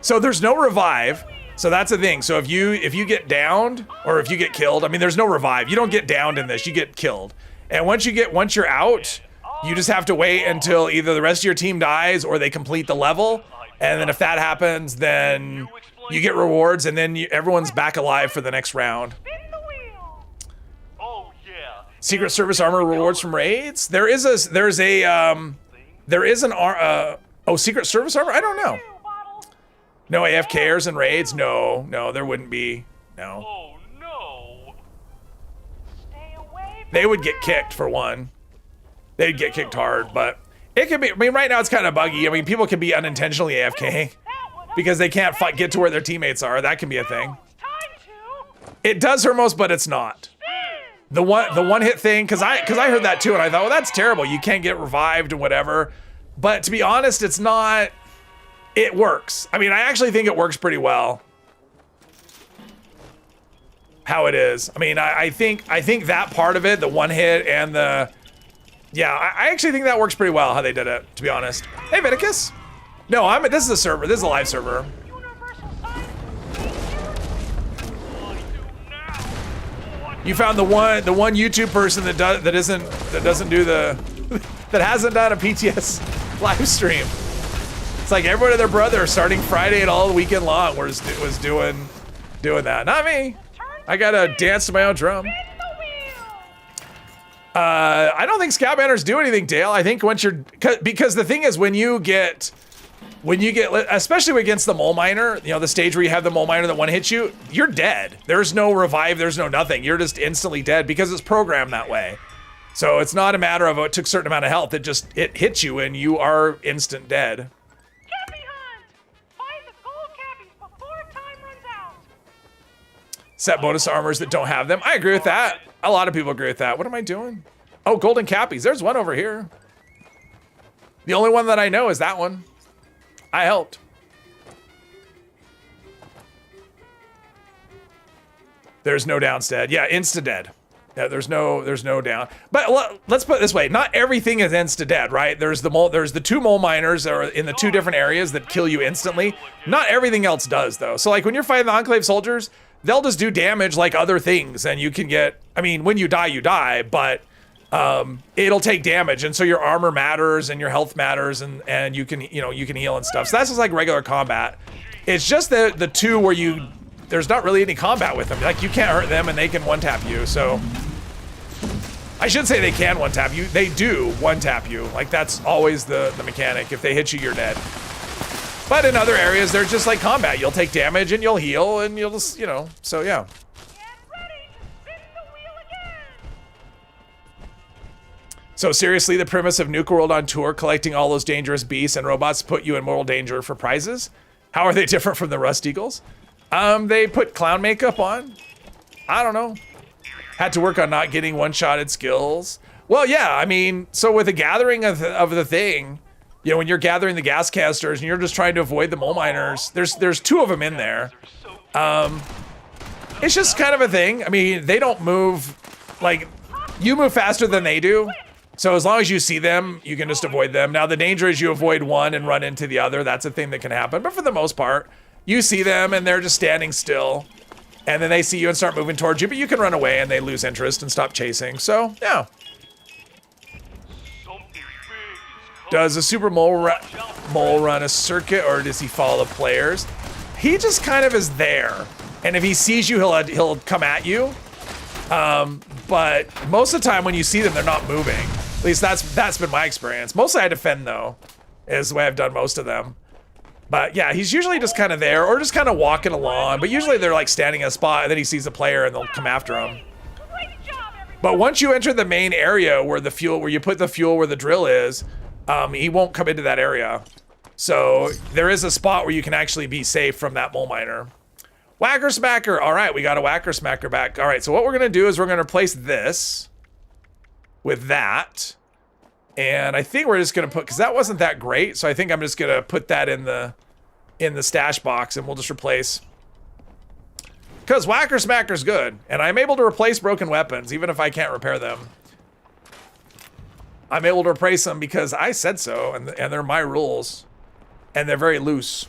S1: So there's no revive. So that's the thing. So if you get downed or if you get killed, I mean, there's no revive. You don't get downed in this. You get killed. And once you're out, you just have to wait until either the rest of your team dies or they complete the level. And then if that happens, then you get rewards, and then everyone's back alive for the next round.
S2: Oh yeah.
S1: Secret Service armor rewards from raids. There's an Secret Service armor. I don't know. No AFKers and raids. No, there wouldn't be. No.
S2: Oh no.
S1: They would get kicked for one. They'd get kicked hard, but it could be. I mean, right now it's kind of buggy. I mean, people can be unintentionally AFK. Because they can't get to where their teammates are. That can be a thing. It does Hermos, but it's not. The one hit thing, because I heard that too, and I thought, well, that's terrible. You can't get revived and whatever. But to be honest, it's not. It works. I mean, I actually think it works pretty well. How it is. I mean, I think that part of it, the one hit and the. Yeah, I actually think that works pretty well how they did it. To be honest. Hey, Viticus. No, this is a server. This is a live server. You found the one YouTube person that hasn't done a PTS live stream. It's like everyone and their brother starting Friday and all weekend long was doing that. Not me. I gotta dance to my own drum. I don't think scout banners do anything, Dale. I think because the thing is when you get, especially against the mole miner, you know, the stage where you have the mole miner that one hits you, you're dead. There's no revive, there's no nothing. You're just instantly dead because it's programmed that way. So it's not a matter of it took a certain amount of health. It hits you and you are instant dead.
S6: Cappy hunt! Find the gold cappies before time runs out.
S1: Set bonus armors that don't have them. I agree with that. A lot of people agree with that. What am I doing? Oh, golden cappies. There's one over here. The only one that I know is that one. I helped. There's no downstead. Yeah, insta dead. Yeah, there's no down. But let's put it this way: not everything is insta dead, right? There's the two mole miners that are in the two different areas that kill you instantly. Not everything else does though. So like when you're fighting the Enclave soldiers, they'll just do damage like other things, and you can get. I mean, when you die, but. It'll take damage, and so your armor matters and your health matters, and you can heal and stuff. So that's just like regular combat. It's just the two where there's not really any combat with them. Like you can't hurt them and they can one tap you. So I should say they can one tap you. They do one tap you. Like that's always the mechanic. If they hit you, you're dead. But in other areas, they're just like combat. You'll take damage and you'll heal and you'll just so yeah. So seriously, the premise of Nuke World on tour, collecting all those dangerous beasts and robots put you in mortal danger for prizes? How are they different from the Rust Eagles? They put clown makeup on. I don't know. Had to work on not getting one-shotted skills. Well, yeah, I mean, so with the gathering of the thing, you know, when you're gathering the gas canisters and you're just trying to avoid the mole miners, there's 2 of them in there. It's just kind of a thing. I mean, they don't move, like, you move faster than they do. So as long as you see them, you can just avoid them. Now, the danger is you avoid one and run into the other. That's a thing that can happen. But for the most part, you see them and they're just standing still. And then they see you and start moving towards you. But you can run away and they lose interest and stop chasing. So, yeah. Does a super mole run a circuit, or does he follow the players? He just kind of is there. And if he sees you, he'll come at you. But most of the time when you see them, they're not moving. At least that's been my experience. Mostly I defend, though, is the way I've done most of them. But yeah, he's usually just kind of there or just kind of walking along. But usually they're like standing in a spot and then he sees a player and they'll come after him. But once you enter the main area where you put the fuel where the drill is, he won't come into that area. So there is a spot where you can actually be safe from that mole miner. Whacker Smacker. All right, we got a Whacker Smacker back. All right, so what we're going to do is we're going to replace this with that. And I think we're just going to put, because that wasn't that great, so I think I'm just going to put that in the stash box and we'll just replace. Because Whacker Smacker's good, and I'm able to replace broken weapons, even if I can't repair them. I'm able to replace them because I said so, and they're my rules. And they're very loose.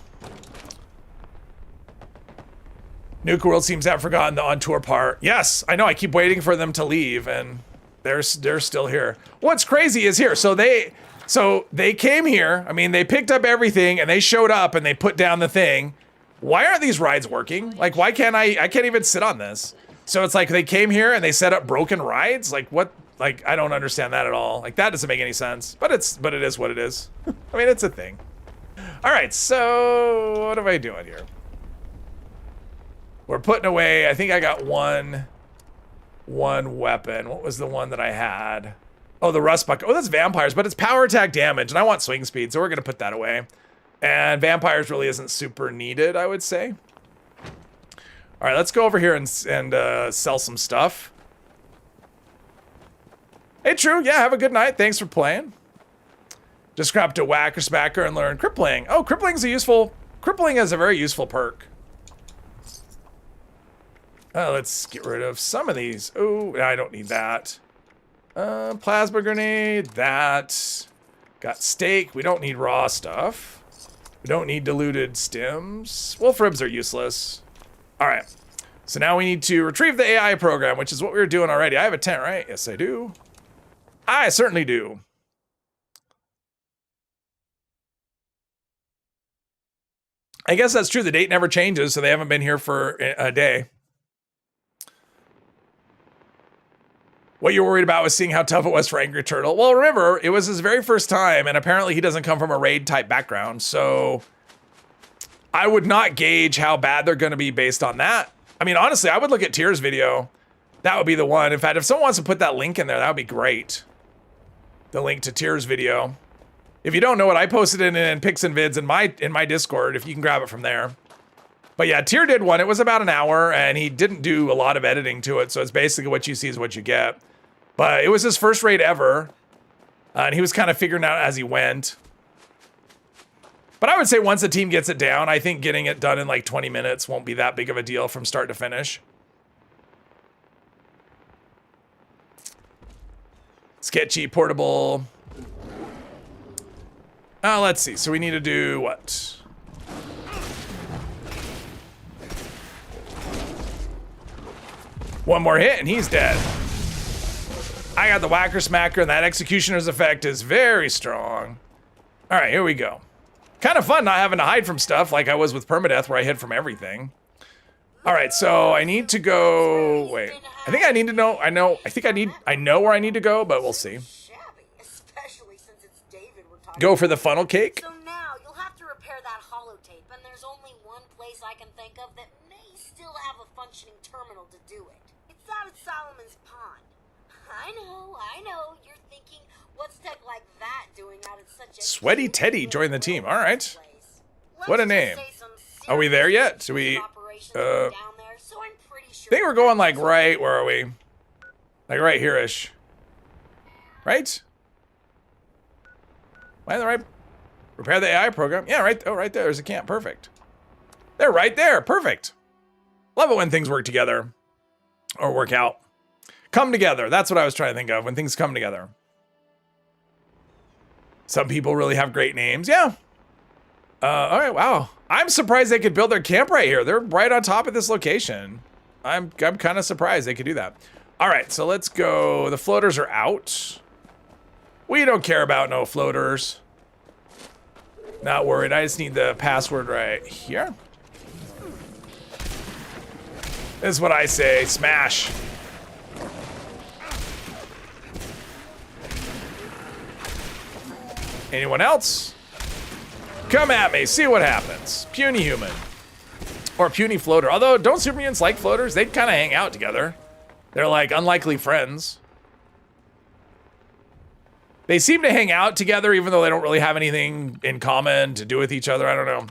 S1: Nuke World seems to have forgotten the on-tour part. Yes, I know, I keep waiting for them to leave, and they're still here. What's crazy is here, so they came here, I mean, they picked up everything, and they showed up, and they put down the thing. Why aren't these rides working? Like, why can't I can't even sit on this. So it's like they came here, and they set up broken rides? Like, what? Like, I don't understand that at all. Like, that doesn't make any sense, but it is what it is. I mean, it's a thing. All right, so what am I doing here? We're putting away, I think I got one weapon. What was the one that I had? Oh, the rust bucket. Oh, that's vampires, but it's power attack damage, and I want swing speed, so we're gonna put that away. And vampires really isn't super needed, I would say. All right, let's go over here and sell some stuff. Hey, True, yeah, have a good night. Thanks for playing. Just grab to Whacker Smacker and learn crippling. Oh, crippling is a very useful perk. Let's get rid of some of these. Oh, I don't need that. Plasma grenade, that. Got steak. We don't need raw stuff. We don't need diluted stims. Wolf ribs are useless. All right. So now we need to retrieve the AI program, which is what we were doing already. I have a tent, right? Yes, I do. I certainly do. I guess that's true. The date never changes, so they haven't been here for a day. What you're worried about was seeing how tough it was for Angry Turtle. Well, remember, it was his very first time, and apparently he doesn't come from a raid-type background, so I would not gauge how bad they're going to be based on that. I mean, honestly, I would look at Tier's video. That would be the one. In fact, if someone wants to put that link in there, that would be great. The link to Tier's video. If you don't know it, I posted it in Pics and Vids in my Discord, if you can grab it from there. But yeah, Tier did one. It was about an hour, and he didn't do a lot of editing to it, so it's basically what you see is what you get. But it was his first raid ever, and he was kind of figuring out as he went. But I would say once the team gets it down, I think getting it done in like 20 minutes won't be that big of a deal from start to finish. Sketchy, portable. Let's see. So we need to do what? One more hit and he's dead. I got the Whacker Smacker, and that Executioner's effect is very strong. All right, here we go. Kind of fun not having to hide from stuff like I was with Permadeath, where I hid from everything. All right, so I need to go. Wait, I think I need to know. I know where I need to go, but we'll see. Go for the funnel cake.
S7: So now you'll have to repair that holotape, and there's only one place I can think of that may still have a functioning terminal to do it. It's out at Solomon's Pond. I know, you're thinking, what's tech like that doing out at such a...
S1: Sweaty Teddy joined the team, all right. What a name. Are we there yet? Do we, I think we're going like right, where are we? Like right here-ish. right? Am I in the right? Repair the AI program. Yeah, right. Oh, right there. There's a camp. Perfect. They're right there. Perfect. Love it when things work together or work out. Come together. That's what I was trying to think of, when things come together. Some people really have great names. Yeah. All right. Wow. I'm surprised they could build their camp right here. They're right on top of this location. I'm kind of surprised they could do that. All right. So let's go. The floaters are out. We don't care about no floaters. Not worried. I just need the password right here. This is what I say. Smash. Anyone else? Come at me. See what happens. Puny human. Or puny floater. Although, don't super mutants like floaters? They'd kind of hang out together. They're like unlikely friends. They seem to hang out together even though they don't really have anything in common to do with each other. I don't know.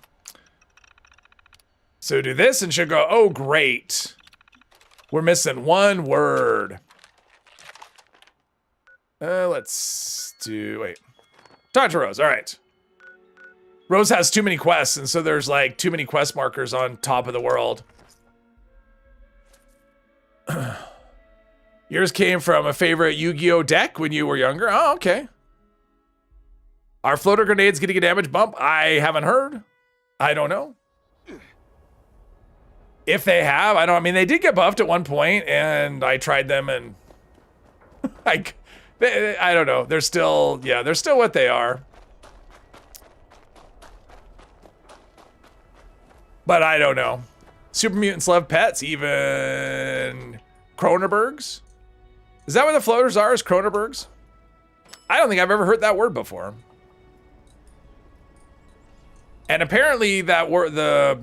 S1: So do this and she'll go, oh, great. We're missing one word. Let's do, wait. Talk to Rose, all right. Rose has too many quests, and so there's like too many quest markers on top of the world. Yours came from a favorite Yu-Gi-Oh deck when you were younger. Oh, okay. Are floater grenades getting a damage bump? I haven't heard. I don't know. If they have, I mean, they did get buffed at one point, and I tried them, and I don't know. They're still, yeah, they're still what they are. But I don't know. Super mutants love pets, even Cronenbergs. Is that what the floaters are, is Cronenbergs? I don't think I've ever heard that word before. And apparently that word, the,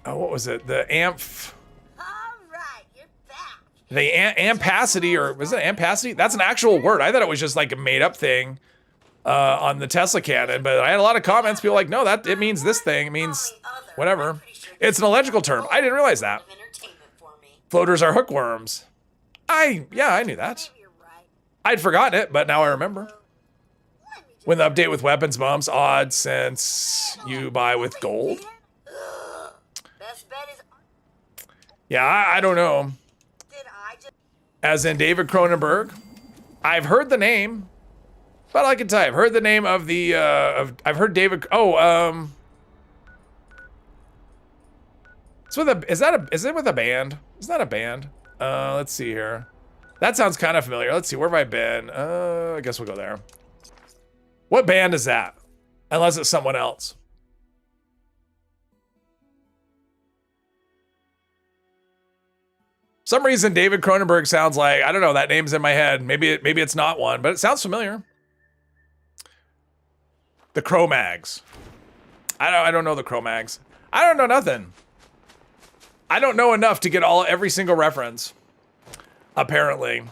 S1: oh, what was it? The amph.
S7: All right, you're back.
S1: The ampacity, or was it ampacity? That's an actual word. I thought it was just like a made up thing on the Tesla canon, but I had a lot of comments. People like, no, that it means this thing. It means whatever. It's an electrical term. I didn't realize that. Floaters are hookworms. Yeah, I knew that. I'd forgotten it, but now I remember. When the update with weapons bumps, odd since you buy with gold. Yeah, I don't know. As in David Cronenberg. I've heard the name, but I can tell you, I've heard the name of the, I've heard David, it's with a, is it with a band? Is that a band? Let's see here. That sounds kind of familiar. Let's see, where have I been? I guess we'll go there. What band is that? Unless it's someone else. For some reason, David Cronenberg sounds like, I don't know, that name's in my head. Maybe it's not one, but it sounds familiar. The Cro-Mags. I don't know the Cro-Mags. I don't know nothing. I don't know enough to get every single reference. Apparently.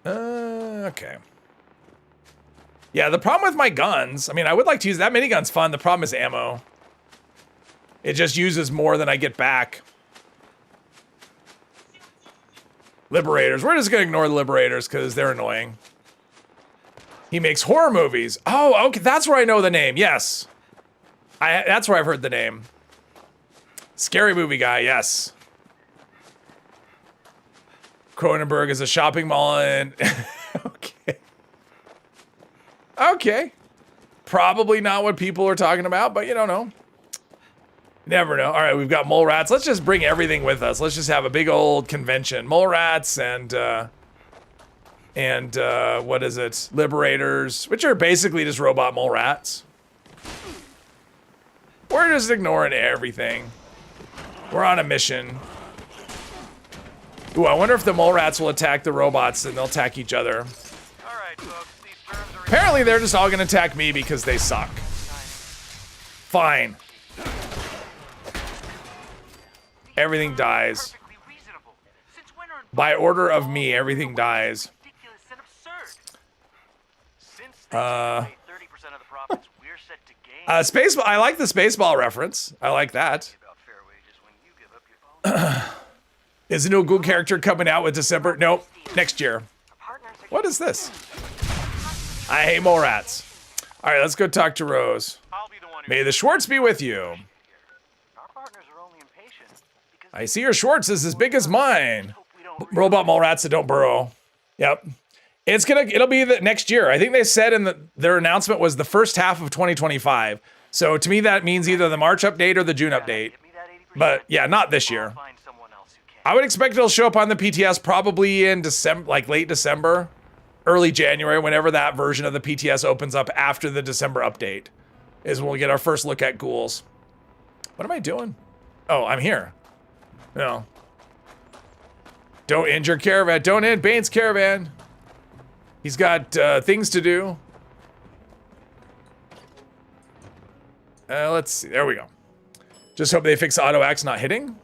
S1: Okay. Yeah, the problem with my guns, I mean, I would like to use that minigun's fun. The problem is ammo. It just uses more than I get back. Liberators. We're just gonna ignore the Liberators because they're annoying. He makes horror movies. Oh, okay, that's where I know the name. Yes. That's where I've heard the name. Scary movie guy, yes. Cronenberg is a shopping mall in... Okay. Okay. Probably not what people are talking about, but you don't know. Never know. All right, we've got mole rats. Let's just bring everything with us. Let's just have a big old convention. Mole rats and what is it? Liberators, which are basically just robot mole rats. We're just ignoring everything. We're on a mission. Ooh, I wonder if the mole rats will attack the robots and they'll attack each other.
S2: All right, folks, these terms are
S1: Apparently they're just all gonna attack me because they suck. Fine. Everything dies.
S2: perfectly reasonable. Since when are
S1: By order of me, everything dies.
S2: ridiculous and absurd? Since they generate 30% of the profits we're set to gain
S1: Space. I like the Spaceball reference. I like that.
S2: about fair wages when you give up your own.
S1: Is a new Ghoul character coming out with December? Nope, next year.
S2: Partners are
S1: What is this? I hate mole rats. All right, let's go talk to Rose.
S2: I'll be the one who
S1: May the Schwartz be with you.
S2: Our partners are only impatient because
S1: I see your Schwartz is as big as mine.
S2: hope we don't
S1: Robot mole rats that don't burrow. Yep. It'll be the next year. I think they said their announcement was the first half of 2025. So to me, that means either the March update or the June update.
S2: give me that 80%.
S1: But yeah, not this year.
S2: I'll find someone else who can.
S1: I would expect it'll show up on the PTS probably in December, like late December, early January, whenever that version of the PTS opens up after the December update, is when we'll get our first look at ghouls. What am I doing? Oh, I'm here. No. Don't end your caravan. Don't end Bane's caravan. He's got things to do. Let's see. There we go. Just hope they fix auto axe not hitting.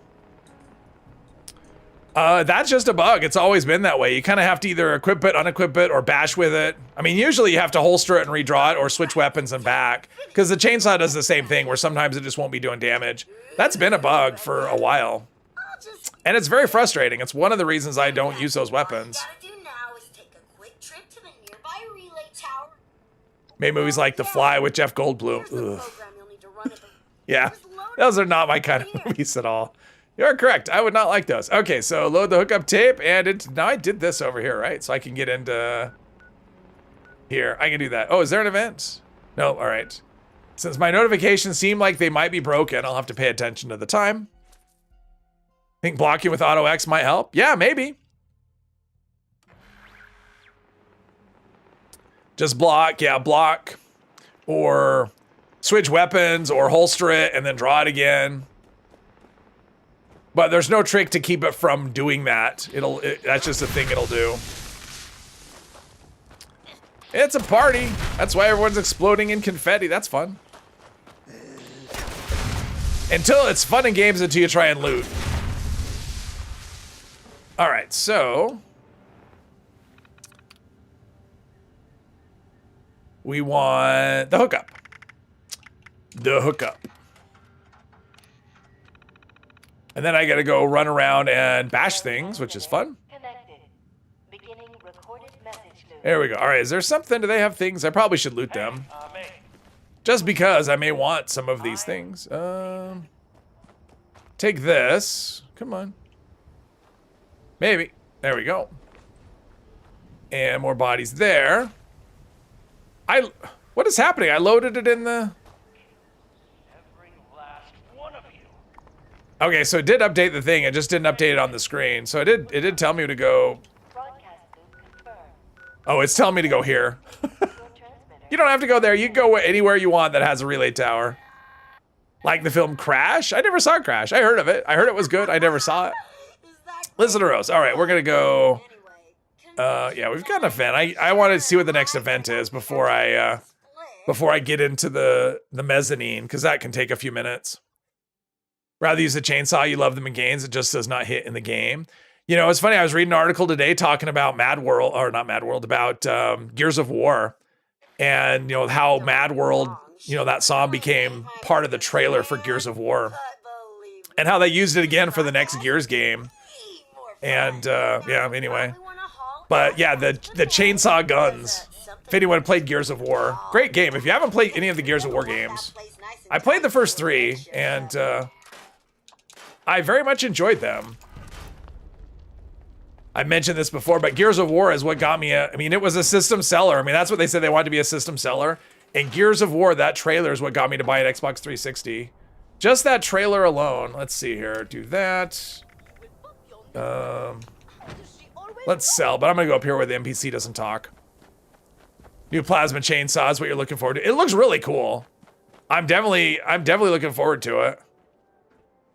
S1: That's just a bug. It's always been that way. You kind of have to either equip it, unequip it, or bash with it. I mean, usually you have to holster it and redraw it or switch weapons and back. Because the chainsaw does the same thing where sometimes it just won't be doing damage. That's been a bug for a while. And it's very frustrating. It's one of the reasons I don't use those weapons.
S7: All you gotta do now is take a quick trip to the nearby relay tower.
S1: Made movies like The Fly with Jeff Goldblum.
S7: Here's the
S1: Ugh.
S7: program you'll need to run at the
S1: Yeah,
S7: Just load it
S1: those are not my kind of movies at all. You're correct. I would not like those. Okay, so load the hookup tape, and now I did this over here, right? So I can get into here. I can do that. Oh, is there an event? No, all right. Since my notifications seem like they might be broken, I'll have to pay attention to the time. Think blocking with Auto X might help? Yeah, maybe. Just block, yeah, block. Or switch weapons, or holster it, and then draw it again. But there's no trick to keep it from doing that. That's just a thing it'll do. It's a party. That's why everyone's exploding in confetti. That's fun. It's fun in games until you try and loot. All right, so we want the hookup. The hookup. And then I gotta go run around and bash things, which is fun.
S3: Connected. Beginning recorded message loop.
S1: There we go. All right, is there something? Do they have things? I probably should loot them. Just because I may want some of these things. Take this. Come on. Maybe. There we go. And more bodies there. What is happening? I loaded it in the...
S2: Every last one of you.
S1: Okay, so it did update the thing. It just didn't update it on the screen. So it did tell me to go...
S3: Broadcast loop confirmed.
S1: Oh, it's telling me to go here.
S3: Your transmitter.
S1: You don't have to go there. You can go anywhere you want that has a relay tower. Like the film Crash? I never saw Crash. I heard of it. I heard it was good. I never saw it.
S7: Is that
S1: Listen to Rose. All right, we're going to go...
S7: anyway?
S1: Yeah, we've got an event. I want to see what the next event is before I get into the mezzanine, because that can take a few minutes. Rather use a chainsaw. You love them in games. It just does not hit in the game. You know, it's funny. I was reading an article today talking about about Gears of War, and you know how Mad World, you know, that song became part of the trailer for Gears of War, and how they used it again for the next Gears game. And yeah, anyway. But yeah, the chainsaw guns. If anyone played Gears of War, great game. If you haven't played any of the Gears of War games, I played the first 3, and I very much enjoyed them. I mentioned this before, but Gears of War is what got me. I mean, it was a system seller. I mean, that's what they said, they wanted to be a system seller. And Gears of War, that trailer is what got me to buy an Xbox 360. Just that trailer alone. Let's see here. Do that. Let's sell, but I'm gonna go up here where the NPC doesn't talk. New plasma chainsaw is what you're looking forward to. It looks really cool. I'm definitely looking forward to it.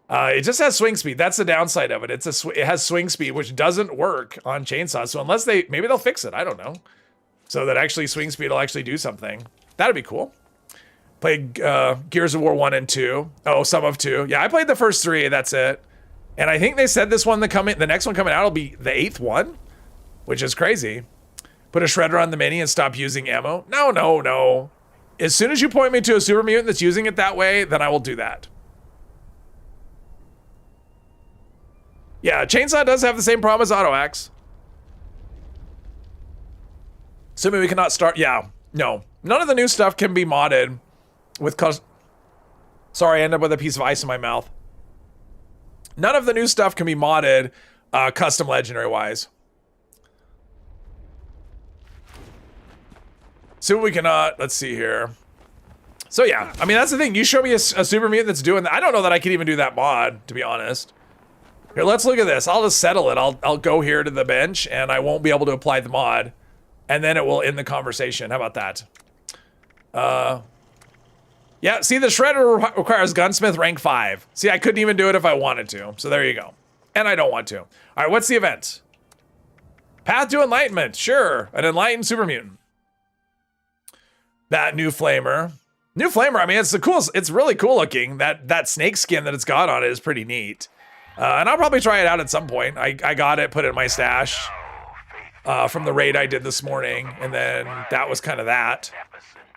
S1: It just has swing speed. That's the downside of it. It has swing speed, which doesn't work on chainsaws. So unless maybe they'll fix it. I don't know. So that actually swing speed will actually do something. That'd be cool. Played Gears of War 1 and 2. Oh, some of 2. Yeah, I played the first 3. That's it. And I think they said the next one coming out will be the 8th one, which is crazy. Put a shredder on the mini and stop using ammo. No, no, no. As soon as you point me to a super mutant that's using it that way, then I will do that. Yeah, chainsaw does have the same problem as auto axe. Assuming we cannot start. Yeah, no. None of the new stuff can be modded with Sorry, I ended up with a piece of ice in my mouth. None of the new stuff can be modded custom legendary wise. See what we cannot. Let's see here. So yeah, I mean, that's the thing. You show me a super mutant that's doing that. I don't know that I can even do that mod, to be honest. Here, let's look at this. I'll just settle it. I'll go here to the bench and I won't be able to apply the mod. And then it will end the conversation. How about that? Yeah, see, the Shredder requires Gunsmith rank 5. See, I couldn't even do it if I wanted to. So there you go. And I don't want to. All right, what's the event? Path to Enlightenment. Sure, an enlightened super mutant. That new flamer. New flamer, I mean, it's really cool looking. That snake skin that it's got on it is pretty neat. And I'll probably try it out at some point. I got it, put it in my stash from the raid I did this morning. And then that was kind of that.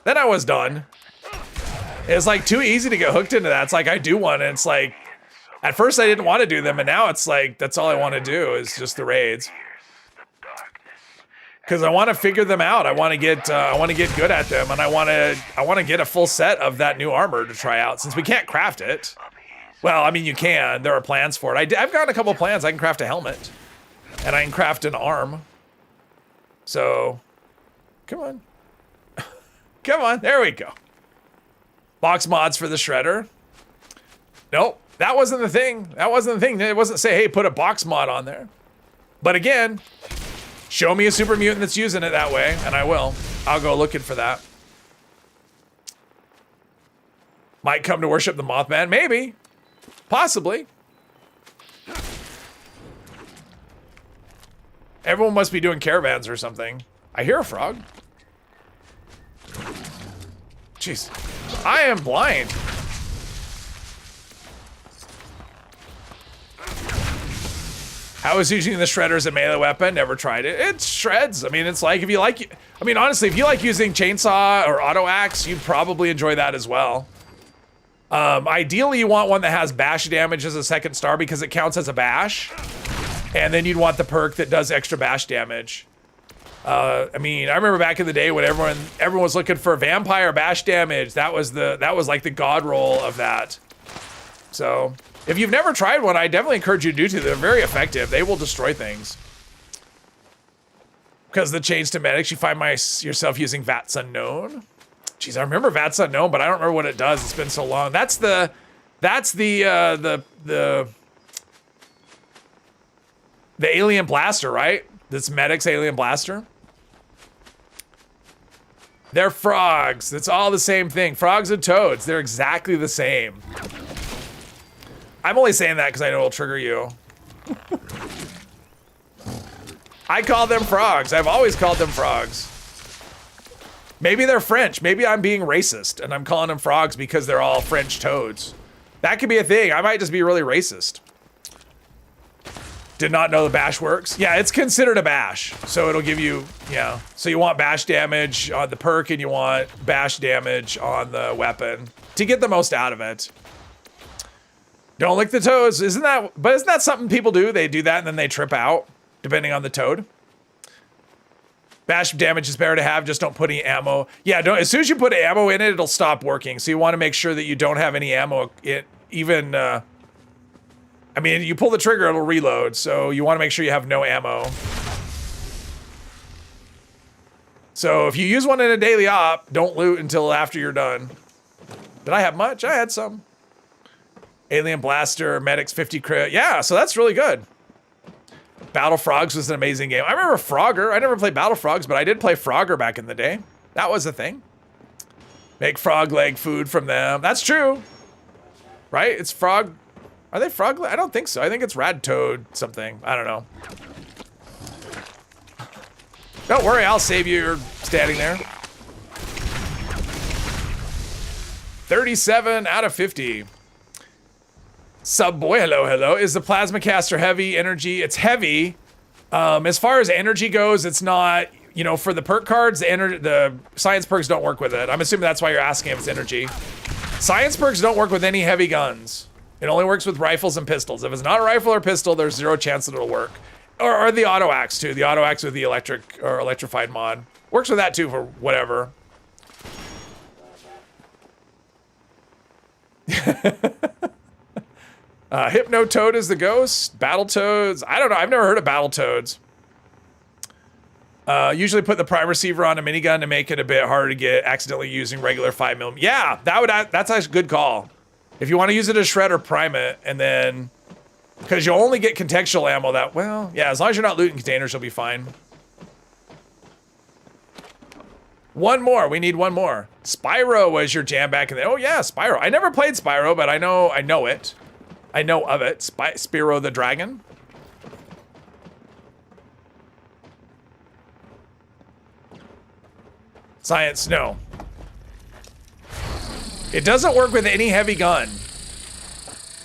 S1: Then I was done. It's like too easy to get hooked into that. It's like I do one and it's like, at first I didn't want to do them. And now it's like, that's all I want to do is just the raids. Because I want to figure them out. I want to get good at them, and I want to get a full set of that new armor to try out. Since we can't craft it, well, I mean you can. There are plans for it. I've got a couple plans. I can craft a helmet, and I can craft an arm. So, come on, come on. There we go. Box mods for the Shredder. Nope, that wasn't the thing. That wasn't the thing. It wasn't say, hey, put a box mod on there. But again. Show me a super mutant that's using it that way, and I will. I'll go looking for that. Might come to worship the Mothman, maybe. Possibly. Everyone must be doing caravans or something. I hear a frog. Jeez. I am blind. How is using the Shredder as a melee weapon? Never tried it. It shreds. I mean, it's like, if you like, I mean, honestly, if you like using chainsaw or auto axe, you'd probably enjoy that as well. Ideally, you want one that has bash damage as a second star because it counts as a bash. And then you'd want the perk that does extra bash damage. I mean, I remember back in the day when everyone was looking for vampire bash damage. That was like the god roll of that. So. If you've never tried one, I definitely encourage you to do too. They're very effective. They will destroy things. Because the chains to medics, you find yourself using Vats Unknown. Jeez, I remember Vats Unknown, but I don't remember what it does. It's been so long. That's the alien blaster, right? This medic's alien blaster. They're frogs. It's all the same thing. Frogs and toads. They're exactly the same. I'm only saying that because I know it'll trigger you. I call them frogs. I've always called them frogs. Maybe they're French. Maybe I'm being racist and I'm calling them frogs because they're all French toads. That could be a thing. I might just be really racist. Did not know the bash works. Yeah, it's considered a bash. So it'll give you, yeah. So you want bash damage on the perk and you want bash damage on the weapon to get the most out of it. Don't lick the toes. Isn't that something people do? They do that and then they trip out, depending on the toad. Bash damage is better to have, just don't put any ammo. Yeah, as soon as you put ammo in it, it'll stop working. So you want to make sure that you don't have any ammo. I mean, you pull the trigger, it'll reload. So you want to make sure you have no ammo. So if you use one in a daily op, don't loot until after you're done. Did I have much? I had some. Alien Blaster, Medics 50 crit. Yeah, so that's really good. Battle Frogs was an amazing game. I remember Frogger. I never played Battle Frogs, but I did play Frogger back in the day. That was a thing. Make frog leg food from them. That's true. Right? It's frog. Are they frog leg? I don't think so. I think it's Rad Toad something. I don't know. Don't worry, I'll save you. You're standing there. 37 out of 50. Subboy, hello. Is the plasma caster heavy energy? It's heavy. As far as energy goes, it's not, you know, for the perk cards, the science perks don't work with it. I'm assuming that's why you're asking if it's energy. Science perks don't work with any heavy guns. It only works with rifles and pistols. If it's not a rifle or pistol, there's 0 chance that it'll work. Or the auto axe too. The auto axe with the electric or electrified mod works with that too for whatever. Hypno Toad is the ghost. Battle Toads. I don't know. I've never heard of Battle Toads. Usually put the prime receiver on a minigun to make it a bit harder to get accidentally using regular 5mm. Yeah, that's a good call. If you want to use it as shred or prime it, and then because you'll only get contextual ammo that, well, yeah, as long as you're not looting containers, you'll be fine. One more. We need one more. Spyro was your jam back in the. Oh yeah, Spyro. I never played Spyro, but I know it. I know of it. Spyro the Dragon. Science, no. It doesn't work with any heavy gun.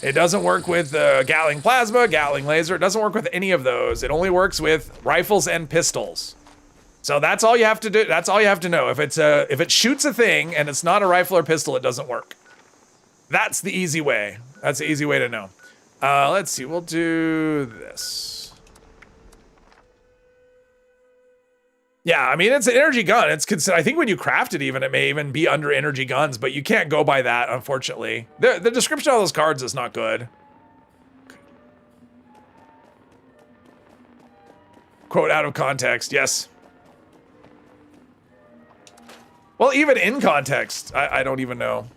S1: It doesn't work with Gatling plasma, Gatling laser. It doesn't work with any of those. It only works with rifles and pistols. So that's all you have to do. That's all you have to know. If it shoots a thing and it's not a rifle or pistol, it doesn't work. That's the easy way. That's the easy way to know. Let's see. We'll do this. Yeah, I mean, it's an energy gun. It's I think when you craft it even, it may even be under energy guns, but you can't go by that, unfortunately. The description of those cards is not good. Quote out of context, yes. Well, even in context, I don't even know.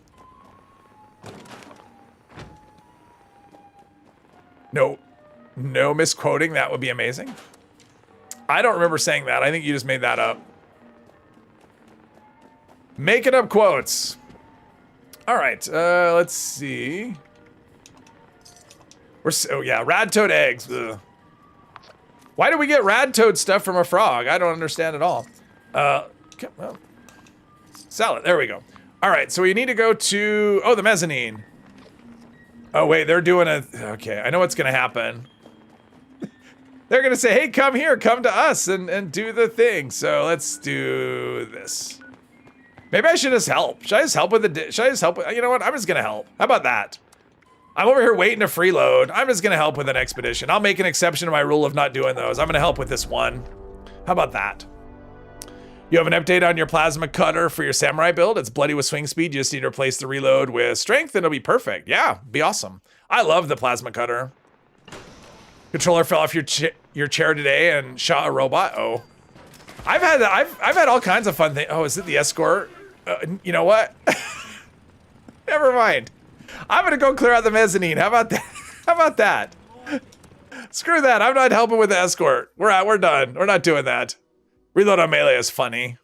S1: No misquoting, that would be amazing. I don't remember saying that. I think you just made that up. Making up quotes. All right, let's see. Oh yeah, rad toad eggs. Ugh. Why do we get rad toad stuff from a frog? I don't understand at all. Okay, well, salad, there we go. All right, so we need to go to, the mezzanine. Oh wait, they're doing okay, I know what's gonna happen. They're gonna say, hey, come here, come to us and do the thing. So let's do this. Maybe I should just help. Should I just help with you know what? I'm just gonna help. How about that? I'm over here waiting to freeload. I'm just gonna help with an expedition. I'll make an exception to my rule of not doing those. I'm gonna help with this one. How about that? You have an update on your plasma cutter for your samurai build. It's bloody with swing speed. You just need to replace the reload with strength and it'll be perfect. Yeah, be awesome. I love the plasma cutter. Controller fell off your chair today and shot a robot. Oh, I've had all kinds of fun things. Oh, is it the escort? You know what? Never mind. I'm gonna go clear out the mezzanine. How about that? How about that? Screw that. I'm not helping with the escort. We're done. We're not doing that. Reload on melee is funny.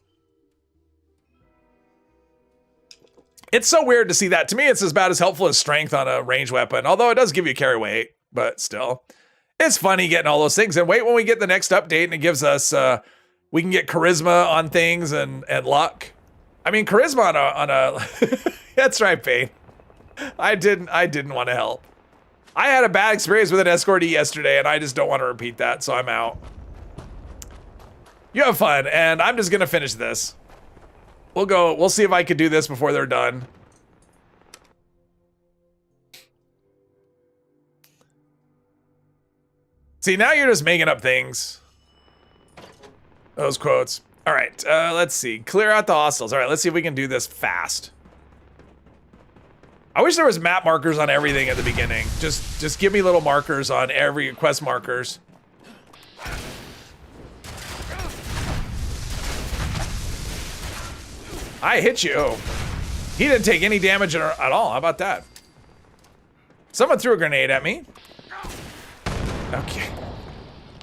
S1: It's so weird to see that. To me, it's about as helpful as strength on a ranged weapon. Although it does give you carry weight, but still. It's funny getting all those things, and wait when we get the next update and it gives us, we can get charisma on things and luck. I mean, charisma on a that's right, Payne. I didn't want to help. I had a bad experience with an escortee yesterday, and I just don't want to repeat that, so I'm out. You have fun, and I'm just gonna finish this. We'll see if I could do this before they're done. See, now you're just making up things. Those quotes. All right, let's see. Clear out the hostiles. All right, let's see if we can do this fast. I wish there was map markers on everything at the beginning. Just give me little markers on every quest markers. I hit you. Oh. He didn't take any damage at all. How about that? Someone threw a grenade at me. Okay.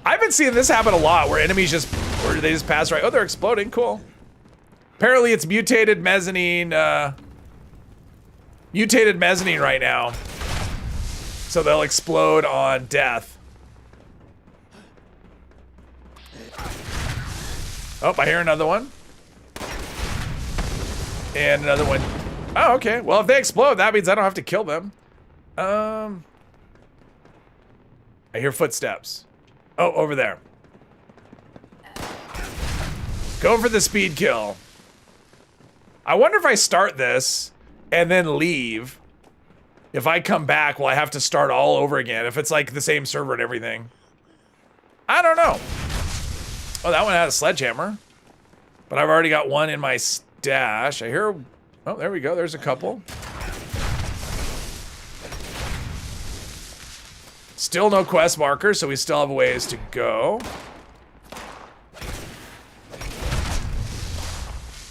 S1: I've been seeing this happen a lot where enemies they just pass right. Oh, they're exploding. Cool. Apparently it's mutated mezzanine right now. So they'll explode on death. Oh, I hear another one. And another one. Oh, okay. Well, if they explode, that means I don't have to kill them. I hear footsteps. Oh, over there. Go for the speed kill. I wonder if I start this and then leave. if I come back, will I have to start all over again? If it's like the same server and everything. I don't know. Oh, that one had a sledgehammer. But I've already got one in my stash. I hear... Oh, there we go. There's a couple. Still no quest markers, so we still have a ways to go.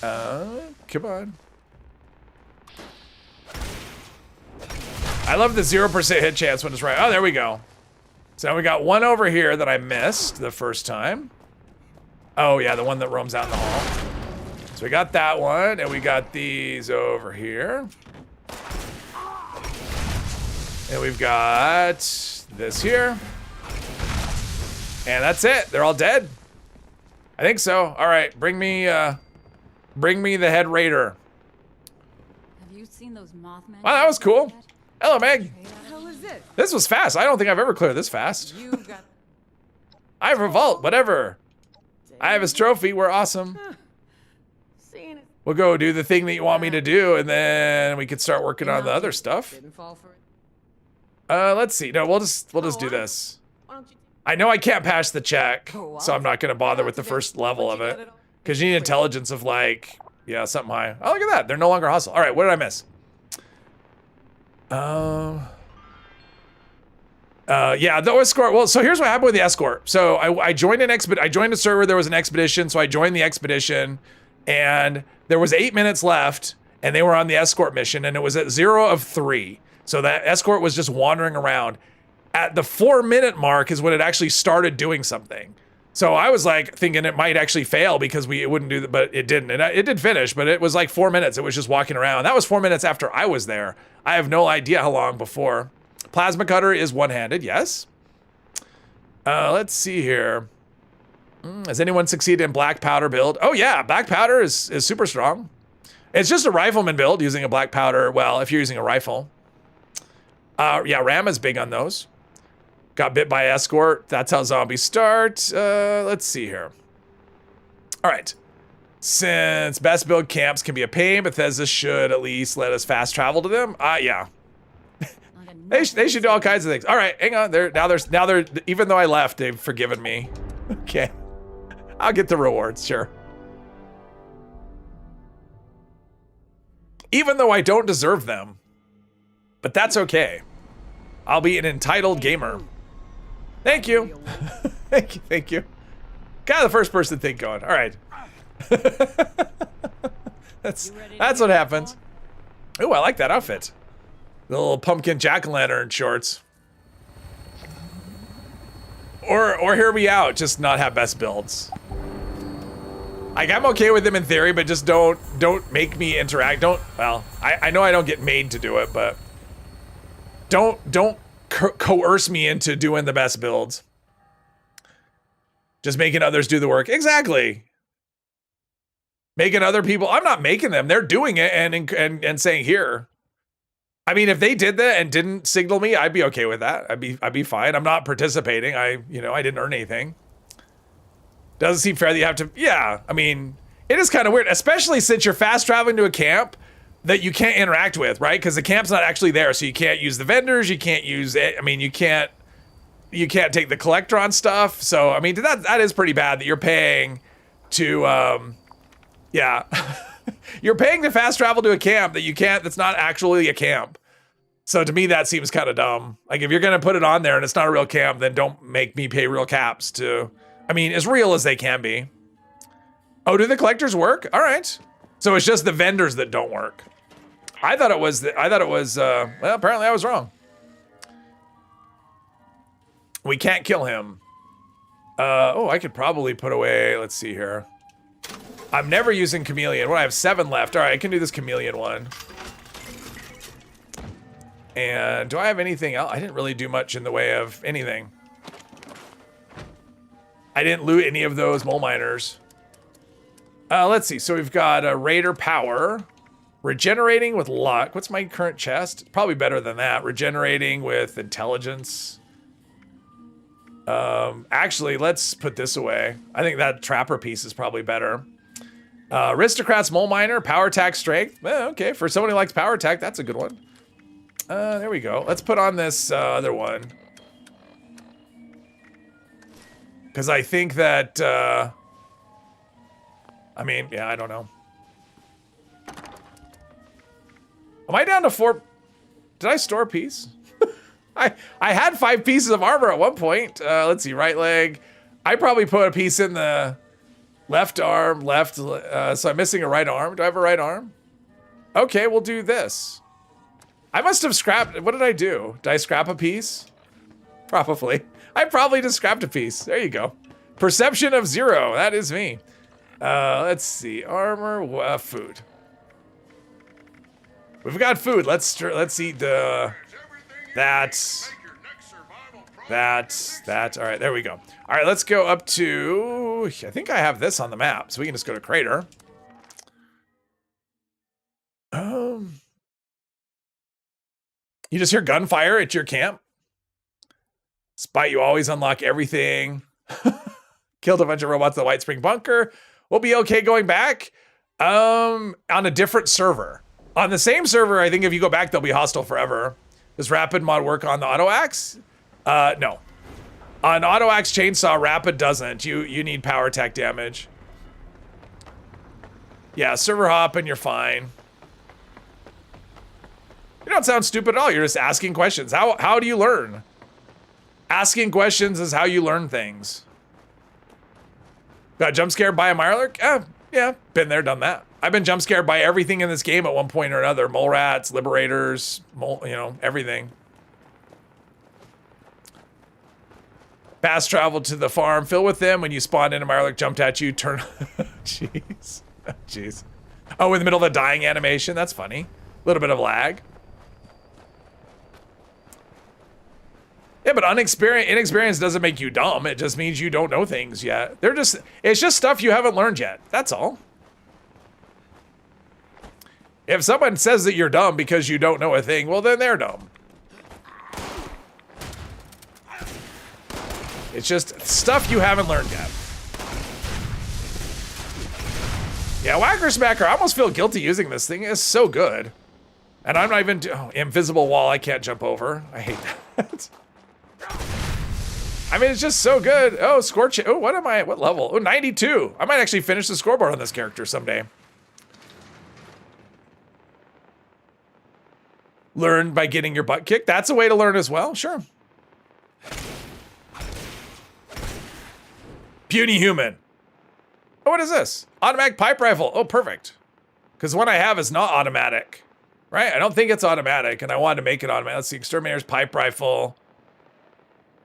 S1: Come on. I love the 0% hit chance when it's right. Oh, there we go. So now we got one over here that I missed the first time. Oh, yeah, the one that roams out in the hall. So we got that one, and we got these over here. And we've got this here. And that's it. They're all dead. I think so. All right, bring me the head raider.
S8: Have you seen those Mothman?
S1: Wow, that was cool. Hello, Meg.
S8: How is it?
S1: This was fast. I don't think I've ever cleared this fast.
S8: You got
S1: I have a vault, whatever. I have his trophy. We're awesome.
S8: seen it.
S1: We'll go do the thing that you want me to do, and then we could start working on the other stuff.
S8: Didn't fall for it.
S1: Let's see. No, we'll just do this.
S8: Why don't you
S1: I know I can't pass the check,
S8: Go
S1: so
S8: on.
S1: I'm not gonna bother with the first level of it. Because you need intelligence of like, yeah, something high. Oh, look at that. They're no longer hustle. All right, what did I miss? Yeah, the escort. Well, so here's what happened with the escort. So I joined I joined a server. There was an expedition, so I joined the expedition, and there was 8 minutes left, and they were on the escort mission, and it was at 0 of 3. So that escort was just wandering around. At the 4-minute mark is when it actually started doing something. So I was like thinking it might actually fail because it wouldn't do that, but it didn't. And it did finish, but it was like 4 minutes. It was just walking around. That was 4 minutes after I was there. I have no idea how long before. Plasma cutter is one-handed, yes. Let's see here. Has anyone succeeded in black powder build? Oh yeah, black powder is super strong. It's just a rifleman build using a black powder. Well, if you're using a rifle. Yeah, Ram is big on those. Got bit by escort. That's how zombies start. Let's see here. All right. Since best build camps can be a pain, Bethesda should at least let us fast travel to them. Yeah. They should do all kinds of things. All right, hang on. Now they're even though I left, they've forgiven me. Okay. I'll get the rewards, sure. Even though I don't deserve them. But that's okay. I'll be an entitled gamer. Thank you. Thank you. Kind of the first person to think going. All right. That's what happens. Ooh, I like that outfit. The little pumpkin jack-o'-lantern shorts. Or hear me out, just not have best builds. Like, I'm okay with them in theory, but just don't make me interact. Well, I know I don't get made to do it, but don't coerce me into doing the best builds. Just making others do the work. Exactly. Making other people, I'm not making them. They're doing it and saying here. I mean, if they did that and didn't signal me, I'd be okay with that. I'd be fine. I'm not participating. I didn't earn anything. Doesn't seem fair that you have to, yeah. I mean, it is kind of weird, especially since you're fast traveling to a camp that you can't interact with, right? Because the camp's not actually there, so you can't use the vendors, you can't use it. I mean, you can't take the collectron stuff. So, I mean, that is pretty bad that you're paying to, yeah. You're paying to fast travel to a camp that's not actually a camp. So to me, that seems kind of dumb. Like, if you're going to put it on there and it's not a real camp, then don't make me pay real caps to, I mean, as real as they can be. Oh, do the collectors work? All right. So it's just the vendors that don't work. I thought it was, well, apparently I was wrong. We can't kill him. Oh, I could probably put away, let's see here. I'm never using chameleon. Well, I have 7 left. All right, I can do this chameleon one. And do I have anything else? I didn't really do much in the way of anything. I didn't loot any of those mole miners. Let's see. So we've got a raider power. Regenerating with luck. What's my current chest? Probably better than that. Regenerating with intelligence. Actually, let's put this away. I think that trapper piece is probably better. Aristocrats mole miner, power attack strength. Okay, for someone who likes power attack, that's a good one. There we go. Let's put on this other one. Because I think that, I mean, yeah, I don't know. Am I down to 4? Did I store a piece? I had 5 pieces of armor at one point. Let's see, right leg. I probably put a piece in the left arm, so I'm missing a right arm. Do I have a right arm? Okay, we'll do this. I must have scrapped, what did I do? Did I scrap a piece? Probably. I probably just scrapped a piece. There you go. Perception of 0, that is me. Let's see, armor, food. We've got food. Let's eat that. All right, there we go. All right, let's go up to, I think I have this on the map, so we can just go to Crater. You just hear gunfire at your camp. Despite you always unlock everything. Killed a bunch of robots at the White Spring Bunker. We'll be okay going back. On a different server. On the same server, I think if you go back, they'll be hostile forever. Does Rapid mod work on the Auto Axe? No. On Auto Axe Chainsaw, Rapid doesn't. You need power attack damage. Yeah, server hop and you're fine. You don't sound stupid at all. You're just asking questions. How do you learn? Asking questions is how you learn things. Got jump scared by a Mirelurk? Yeah, been there, done that. I've been jump scared by everything in this game at one point or another. Mole rats, liberators, everything. Fast travel to the farm, fill with them. When you spawn in, a Mirelurk jumped at you, turn. Jeez. Jeez. Oh, in the middle of the dying animation? That's funny. A little bit of lag. Yeah, but inexperience doesn't make you dumb. It just means you don't know things yet. It's just stuff you haven't learned yet. That's all. If someone says that you're dumb because you don't know a thing, well, then they're dumb. It's just stuff you haven't learned yet. Yeah, Whacker Smacker, I almost feel guilty using this thing. It's so good. And I'm not even, invisible wall I can't jump over. I hate that. I mean, it's just so good. Oh, Scorch. Oh, what level? Oh, 92. I might actually finish the scoreboard on this character someday. Learn by getting your butt kicked. That's a way to learn as well. Sure. Puny human. Oh, what is this? Automatic pipe rifle. Oh, perfect. Because the one I have is not automatic. Right? I don't think it's automatic, and I wanted to make it automatic. Let's see. Exterminator's pipe rifle.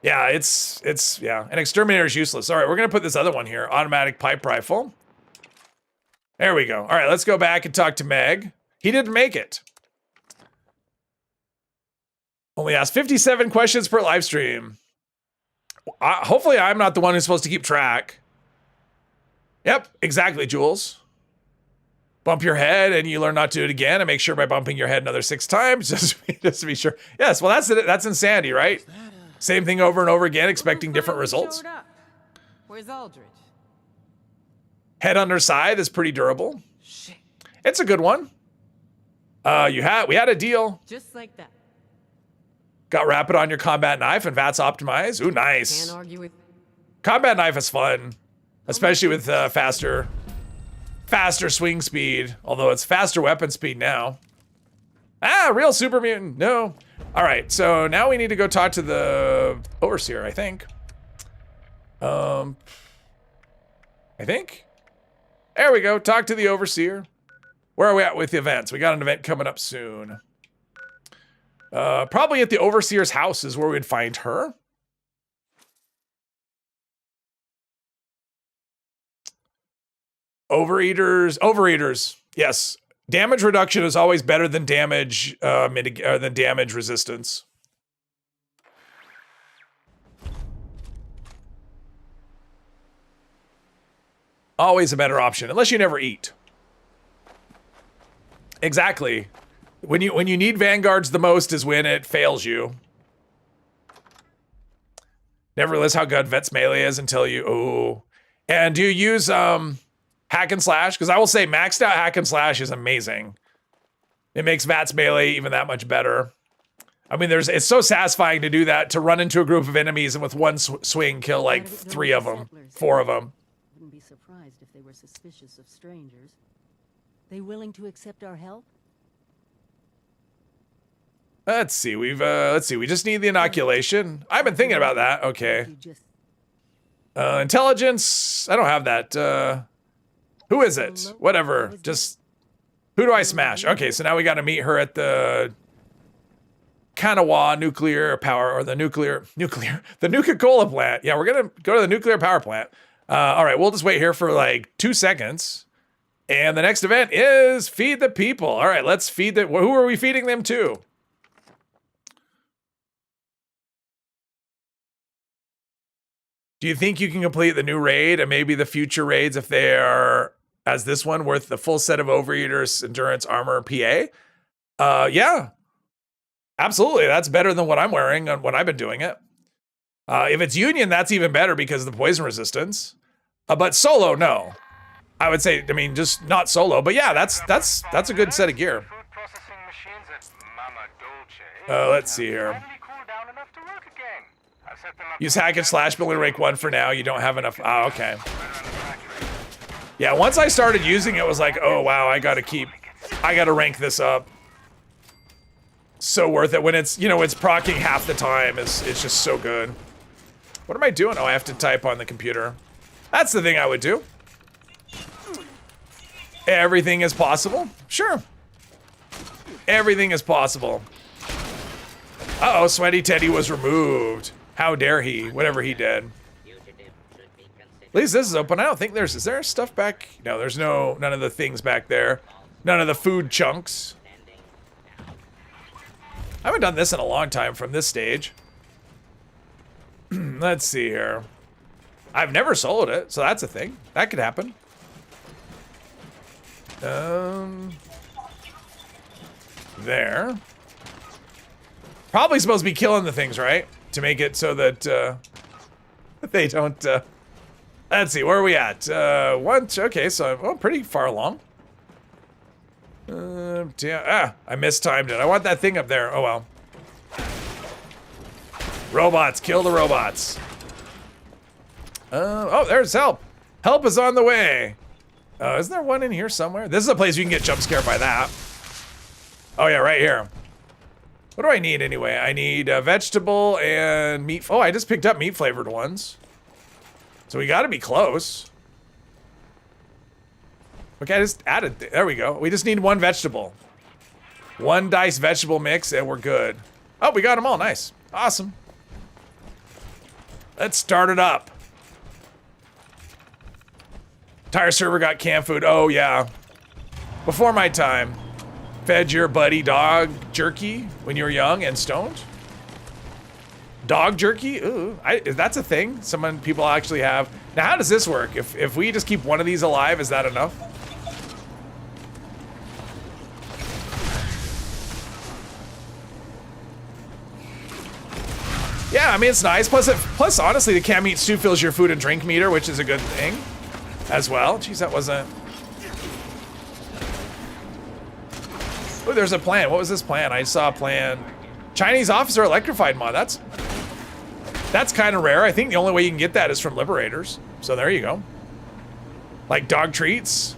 S1: Yeah, an exterminator is useless. All right, we're gonna put this other one here. Automatic pipe rifle. There we go. All right, let's go back and talk to Meg. He didn't make it. Only asked 57 questions per live stream. Hopefully I'm not the one who's supposed to keep track. Yep, exactly, Jules. Bump your head and you learn not to do it again, and make sure by bumping your head another 6 times, just to be sure. Yes, well, that's insanity, right? Same thing over and over again, expecting different results.
S8: Where's Aldridge?
S1: Head under side is pretty durable.
S8: Shit.
S1: It's a good one. We had a deal.
S8: Just like that.
S1: Got rapid on your combat knife and VATS optimized. Ooh, nice.
S8: Can't argue with.
S1: Combat knife is fun, especially with faster swing speed. Although it's faster weapon speed now. Ah, real super mutant. No. All right, so now we need to go talk to the overseer, I think. I think. There we go. Talk to the overseer. Where are we at with the events? We got an event coming up soon. Probably at the overseer's house is where we'd find her. Overeaters. Yes. Damage reduction is always better than damage damage resistance. Always a better option, unless you never eat. Exactly. When you need vanguards the most is when it fails you. Never realize how good Vet's melee is until you. Oh, and do you use hack and slash? Because I will say maxed out hack and slash is amazing. It makes Vet's melee even that much better. I mean, it's so satisfying to do that, to run into a group of enemies and with one swing kill like 3 of them, 4 of them.
S9: Wouldn't be surprised if they were suspicious of strangers. They willing to accept our help?
S1: Let's see. We just need the inoculation. I've been thinking about that. Okay. Intelligence. I don't have that. Who is it? Whatever. Just who do I smash? Okay, so now we got to meet her at the Kanawha nuclear power, or the the Nuka-Cola plant. Yeah, we're gonna go to the nuclear power plant. All right, we'll just wait here for like 2 seconds. And the next event is feed the people. All right, let's feed the. Who are we feeding them to? Do you think you can complete the new raid and maybe the future raids if they are, as this one, worth the full set of Overeaters, Endurance, Armor, PA? Yeah. Absolutely. That's better than what I'm wearing on when I've been doing it. If it's Union, that's even better because of the poison resistance. But solo, no. I would say, I mean, just not solo. But yeah, that's a good set of gear. Let's see here. Use hack and slash building rank 1 for now. You don't have enough. Oh, okay. Yeah, once I started using it, it was like, oh wow, I gotta rank this up. So worth it when it's, you know, it's proccing half the time. It's just so good. What am I doing? Oh, I have to type on the computer. That's the thing I would do. Everything is possible. Sure. Everything is possible. Uh-oh, Sweaty Teddy was removed. How dare he, whatever he did. At least this is open. I don't think is there stuff back? No, there's none of the things back there. None of the food chunks. I haven't done this in a long time from this stage. Let's see here. I've never soloed it, so that's a thing. That could happen. There. Probably supposed to be killing the things, right? To make it so that they don't. Let's see, where are we at? Okay, so I'm pretty far along. I mistimed it. I want that thing up there. Oh well. Robots, kill the robots. Oh, there's help. Help is on the way. Isn't there one in here somewhere? This is a place you can get jump scared by that. Oh yeah, right here. What do I need anyway? I need vegetable and meat. Oh, I just picked up meat flavored ones. So we gotta be close. Okay, I just added, there we go. We just need 1 vegetable. 1 dice vegetable mix and we're good. Oh, we got them all, nice. Awesome. Let's start it up. Entire server got canned food, oh yeah. Before my time. Fed your buddy dog jerky when you were young and stoned? Dog jerky? Ooh, that's a thing people actually have. Now how does this work? If we just keep 1 of these alive, is that enough? Yeah, I mean, it's nice. Plus, honestly, the canned meat stew fills your food and drink meter, which is a good thing as well. Jeez, that wasn't... Oh, there's a plan. What was this plan? I saw a plan. Chinese officer electrified mod. That's kind of rare. I think the only way you can get that is from Liberators. So there you go. Like dog treats.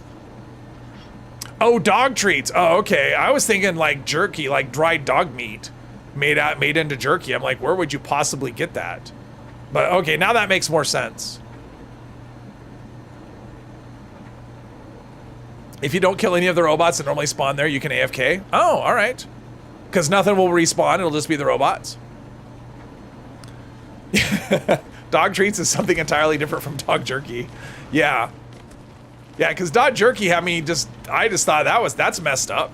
S1: Oh, dog treats. Oh, okay. I was thinking like jerky, like dried dog meat made into jerky. I'm like, where would you possibly get that? But okay, now that makes more sense. If you don't kill any of the robots that normally spawn there, you can AFK. Oh, all right. Because nothing will respawn. It'll just be the robots. Dog treats is something entirely different from dog jerky. Yeah. Yeah, because dog jerky had me I just thought that's messed up.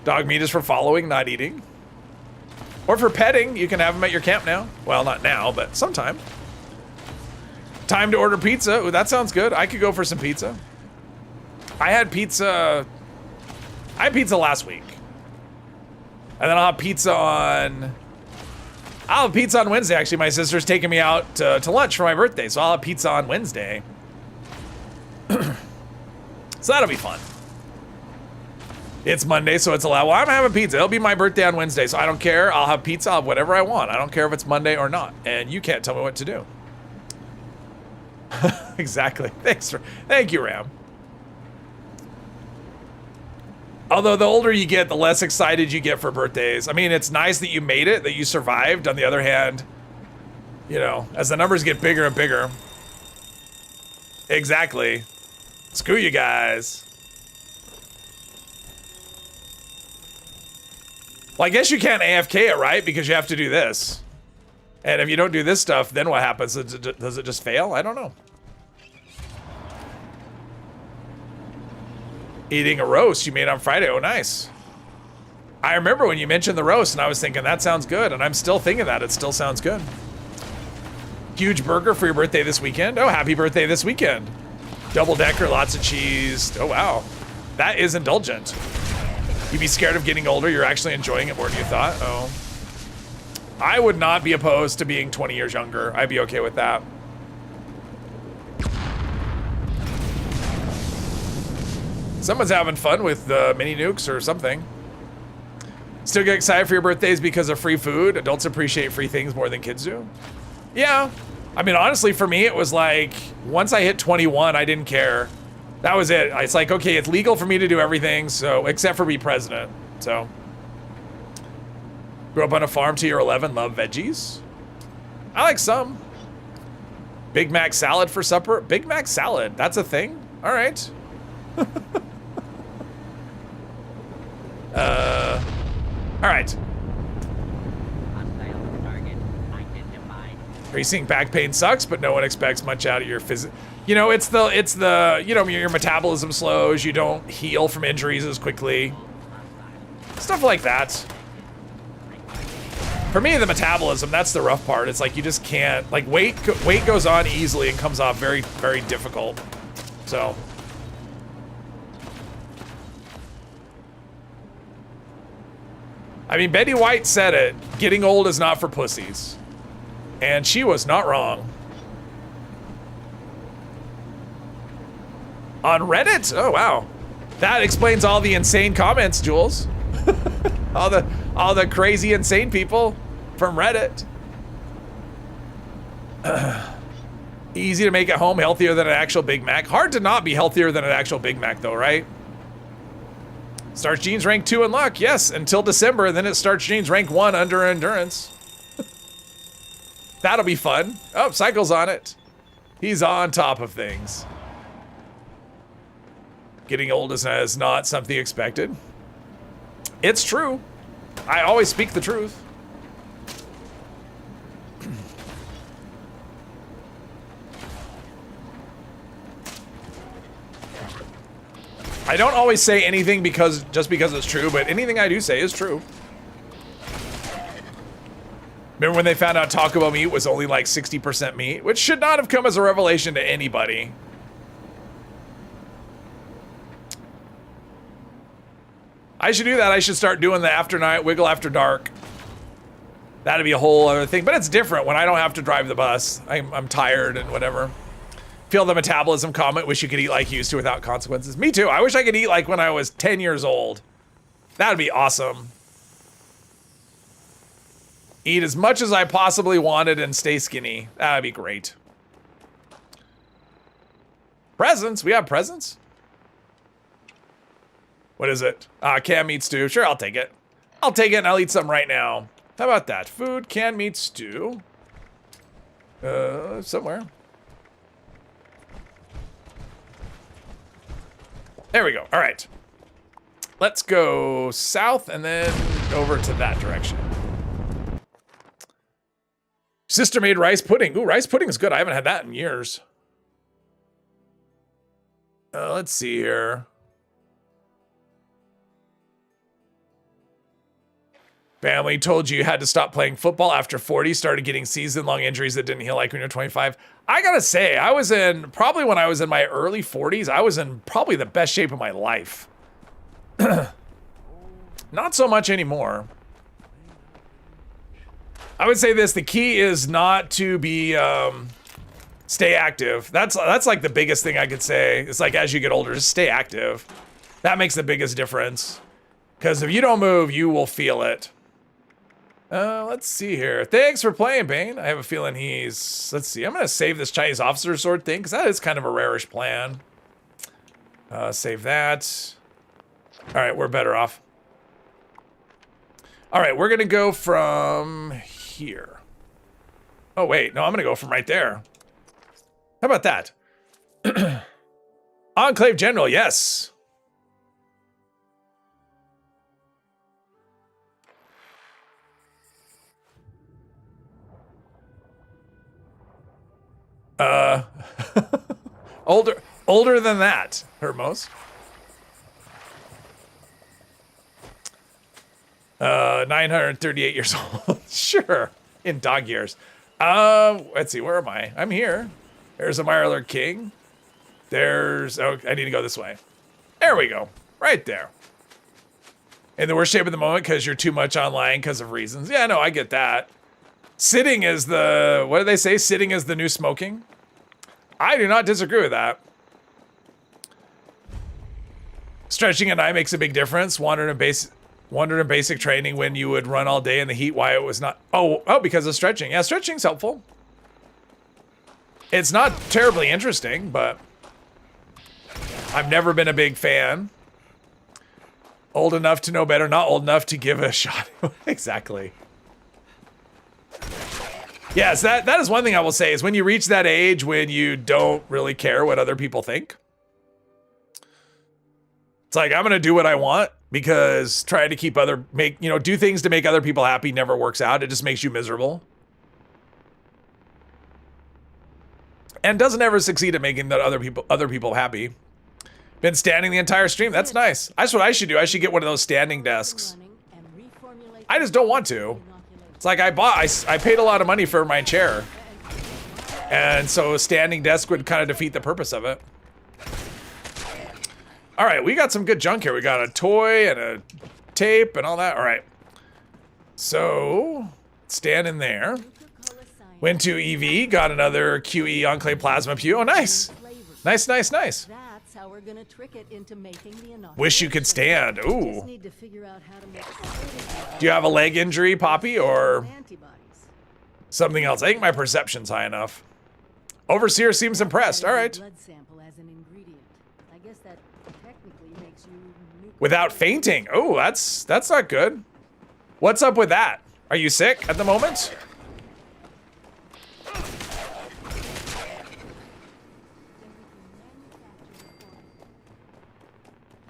S1: Dog meat is for following, not eating. Or for petting. You can have them at your camp now. Well, not now, but sometime. Time to order pizza. Ooh, that sounds good. I could go for some pizza. I had pizza last week. And then I'll have pizza on Wednesday. Actually, my sister's taking me out to lunch for my birthday, so I'll have pizza on Wednesday. So that'll be fun. It's Monday, so it's allowed. Well, I'm having pizza. It'll be my birthday on Wednesday, so I don't care. I'll have pizza. I'll have whatever I want. I don't care if it's Monday or not. And you can't tell me what to do. Exactly. Thank you, Ram. Although the older you get, the less excited you get for birthdays. I mean, it's nice that you made it, that you survived. On the other hand, you know, as the numbers get bigger and bigger. Exactly. Screw you guys. Well, I guess you can't AFK it, right? Because you have to do this. And if you don't do this stuff, then what happens? Does it just fail? I don't know. Eating a roast you made on Friday. Oh, nice. I remember when you mentioned the roast, and I was thinking, that sounds good. And I'm still thinking that. It still sounds good. Huge burger for your birthday this weekend. Oh, happy birthday this weekend. Double decker, lots of cheese. Oh, wow. That is indulgent. You'd be scared of getting older. You're actually enjoying it more than you thought. Oh. I would not be opposed to being 20 years younger. I'd be okay with that. Someone's having fun with mini nukes or something. Still get excited for your birthdays because of free food. Adults appreciate free things more than kids do. Yeah. I mean, honestly, for me, it was like, once I hit 21, I didn't care. That was it. It's like, okay, it's legal for me to do everything, so, except for be president. So, grew up on a farm till you're 11, love veggies. I like some. Big Mac salad for supper. Big Mac salad, that's a thing? All right. All right. Are you seeing back pain sucks, but no one expects much out of your You know, it's the, you know, your metabolism slows, you don't heal from injuries as quickly. Stuff like that. For me, the metabolism, that's the rough part. It's like you just can't, like weight goes on easily and comes off very, very difficult. So. I mean, Betty White said it, getting old is not for pussies. And she was not wrong. On Reddit? Oh, wow. That explains all the insane comments, Jules. all the crazy, insane people from Reddit. Easy to make at home, healthier than an actual Big Mac. Hard to not be healthier than an actual Big Mac, though, right? Starch Jeans rank 2 in luck, yes, until December, then it Starch Jeans rank 1 under endurance. That'll be fun. Oh, Cycle's on it. He's on top of things. Getting old is not something expected. It's true. I always speak the truth. I don't always say anything just because it's true, but anything I do say is true. Remember when they found out Taco Bell meat was only like 60% meat, which should not have come as a revelation to anybody. I should do that. I should start doing the after night wiggle after dark. That'd be a whole other thing, but it's different when I don't have to drive the bus. I'm tired and whatever. Feel the metabolism comment. Wish you could eat like you used to without consequences. Me too. I wish I could eat like when I was 10 years old. That'd be awesome. Eat as much as I possibly wanted and stay skinny. That'd be great. Presents? We have presents? What is it? Canned meat stew. Sure, I'll take it. I'll take it and I'll eat some right now. How about that? Food, canned meat stew. Somewhere. There we go. All right. Let's go south and then over to that direction. Sister made rice pudding. Ooh, rice pudding is good. I haven't had that in years. Let's see here. Family told you had to stop playing football after 40, started getting season-long injuries that didn't heal like when you're 25. I gotta say, probably when I was in my early 40s, I was in probably the best shape of my life. Not so much anymore. I would say this, the key is not to be, stay active. That's like the biggest thing I could say. It's like as you get older, just stay active. That makes the biggest difference. Because if you don't move, you will feel it. Let's see here. Thanks for playing, Bane. I have a feeling he's... Let's see. I'm going to save this Chinese officer sword thing, because that is kind of a rarish plan. Save that. All right, we're better off. All right, we're going to go from here. Oh, wait. No, I'm going to go from right there. How about that? Enclave General, yes. Older than that, Hermos. 938 years old. Sure, in dog years. Let's see, where am I? I'm here. There's a Mirelurk King. There's, oh, I need to go this way. There we go, right there. In the worst shape of the moment because you're too much online because of reasons. Yeah, no, I get that. Sitting is the, what do they say? Sitting is the new smoking. I do not disagree with that. Stretching at night makes a big difference. Wandered in basic training when you would run all day in the heat. Why it was not? Oh, because of stretching. Yeah, stretching's helpful. It's not terribly interesting, but I've never been a big fan. Old enough to know better, not old enough to give it a shot. Exactly. Yes, that is one thing I will say is when you reach that age when you don't really care what other people think. It's like, I'm going to do what I want because trying to keep do things to make other people happy never works out. It just makes you miserable. And doesn't ever succeed at making other people happy. Been standing the entire stream. That's nice. That's what I should do. I should get one of those standing desks. I just don't want to. It's like I paid a lot of money for my chair. And so a standing desk would kind of defeat the purpose of it. All right, we got some good junk here. We got a toy and a tape and all that. All right. So, stand in there. Went to EV, got another QE Enclave Plasma Pew. Oh, nice. Nice, nice, nice.
S9: That's how we're gonna trick it into making the
S1: Wish you could stand. Ooh.
S9: Just need to figure out how to make
S1: Do you have a leg injury, Poppy, or something else? I think my perception's high enough. Overseer seems impressed. All right.
S9: Blood sample as an ingredient. I guess that technically makes you
S1: Without fainting. Oh, that's not good. What's up with that? Are you sick at the moment?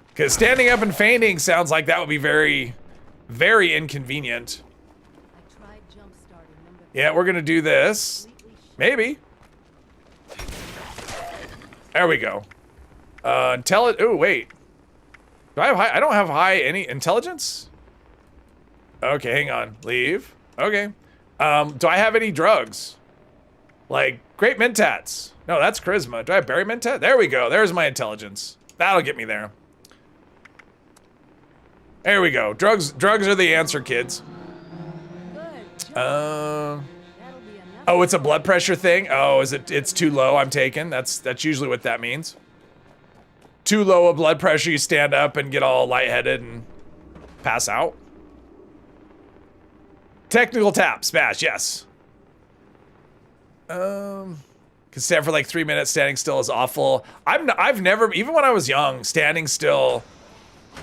S1: Because standing up and fainting sounds like that would be very, very inconvenient. Yeah, we're gonna do this. Maybe. There we go. Oh, wait. Do I have high? I don't have high any intelligence? Okay, hang on. Leave. Okay. Do I have any drugs? Like, great mentats. No, that's charisma. Do I have berry mentat? There we go. There's my intelligence. That'll get me there. There we go. Drugs are the answer, kids. Oh, it's a blood pressure thing? Oh, it's too low I'm taking? That's usually what that means. Too low a blood pressure, you stand up and get all lightheaded and pass out. Technical tap, smash, yes. Can stand for like 3 minutes, standing still is awful. I've never, even when I was young, standing still,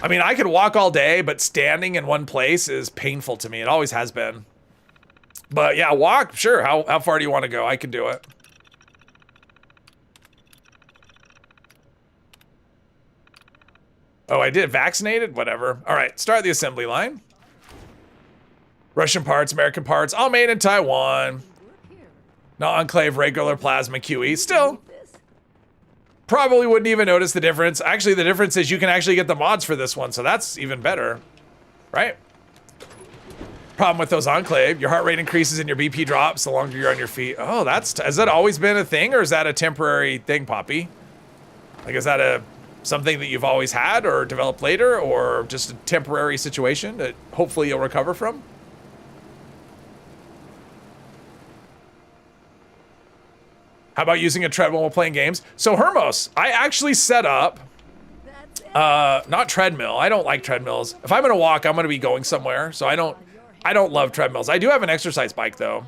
S1: I mean, I could walk all day, but standing in one place is painful to me. It always has been. But yeah, walk, sure. How far do you want to go? I can do it. Oh, I did. Vaccinated? Whatever. All right, start the assembly line. Russian parts, American parts, all made in Taiwan. Not Enclave, regular plasma QE. Still, probably wouldn't even notice the difference. Actually, the difference is you can actually get the mods for this one, so that's even better, right? Problem with those Enclave, your heart rate increases and your BP drops the longer you're on your feet. Oh, has that always been a thing, or is that a temporary thing, Poppy? Like, is that something that you've always had or developed later, or just a temporary situation that hopefully you'll recover from? How about using a treadmill while playing games? So Hermos, I actually set up Not treadmill. I don't like treadmills. If I'm gonna walk, I'm gonna be going somewhere. So I don't love treadmills. I do have an exercise bike though.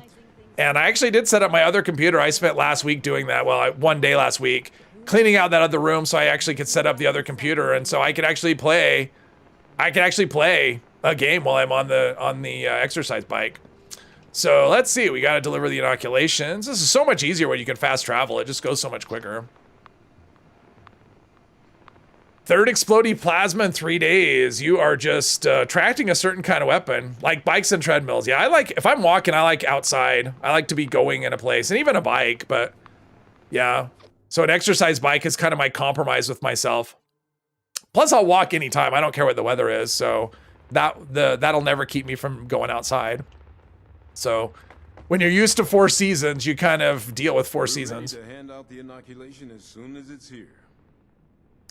S1: And I actually did set up my other computer. I spent last week doing that. Well, one day last week, cleaning out that other room so I actually could set up the other computer. And so I could actually play a game while I'm on the exercise bike. So let's see, we gotta deliver the inoculations. This is so much easier when you can fast travel. It just goes so much quicker. Third exploding plasma in 3 days. You are just attracting a certain kind of weapon, like bikes and treadmills. Yeah, I like, if I'm walking, I like outside. I like to be going in a place, and even a bike, but yeah. So an exercise bike is kind of my compromise with myself. Plus I'll walk anytime. I don't care what the weather is, so that'll never keep me from going outside. So when you're used to 4 seasons, you kind of deal with 4 seasons.
S4: Ready to hand out the inoculation as soon as it's here.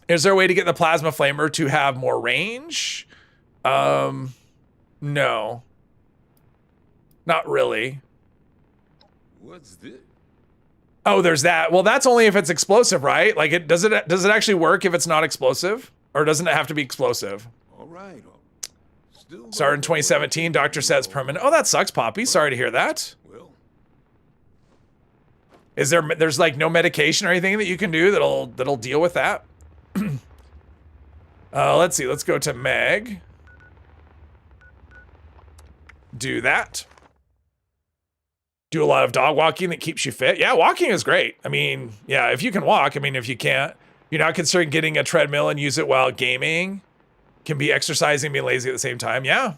S1: Is there a way to get the plasma flamer to have more range? No. Not really.
S4: What's this?
S1: Oh, there's that. Well, that's only if it's explosive, right? Like, does it actually work if it's not explosive? Or doesn't it have to be explosive?
S4: All right. Still
S1: Started in 2017, doctor says permanent. Oh, that sucks, Poppy. Sorry to hear that.
S4: Well,
S1: Is there's like no medication or anything that you can do that'll deal with that? Let's see. Let's go to Meg. Do that. Do a lot of dog walking that keeps you fit. Yeah, walking is great. I mean, yeah, if you can walk. I mean, if you can't, you're not considering getting a treadmill and use it while gaming. Can be exercising and being lazy at the same time. Yeah.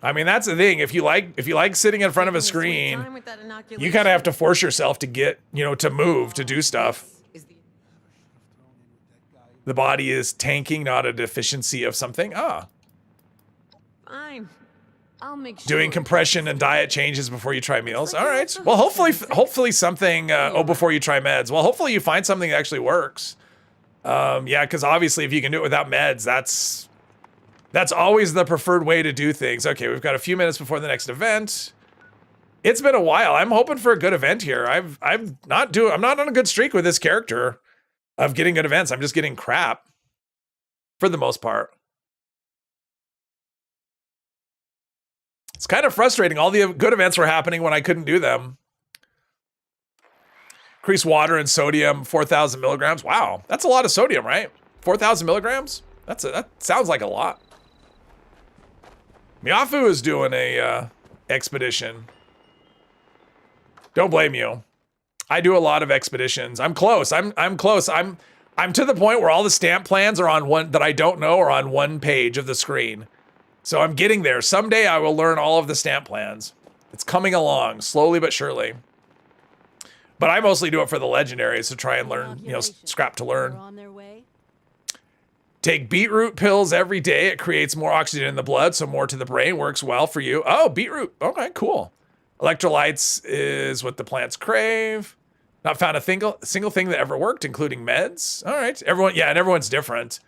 S1: I mean, that's the thing. If you like sitting in front of a screen, you kind of have to force yourself to get, to move, to do stuff. The body is tanking, not a deficiency of something. Ah.
S8: Fine. I'll make sure.
S1: Doing compression and diet changes before you try meals. All right. Well, hopefully something, before you try meds. Well, hopefully you find something that actually works. Yeah, because obviously if you can do it without meds, that's always the preferred way to do things. Okay, we've got a few minutes before the next event. It's been a while. I'm hoping for a good event here. I'm not on a good streak with this character of getting good events. I'm just getting crap for the most part. It's kind of frustrating. All the good events were happening when I couldn't do them. Increase water and sodium, 4,000 milligrams. Wow, that's a lot of sodium, right? 4,000 milligrams? That sounds like a lot. Miafu is doing a expedition. Don't blame you. I do a lot of expeditions. I'm close. I'm close. I'm to the point where all the stamp plans are on one that I don't know are on one page of the screen. So I'm getting there. Someday I will learn all of the stamp plans. It's coming along slowly but surely. But I mostly do it for the legendaries to try and learn, scrap to learn.
S9: On their way.
S1: Take beetroot pills every day. It creates more oxygen in the blood, so more to the brain. Works well for you. Oh, beetroot. Okay, cool. Electrolytes is what the plants crave. Not found a single thing that ever worked, including meds. All right, and everyone's different.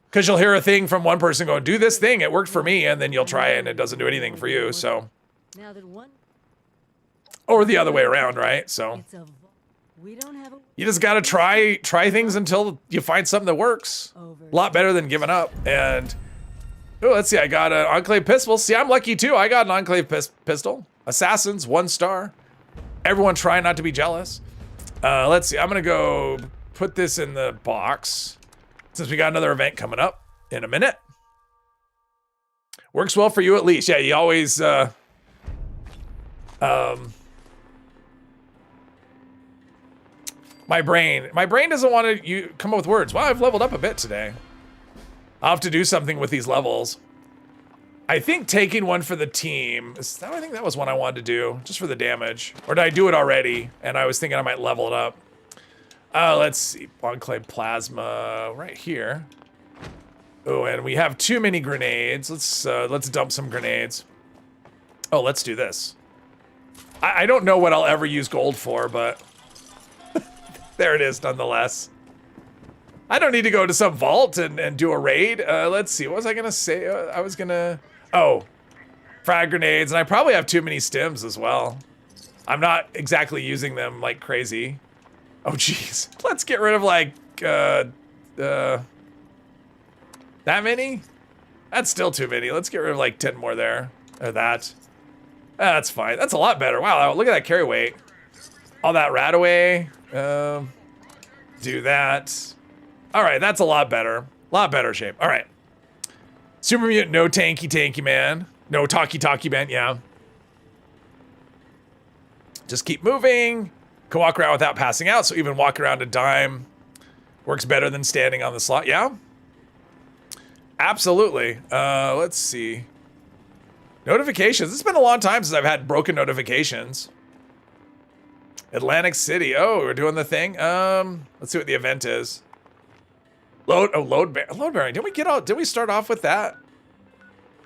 S1: Because you'll hear a thing from one person going, do this thing, it worked for me, and then you'll try it and it doesn't do anything for you, so.
S9: Now that one.
S1: Or the other way around, right? So.
S9: We don't have a.
S1: You just gotta try things until you find something that works. A lot better than giving up. And, oh, let's see, I got an Enclave pistol. See, I'm lucky too. I got an Enclave pistol. Assassins, 1 star. Everyone try not to be jealous. Let's see, I'm gonna go put this in the box since we got another event coming up in a minute. Works well for you at least. Yeah, you always, my brain doesn't want to come up with words. Wow, I've leveled up a bit today. I'll have to do something with these levels. I think taking one for the team, I think that was one I wanted to do, just for the damage. Or did I do it already? And I was thinking I might level it up. Let's see, Enclave Plasma right here. Oh, and we have too many grenades. Let's dump some grenades. Oh, let's do this. I don't know what I'll ever use gold for, but there it is nonetheless. I don't need to go to some vault and do a raid. Let's see, what was I gonna say? I was gonna, frag grenades, and I probably have too many stims as well. I'm not exactly using them like crazy. Oh, jeez. Let's get rid of, like, that many? That's still too many. Let's get rid of, like, 10 more there. Or that. That's fine. That's a lot better. Wow, look at that carry weight. All that rat away. Do that. All right, that's a lot better. A lot better shape. All right. Super mutant, no tanky man. No talky man, yeah. Just keep moving. Can walk around without passing out, so even walking around a dime works better than standing on the slot, yeah? Absolutely. Let's see. Notifications. It's been a long time since I've had broken notifications. Atlantic City. Oh, we're doing the thing. Let's see what the event is. Load bearing. Did we start off with that?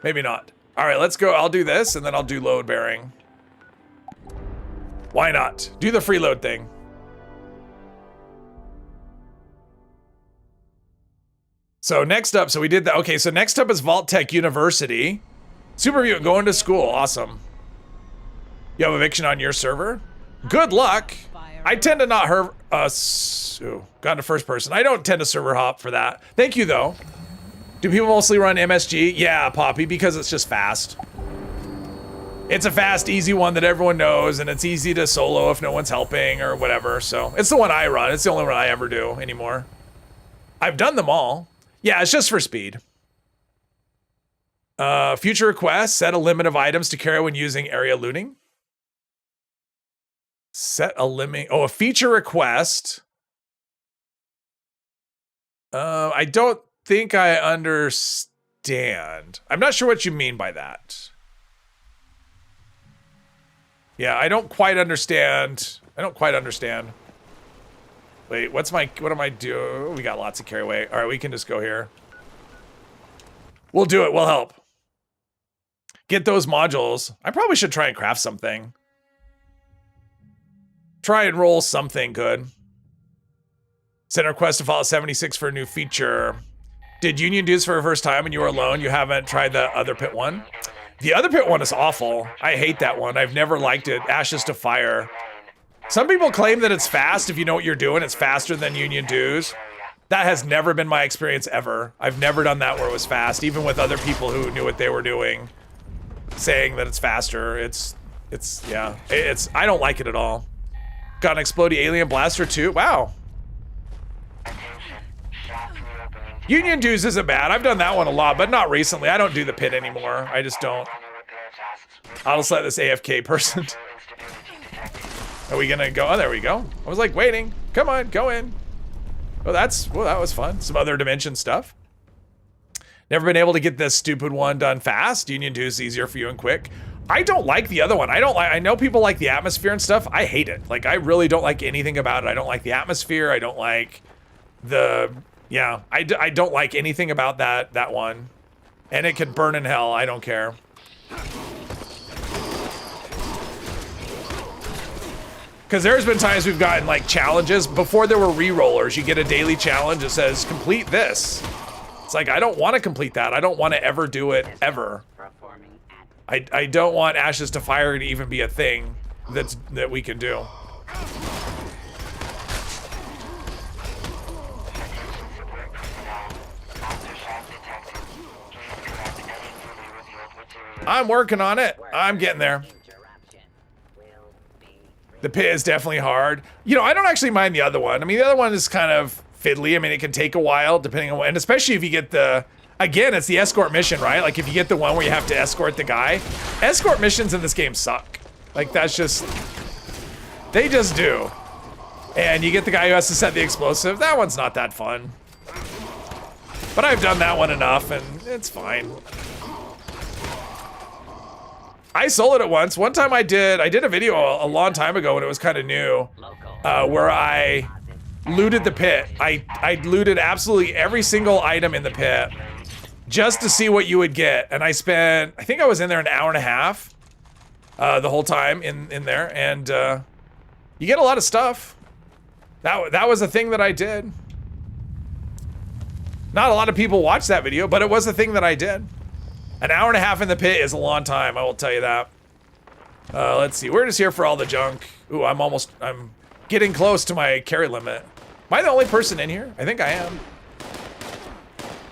S1: Maybe not. All right, let's go. I'll do this and then I'll do load bearing. Why not? Do the freeload thing. So next up, so we did that. Okay, so next up is Vault Tech University. Super mutant going to school. Awesome. You have eviction on your server? Good luck. I tend to not gone to first person. I don't tend to server hop for that. Thank you though. Do people mostly run MSG? Yeah, Poppy, because it's just fast. It's a fast, easy one that everyone knows, and it's easy to solo if no one's helping or whatever. So it's the one I run. It's the only one I ever do anymore. I've done them all. Yeah, it's just for speed. Future requests, set a limit of items to carry when using area looting. Set a limit. Oh, a feature request. I don't think I understand. I'm not sure what you mean by that. Yeah, I don't quite understand. Wait, what am I doing? We got lots of carry weight. All right, we can just go here. We'll do it, we'll help. Get those modules. I probably should try and craft something. Try and roll something good. Send a request to follow 76 for a new feature. Did Union do this for the first time and you were alone? You haven't tried the other pit one? The other pit one is awful. I hate that one. I've never liked it. Ashes to Fire. Some people claim that it's fast if you know what you're doing. It's faster than Union Dues. That has never been my experience ever. I've never done that where it was fast, even with other people who knew what they were doing, saying that it's faster. I don't like it at all. Got an explodey alien blaster too. Wow. Union Dues isn't bad. I've done that one a lot, but not recently. I don't do the pit anymore. I just don't. I'll just let this AFK person. Are we gonna go? Oh, there we go. I was like waiting. Come on, go in. Oh, that was fun. Some other dimension stuff. Never been able to get this stupid one done fast. Union Dues is easier for you and quick. I don't like the other one. I know people like the atmosphere and stuff. I hate it. Like, I really don't like anything about it. I don't like the atmosphere. I don't like the... Yeah, I don't like anything about that one. And it could burn in hell. I don't care. Because there's been times we've gotten, like, challenges. Before there were re-rollers, you get a daily challenge that says, complete this. It's like, I don't want to complete that. I don't want to ever do it, ever. I don't want Ashes to Fire to even be a thing that we can do. I'm working on it. I'm getting there. The pit is definitely hard. You know, I don't actually mind the other one. I mean, the other one is kind of fiddly. I mean, it can take a while depending on what, and especially if you get the, again, it's the escort mission, right? Like if you get the one where you have to escort the guy. Escort missions in this game suck. Like that's just, they just do. And you get the guy who has to set the explosive. That one's not that fun. But I've done that one enough and it's fine. I soloed it once. One time I did a video a long time ago when it was kind of new, where I looted the pit. I looted absolutely every single item in the pit just to see what you would get. And I think I was in there an hour and a half the whole time in there. And you get a lot of stuff. That was a thing that I did. Not a lot of people watch that video, but it was a thing that I did. An hour and a half in the pit is a long time, I will tell you that. Let's see, we're just here for all the junk. Ooh, I'm getting close to my carry limit. Am I the only person in here? I think I am.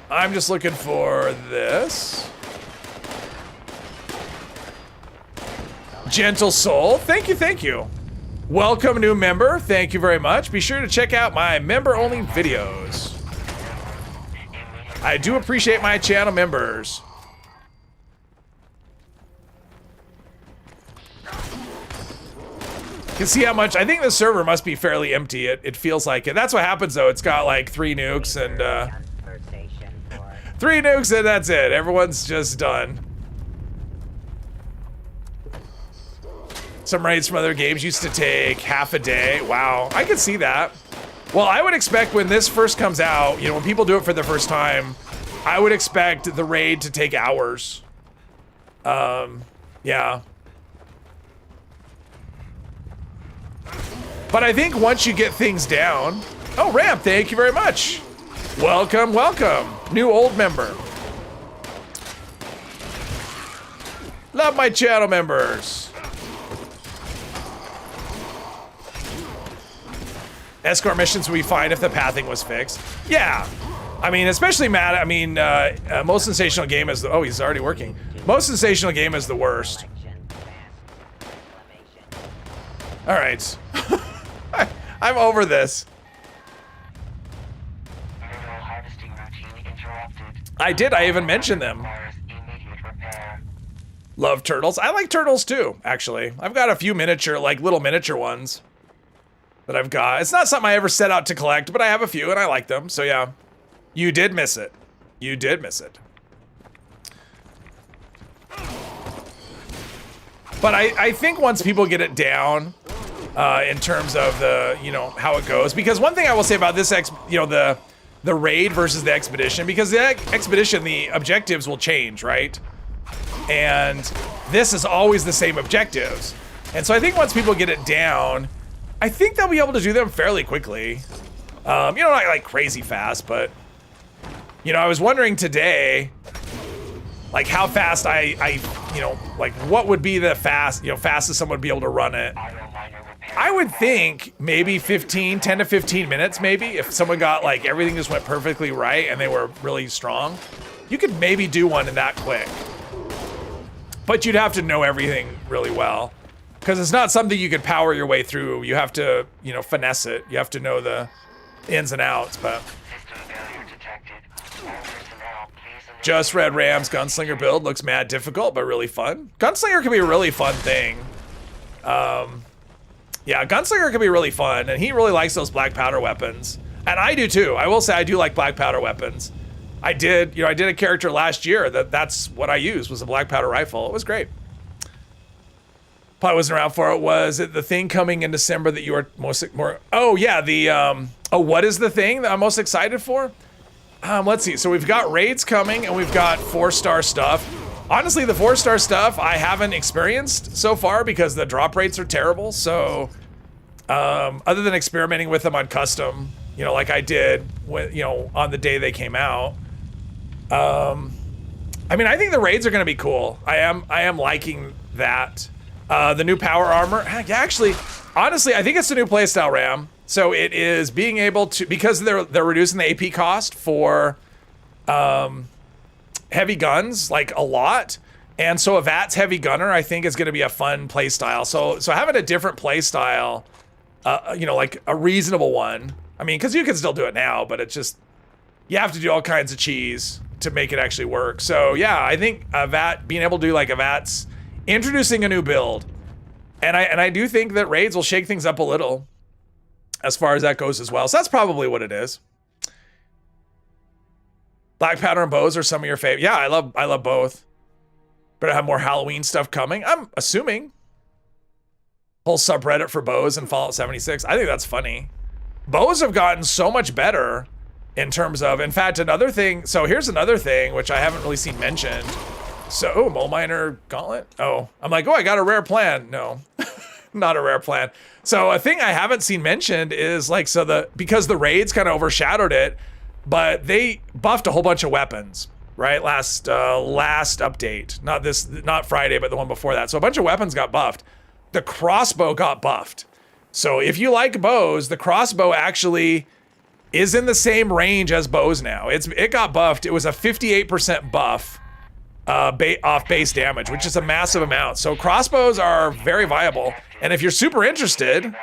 S1: I'm just looking for this. Gentle Soul, thank you, thank you. Welcome, new member, thank you very much. Be sure to check out my member-only videos. I do appreciate my channel members. You can see how much, I think the server must be fairly empty. It feels like it. That's what happens though. It's got like 3 nukes and 3 nukes and that's it. Everyone's just done. Some raids from other games used to take half a day. Wow, I could see that. Well, I would expect when this first comes out, you know, when people do it for the first time, I would expect the raid to take hours. Yeah. But I think once you get things down... Oh, Ramp, thank you very much. Welcome, welcome. New old member. Love my channel members. Escort missions would be fine if the pathing was fixed. Yeah. I mean, especially Matt, I mean, most sensational game is the... Oh, he's already working. Most sensational game is the worst. All right. I'm over this. I did, I even mentioned them. Love turtles. I like turtles too, actually. I've got a few miniature, like little miniature ones that I've got. It's not something I ever set out to collect, but I have a few and I like them, so yeah. You did miss it. You did miss it. But I think once people get it down, in terms of the, you know, how it goes, because one thing I will say about this, the raid versus the expedition, because the expedition, the objectives will change, right? And this is always the same objectives. And so I think once people get it down, I think they'll be able to do them fairly quickly. You know, not like crazy fast, but, you know, I was wondering today, like how fast you know, like what would be the fastest someone would be able to run it. I would think maybe 10 to 15 minutes, maybe, if someone got like everything just went perfectly right and they were really strong. You could maybe do one in that quick. But you'd have to know everything really well. Because it's not something you could power your way through. You have to, you know, finesse it. You have to know the ins and outs, but... Just Red Ram's Gunslinger build looks mad difficult, but really fun. Gunslinger can be a really fun thing. Yeah, Gunslinger can be really fun, and he really likes those black powder weapons. And I do too. I will say I do like black powder weapons. I did a character last year that's what I used, was a black powder rifle. It was great. Probably wasn't around for it. Was it the thing coming in December that you were more? Oh yeah, the what is the thing that I'm most excited for? Let's see. So we've got raids coming, and we've got 4-star stuff. Honestly, the 4-star stuff I haven't experienced so far because the drop rates are terrible. So, other than experimenting with them on custom, you know, like I did when, you know, on the day they came out. I mean, I think the raids are going to be cool. I am liking that. The new power armor, actually, honestly, I think it's a new playstyle, Ram. So it is being able to, because they're reducing the AP cost for heavy guns, like a lot. And so a VATS heavy gunner, I think, is going to be a fun playstyle. So having a different playstyle, you know, like a reasonable one. I mean, because you can still do it now, but it's just, you have to do all kinds of cheese to make it actually work. So yeah, I think a VAT, being able to do like a VATS, introducing a new build, and I do think that raids will shake things up a little as far as that goes as well. So that's probably what it is. Black powder and bows are some of your favorite. Yeah, I love both. Better have more Halloween stuff coming, I'm assuming. Whole subreddit for bows in Fallout 76. I think that's funny. Bows have gotten so much better in terms of, in fact, another thing. So here's another thing which I haven't really seen mentioned. So, Mole Miner Gauntlet? Oh, I'm like, oh, I got a rare plan. No, not a rare plan. So a thing I haven't seen mentioned is like, so because the raids kind of overshadowed it, but they buffed a whole bunch of weapons, right? Last update, not Friday, but the one before that. So a bunch of weapons got buffed. The crossbow got buffed. So if you like bows, the crossbow actually is in the same range as bows now. It got buffed. It was a 58% buff off base damage, which is a massive amount. So crossbows are very viable. And if you're super interested,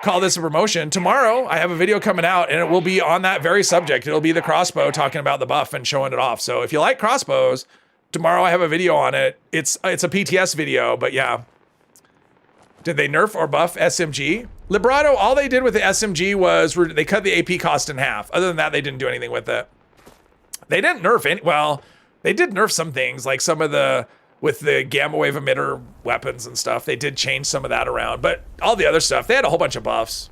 S1: call this a promotion. Tomorrow, I have a video coming out, and it will be on that very subject. It'll be the crossbow talking about the buff and showing it off. So if you like crossbows, tomorrow I have a video on it. It's a PTS video, but yeah. Did they nerf or buff SMG? Librato, all they did with the SMG was they cut the AP cost in half. Other than that, they didn't do anything with it. They didn't nerf any, well, they did nerf some things, like some of the, with the gamma wave emitter weapons and stuff. They did change some of that around, but all the other stuff, they had a whole bunch of buffs.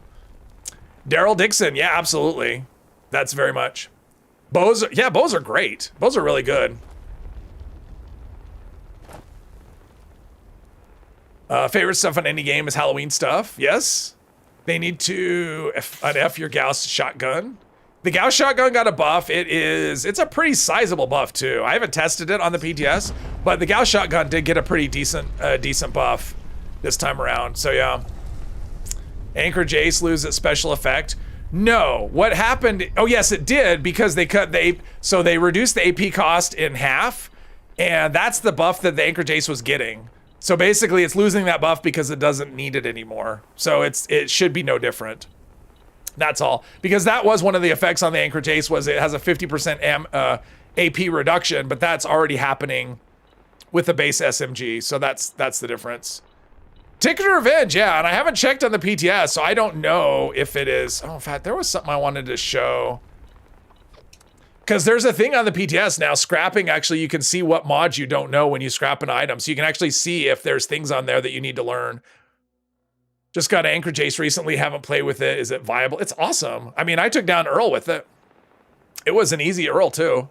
S1: Daryl Dixon, yeah, absolutely. That's very much. Bows, yeah, bows are great. Bows are really good. Favorite stuff on any game is Halloween stuff. Yes. They need to F your Gauss shotgun. The Gauss shotgun got a buff. It's a pretty sizable buff too. I haven't tested it on the PTS, but the Gauss shotgun did get a pretty decent buff this time around. So yeah. Anchor Jace lose its special effect. No, what happened? Oh yes, it did, because they reduced the AP cost in half, and that's the buff that the Anchor Jace was getting. So basically, it's losing that buff because it doesn't need it anymore. So it should be no different. That's all. Because that was one of the effects on the Anchor Jace, was it has a 50% AP reduction, but that's already happening with the base SMG. So that's the difference. Ticket to Revenge, yeah, and I haven't checked on the PTS, so I don't know if it is. Oh, in fact, there was something I wanted to show. Because there's a thing on the PTS now, scrapping, actually, you can see what mods you don't know when you scrap an item. So you can actually see if there's things on there that you need to learn. Just got Anchor Jace recently, haven't played with it. Is it viable? It's awesome. I mean, I took down Earl with it. It was an easy Earl, too.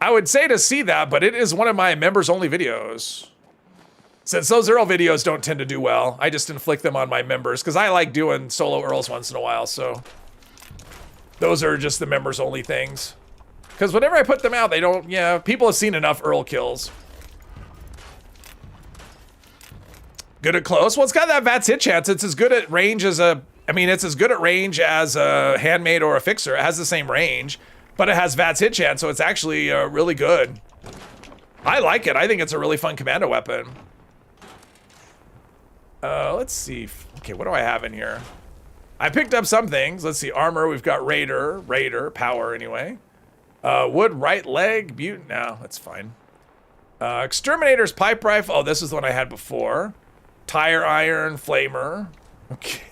S1: I would say to see that, but it is one of my members-only videos. Since those Earl videos don't tend to do well, I just inflict them on my members, because I like doing solo Earls once in a while, so... Those are just the members only things. Because whenever I put them out, they don't, yeah, people have seen enough Earl kills. Good at close. Well, it's got that VATS hit chance. It's as good at range as it's as good at range as a handmaid or a fixer. It has the same range, but it has VATS hit chance, so it's actually really good. I like it. I think it's a really fun commando weapon. Let's see. Okay, what do I have in here? I picked up some things. Let's see, armor, we've got Raider, power anyway. Wood, right leg, mutant, no, that's fine. Exterminator's pipe rifle, oh, this is the one I had before. Tire iron, flamer. Okay.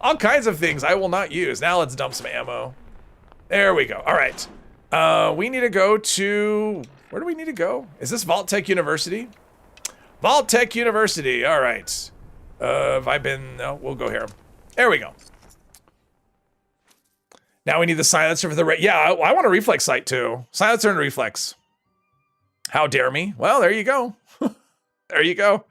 S1: All kinds of things I will not use. Now let's dump some ammo. There we go, all right. We need to go to, where do we need to go? Is this Vault Tech University? Vault Tech University, all right. Have I been, no, we'll go here. There we go. Now we need the silencer for the yeah, I want a reflex sight too. Silencer and reflex. How dare me? Well, there you go. There you go.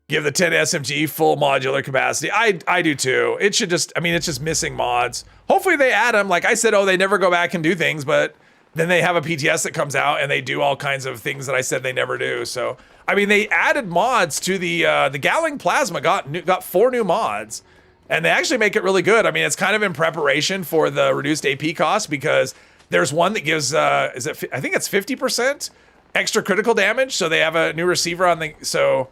S1: Give the 10 SMG full modular capacity. I do too. It should just, I mean, it's just missing mods. Hopefully they add them. Like I said, oh, they never go back and do things, but then they have a PTS that comes out and they do all kinds of things that I said they never do. So, I mean, they added mods to the Gallling Plasma got 4 new mods. And they actually make it really good. I mean, it's kind of in preparation for the reduced AP cost, because there's one that gives, I think it's 50% extra critical damage. So they have a new receiver on the, so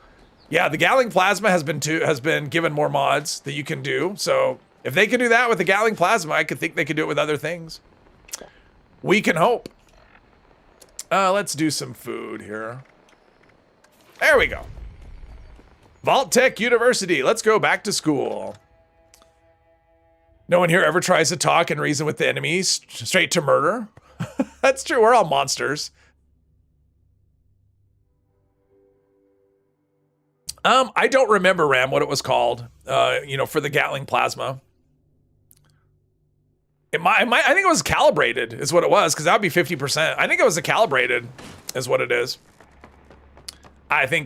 S1: yeah, the Gallling Plasma has been given more mods that you can do. So if they can do that with the Gallling Plasma, I could think they could do it with other things. We can hope. Let's do some food here. There we go. Vault Tech University. Let's go back to school. No one here ever tries to talk and reason with the enemies, straight to murder. That's true, we're all monsters. I don't remember, Ram, what it was called, for the Gatling Plasma. I think it was calibrated is what it was, because that would be 50%. I think it was a calibrated is what it is. I think.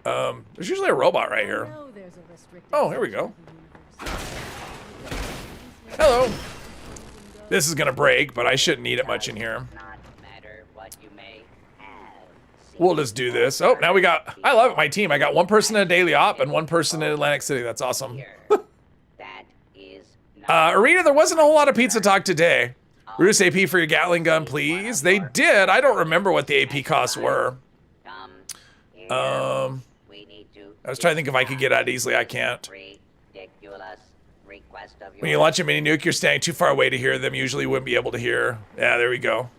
S1: There's usually a robot right here. Oh, here we go. Hello. This is gonna break, but I shouldn't need it much in here. We'll just do this. Oh, now we got, I love it, my team. I got one person in a daily op and one person in Atlantic City. That's awesome.
S10: That is
S1: Arena, there wasn't a whole lot of pizza talk today. Reduce AP for your Gatling gun, please. They did. I don't remember what the AP costs were.
S10: we need to
S1: I was trying to think if I could get out easily. I can't.
S10: ridiculous request of
S1: When you launch a mini nuke, you're standing too far away to hear them. Usually wouldn't be able to hear. Yeah, there we go.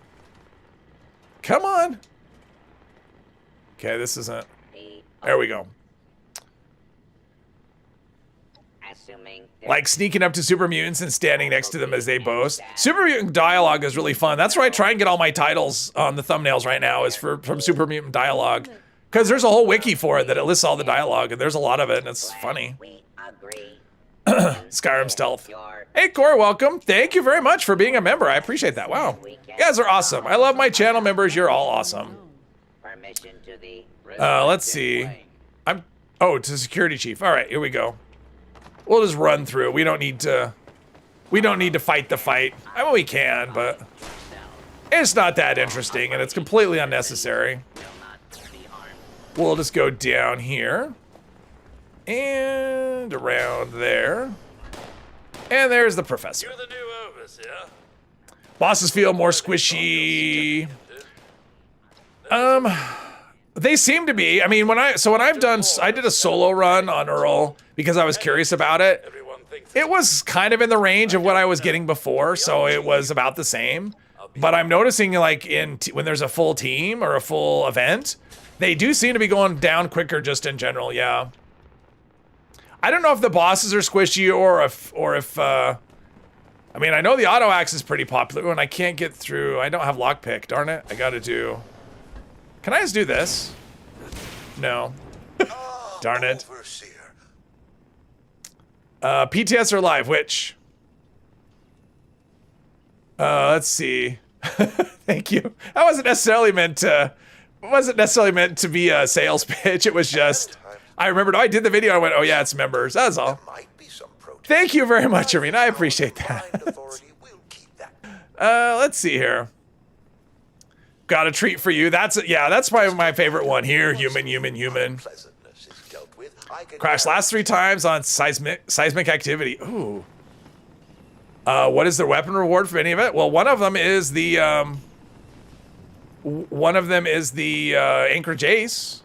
S1: Come on. Okay, this isn't. There we go.
S10: assuming
S1: Like sneaking up to super mutants and standing next to them as they boast. Super mutant dialogue is really fun. That's where I try and get all my titles on the thumbnails right now, is from super mutant dialogue, because there's a whole wiki for it that it lists all the dialogue, and there's a lot of it, and it's funny.
S10: we agree.
S1: Skyrim stealth. Hey Core, welcome. Thank you very much for being a member. I appreciate that. Wow, you guys are awesome. I love my channel members. You're all awesome.
S10: Permission to the
S1: Let's see. Oh, it's a security chief. All right, here we go. We'll just run through. We don't need to fight the fight. I mean, we can, but it's not that interesting, and it's completely unnecessary. We'll just go down here and around there. And there's the professor.
S5: You're the new overseer.
S1: Bosses feel more squishy. They seem to be. I mean, when I did a solo run on Earl because I was curious about it. It was kind of in the range of what I was getting before, so it was about the same. But I'm noticing, like, when there's a full team or a full event, they do seem to be going down quicker just in general, yeah. I don't know if the bosses are squishy or if I mean, I know the auto axe is pretty popular and I can't get through. I don't have lockpick, darn it. I gotta do. Can I just do this? No. Darn it. PTS or live, which? Let's see. Thank you. That wasn't necessarily meant to be a sales pitch. It was just, I remembered, I did the video, I went, oh yeah, it's members, that's all. Thank you very much, Arena, I appreciate that. Let's see here. Got a treat for you. That's probably my favorite one here. Human. Crash last 3 times on seismic activity. Ooh. What is the weapon reward for any of it? Well, one of them is the Anchor Jace.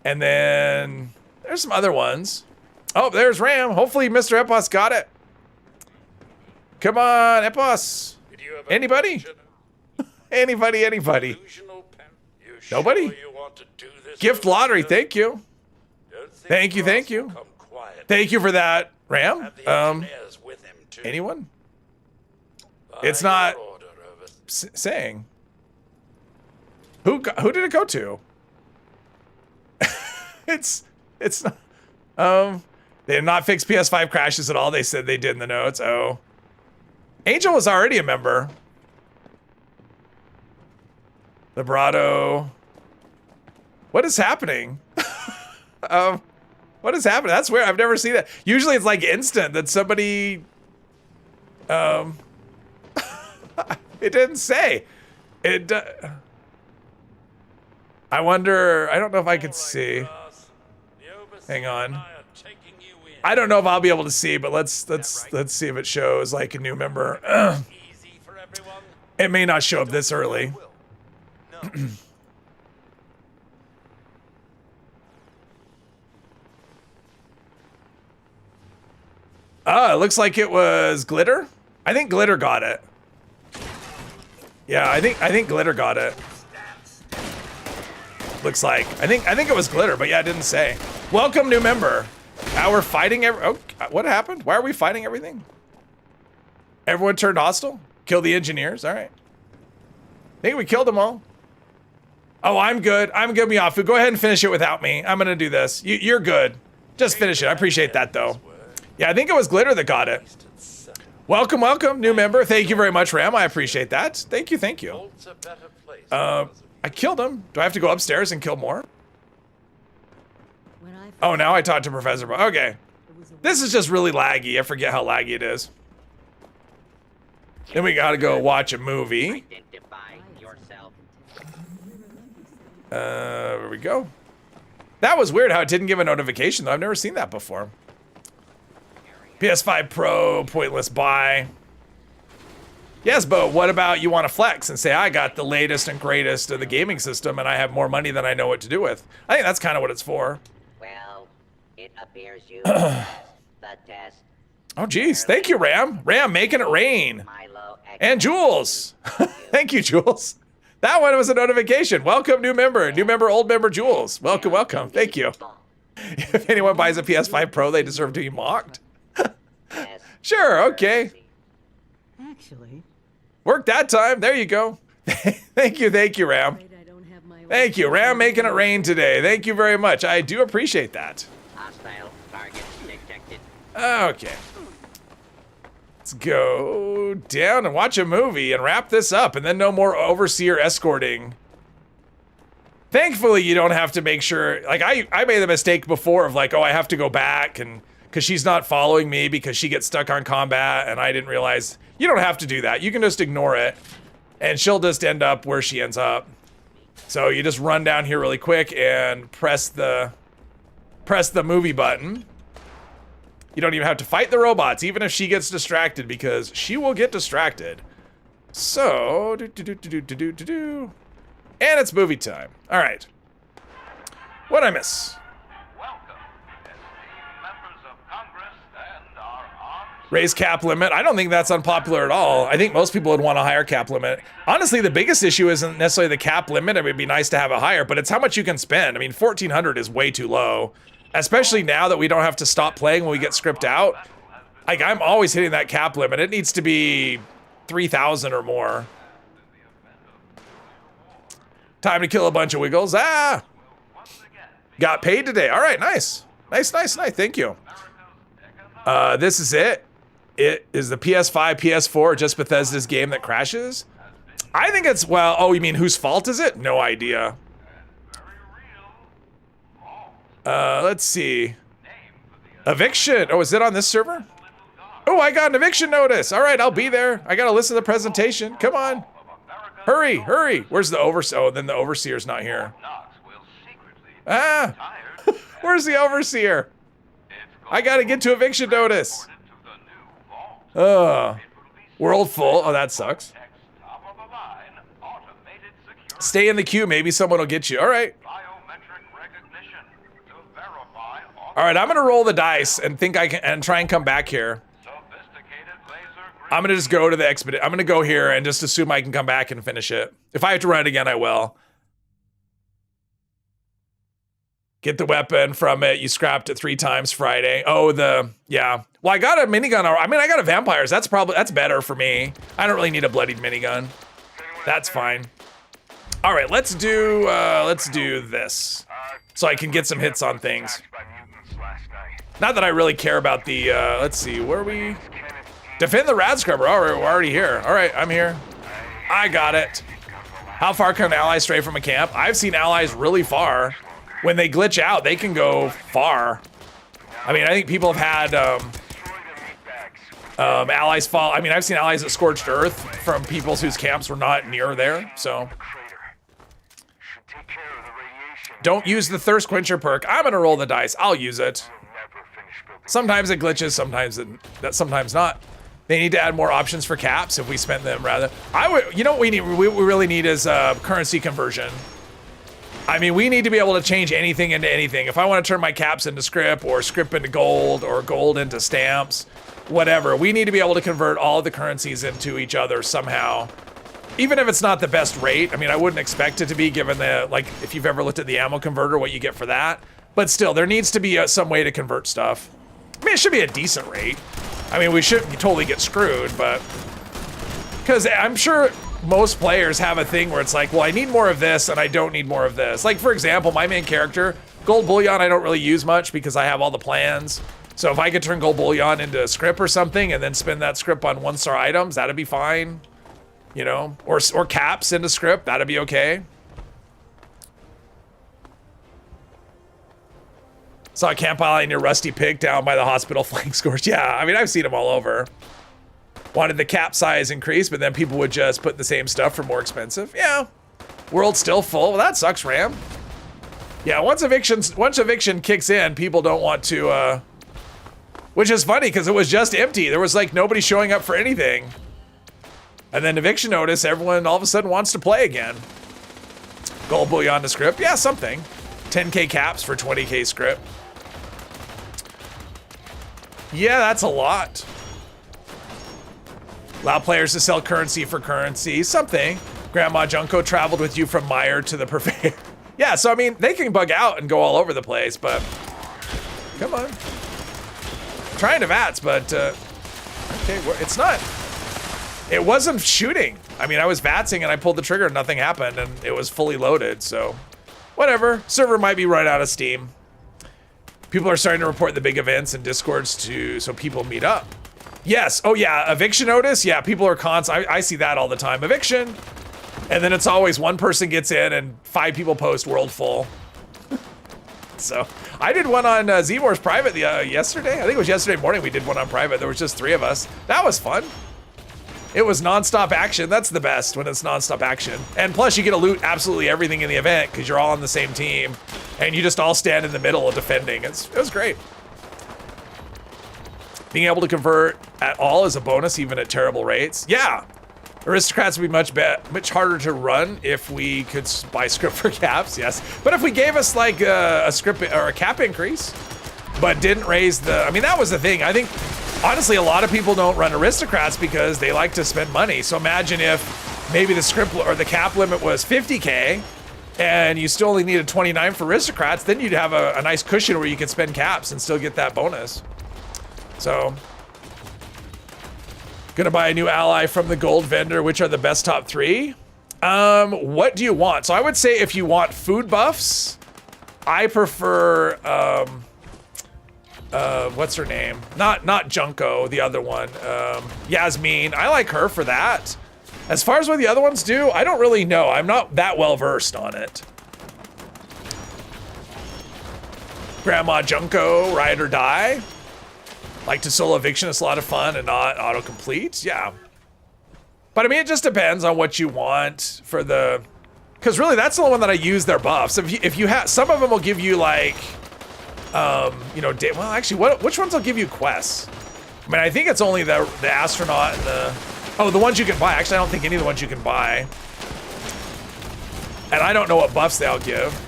S1: And then there's some other ones. Oh, there's Ram. Hopefully Mr. Epos got it. Come on, Epos. Anybody? Anybody? Nobody? Gift lottery, thank you. Thank you. Thank you for that, Ram. Anyone? It's not saying. Who did it go to? It's not. They did not fix PS5 crashes at all. They said they did in the notes. Oh. Angel was already a member. Vibrato. What is happening? What is happening? That's weird. I've never seen that. Usually it's like instant that somebody. It didn't say. It. I wonder. I don't know if I could see. Hang on. I don't know if I'll be able to see, but let's see if it shows like a new member. It may not show up this early. It looks like it was Glitter. I think Glitter got it. Yeah, I think Glitter got it. Looks like. I think it was Glitter, but yeah, it didn't say. Welcome, new member. Now we're fighting what happened? Why are we fighting everything? Everyone turned hostile? Kill the engineers? All right. I think we killed them all. Oh, I'm good. I'm good, Miyafu. Go ahead and finish it without me. I'm gonna do this. You're good. Just finish it. I appreciate that, though. Yeah, I think it was Glitter that got it. Welcome, new member. Thank you very much, Ram. I appreciate that. Thank you. I killed him. Do I have to go upstairs and kill more? Oh, now I talked to Professor. Okay. This is just really laggy. I forget how laggy it is. Then we gotta go watch a movie. There we go. That was weird how it didn't give a notification, though. I've never seen that before. PS5 Pro, pointless buy. Yes, but what about you want to flex and say, I got the latest and greatest of the gaming system and I have more money than I know what to do with? I think that's kind of what it's for.
S10: Well, it appears you passed the test.
S1: Oh, geez. Thank you, Ram. Ram, making it rain.
S10: Milo
S1: And Jules. Thank you, Jules. That one was a notification. Welcome, new member. New member, old member, Jules. Welcome, welcome. Thank you. If anyone buys a PS5 Pro, they deserve to be mocked. Sure, okay.
S9: Actually,
S1: Worked that time. There you go. Thank you, Ram.
S9: afraid I don't have my
S1: Thank you, Ram, making it rain today. Thank you very much. I do appreciate that.
S10: Hostile target detected.
S1: Okay. Let's go down and watch a movie and wrap this up, and then no more overseer escorting. Thankfully, you don't have to make sure, like I made the mistake before of like, oh, I have to go back and because she's not following me because she gets stuck on combat and I didn't realize. You don't have to do that. You can just ignore it and she'll just end up where she ends up. So you just run down here really quick and press the movie button. You don't even have to fight the robots, even if she gets distracted, because she will get distracted. So, and it's movie time. All right. What'd I miss?
S2: Welcome, esteemed members of Congress and our armed
S1: Raise cap limit. I don't think that's unpopular at all. I think most people would want a higher cap limit. Honestly, the biggest issue isn't necessarily the cap limit. It would be nice to have a higher, but it's how much you can spend. I mean, 1,400 is way too low. Especially now that we don't have to stop playing when we get script out. Like, I'm always hitting that cap limit. It needs to be 3,000 or more. Time to kill a bunch of wiggles. Ah! Got paid today. All right, nice. Nice. Thank you. This is it. It is the PS5, PS4, just Bethesda's game that crashes. I think it's, well, oh, you mean whose fault is it? No idea. Let's see. Eviction. Oh, is it on this server? Oh, I got an eviction notice. All right, I'll be there. I gotta listen to the presentation. Come on. Hurry. Where's the overseer? Oh, then the overseer's not here. Ah. Where's the overseer? I gotta get to eviction notice. World full. Oh, that sucks. Stay in the queue. Maybe someone will get you. All right. All right, I'm gonna roll the dice and think I can and try and come back here. I'm gonna just go to the expedite. I'm gonna go here and just assume I can come back and finish it. If I have to run it again, I will. Get the weapon from it. You scrapped it 3 times Friday. Oh, yeah. Well, I got a minigun. I mean, I got a vampires. That's better for me. I don't really need a bloodied minigun. That's fine. All right, let's do this so I can get some hits on things. Not that I really care about the, let's see, where are we? Defend the rad scrubber. All right, we're already here. All right, I'm here. I got it. How far can allies stray from a camp? I've seen allies really far. When they glitch out, they can go far. I mean, I think people have had allies fall. I mean, I've seen allies at Scorched Earth from people whose camps were not near there, so. Don't use the Thirst Quencher perk. I'm gonna roll the dice. I'll use it. Sometimes it glitches, sometimes not. They need to add more options for caps if we spend them rather. You know what we need? We really need is currency conversion. I mean, we need to be able to change anything into anything. If I want to turn my caps into scrip or scrip into gold or gold into stamps, whatever, we need to be able to convert all of the currencies into each other somehow. Even if it's not the best rate. I mean, I wouldn't expect it to be given the, like, if you've ever looked at the ammo converter, what you get for that. But still, there needs to be some way to convert stuff. I mean, it should be a decent rate. I mean, we shouldn't totally get screwed, but... Because I'm sure most players have a thing where it's like, well, I need more of this and I don't need more of this. Like, for example, my main character, gold bullion I don't really use much because I have all the plans. So if I could turn gold bullion into scrip or something and then spend that scrip on 1-star items, that'd be fine. You know, or caps into script, that'd be okay. Saw a camp ally near Rusty Pig down by the hospital flank scores. Yeah, I mean, I've seen them all over. Wanted the cap size increased, but then people would just put the same stuff for more expensive. Yeah, World's still full. Well, that sucks, Ram. Yeah, once eviction kicks in, people don't want to, which is funny because it was just empty. There was like nobody showing up for anything. And then eviction notice, everyone all of a sudden wants to play again. Gold bullion to script. Yeah, something. 10K caps for 20K script. Yeah, that's a lot. Allow players to sell currency for currency. Something. Grandma Junko traveled with you from Meyer to the purveyor. Yeah, so I mean, they can bug out and go all over the place, but come on. Trying to VATS, but okay, it's not. It wasn't shooting. I mean, I was VATSing and I pulled the trigger and nothing happened and it was fully loaded, so whatever. Server might be right out of Steam. People are starting to report the big events and Discords so people meet up. Yes, oh yeah, eviction notice. Yeah, people are I see that all the time. Eviction. And then it's always one person gets in and 5 people post world full. So I did one on Z-Wars private yesterday. I think it was yesterday morning we did one on private. There was just 3 of us. That was fun. It was nonstop action. That's the best when it's nonstop action. And plus you get to loot absolutely everything in the event because you're all on the same team and you just all stand in the middle of defending. It was great. Being able to convert at all is a bonus even at terrible rates. Yeah. Aristocrats would be much harder to run if we could buy script for caps, yes. But if we gave us like a script or a cap increase, but didn't raise the, I mean, that was the thing. I think, honestly, a lot of people don't run Aristocrats because they like to spend money. So imagine if maybe the script or the cap limit was 50K and you still only needed 29 for Aristocrats, then you'd have a nice cushion where you could spend caps and still get that bonus. So, gonna buy a new ally from the gold vendor. Which are the best top 3? What do you want? So I would say if you want food buffs, I prefer, what's her name? Not Junko, the other one. Yasmin, I like her for that. As far as what the other ones do, I don't really know. I'm not that well versed on it. Grandma Junko, ride or die. Like to solo eviction, it's a lot of fun and not autocomplete, yeah. But I mean, it just depends on what you want for the, because really that's the only one that I use their buffs. If you have, some of them will give you like, you know, well actually, which ones will give you quests? I mean, I think it's only the astronaut and the ones you can buy. Actually, I don't think any of the ones you can buy. And I don't know what buffs they'll give.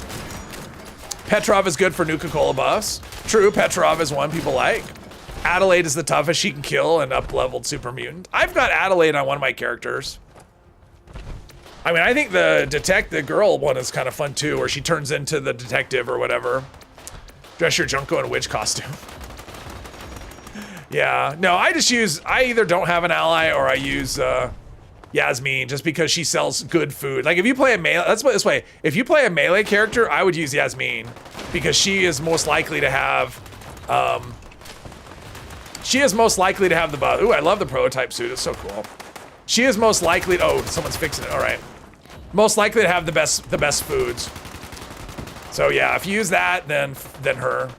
S1: Petrov is good for Nuka-Cola buffs. True, Petrov is one people like. Adelaide is the toughest. She can kill an up-leveled super mutant. I've got Adelaide on one of my characters. I mean, I think the girl one is kind of fun too, where she turns into the detective or whatever. Dress your Junko in a witch costume. Yeah, no, I either don't have an ally or I use Yasmin just because she sells good food. Like if you play a melee, let's put it this way. If you play a melee character, I would use Yasmin because she is most likely to have, the buff. Ooh, I love the prototype suit. It's so cool. She is most likely. Oh, someone's fixing it. All right. Most likely to have the best foods. So yeah, if you use that, then her.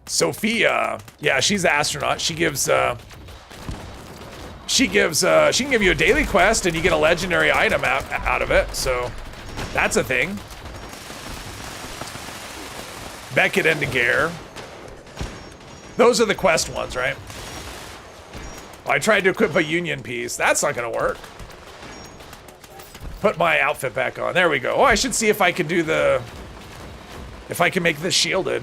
S1: Sophia. Yeah, she's the astronaut. She can give you a daily quest and you get a legendary item out of it. So that's a thing. Beckett and Daguerre. Those are the quest ones, right? Well, I tried to equip a union piece. That's not gonna work. Put my outfit back on. There we go. Oh, I should see if I can do if I can make this shielded.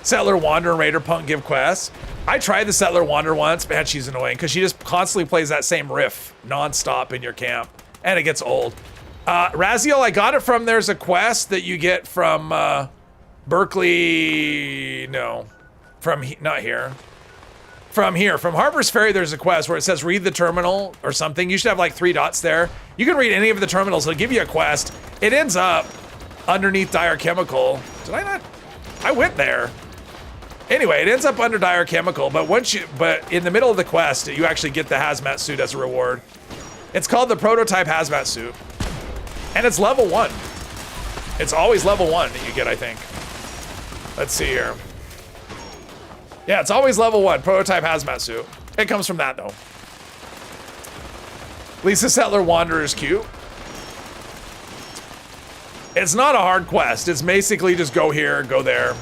S1: Settler Wander and Raider Punk give quests. I tried the Settler Wander once. Man, she's annoying because she just constantly plays that same riff nonstop in your camp. And it gets old. Raziel, I got it from, there's a quest that you get from Berkeley, no. Not here. From Harper's Ferry, there's a quest where it says read the terminal or something. You should have like 3 dots there. You can read any of the terminals, it'll give you a quest. It ends up underneath Dire Chemical. Did I not? I went there. Anyway, it ends up under Dire Chemical, but in the middle of the quest, you actually get the hazmat suit as a reward. It's called the prototype hazmat suit. And it's level 1. It's always level 1 that you get, I think. Let's see here. Yeah, it's always level 1, prototype hazmat suit. It comes from that though. At least the Settler Wanderer is cute. It's not a hard quest. It's basically just go here, go there.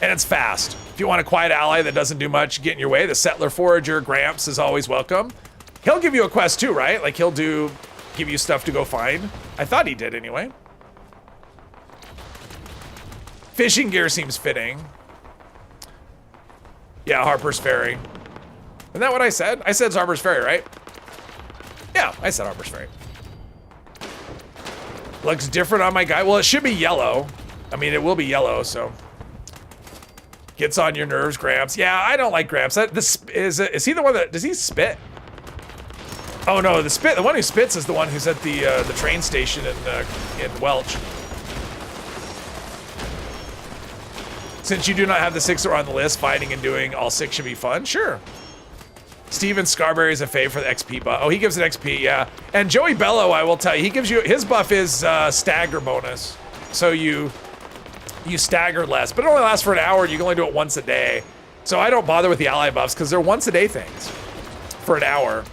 S1: And it's fast. If you want a quiet ally that doesn't do much, get in your way, the Settler Forager, Gramps, is always welcome. He'll give you a quest too, right? Like he'll give you stuff to go find. I thought he did anyway. Fishing gear seems fitting. Yeah, Harper's Ferry. Isn't that what I said? I said it's Harper's Ferry, right? Yeah, I said Harper's Ferry. Looks different on my guy. Well, it should be yellow. I mean, it will be yellow, so. Gets on your nerves, Gramps. Yeah, I don't like Gramps. Is he the one that, does he spit? Oh no, the one who spits is the one who's at the train station in Welch. Since you do not have the 6 that are on the list, finding and doing all 6 should be fun. Sure. Steven Scarberry is a fave for the XP buff. Oh, he gives an XP, yeah. And Joey Bello, I will tell you, he gives you, his buff is stagger bonus. So you stagger less, but it only lasts for an hour and you can only do it once a day. So I don't bother with the ally buffs because they're once a day things for an hour.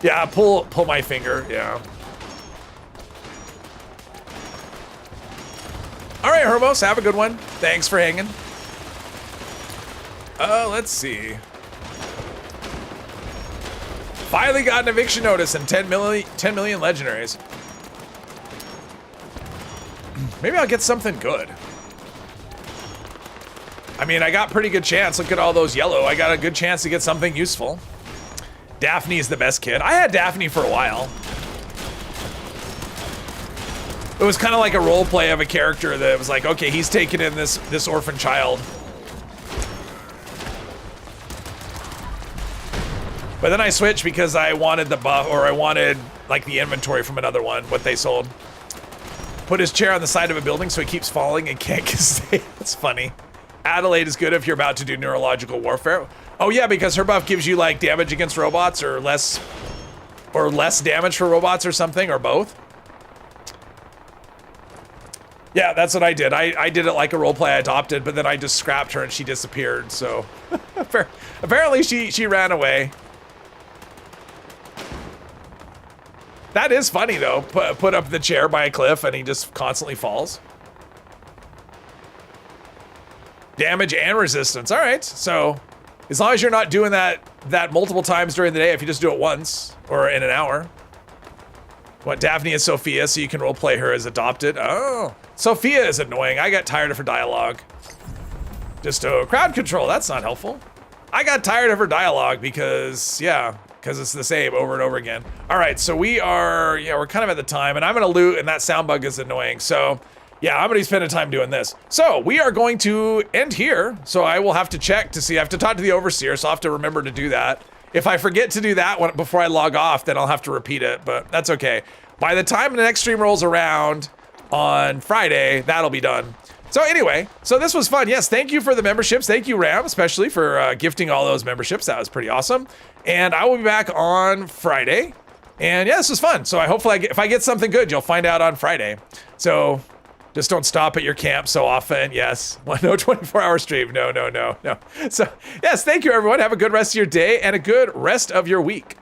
S1: Yeah, pull my finger, yeah. All right, Hermos, have a good one. Thanks for hanging. Let's see. Finally got an eviction notice and 10 million legendaries. Maybe I'll get something good. I mean, I got pretty good chance. Look at all those yellow. I got a good chance to get something useful. Daphne is the best kid. I had Daphne for a while. It was kind of like a role play of a character that was like, okay, he's taking in this orphan child. But then I switched because I wanted the buff, or I wanted like the inventory from another one, what they sold. Put his chair on the side of a building so he keeps falling and can't stay. That's funny. Adelaide is good if you're about to do neurological warfare. Oh yeah, because her buff gives you like damage against robots or less damage for robots or something, or both. Yeah, that's what I did. I did it like a roleplay I adopted, but then I just scrapped her and she disappeared, so. Apparently she ran away. That is funny though, put up the chair by a cliff and he just constantly falls. Damage and resistance, all right. So as long as you're not doing that multiple times during the day, if you just do it once or in an hour. What, Daphne is Sophia, so you can roleplay her as adopted. Oh, Sophia is annoying. I got tired of her dialogue. Just crowd control, that's not helpful. I got tired of her dialogue because, yeah, because it's the same over and over again. All right, so we're kind of at the time, and I'm gonna loot, and that sound bug is annoying. So, yeah, I'm gonna be spending time doing this. So we are going to end here. So I will have to check to see. I have to talk to the overseer, so I'll have to remember to do that. If I forget to do that before I log off, then I'll have to repeat it, but that's okay. By the time the next stream rolls around on Friday, that'll be done. So anyway, so this was fun. Yes, thank you for the memberships. Thank you, Ram, especially for gifting all those memberships. That was pretty awesome. And I will be back on Friday. And yeah, this was fun. So if I get something good, you'll find out on Friday. So just don't stop at your camp so often. Yes, no 24-hour stream. No. So yes, thank you, everyone. Have a good rest of your day and a good rest of your week.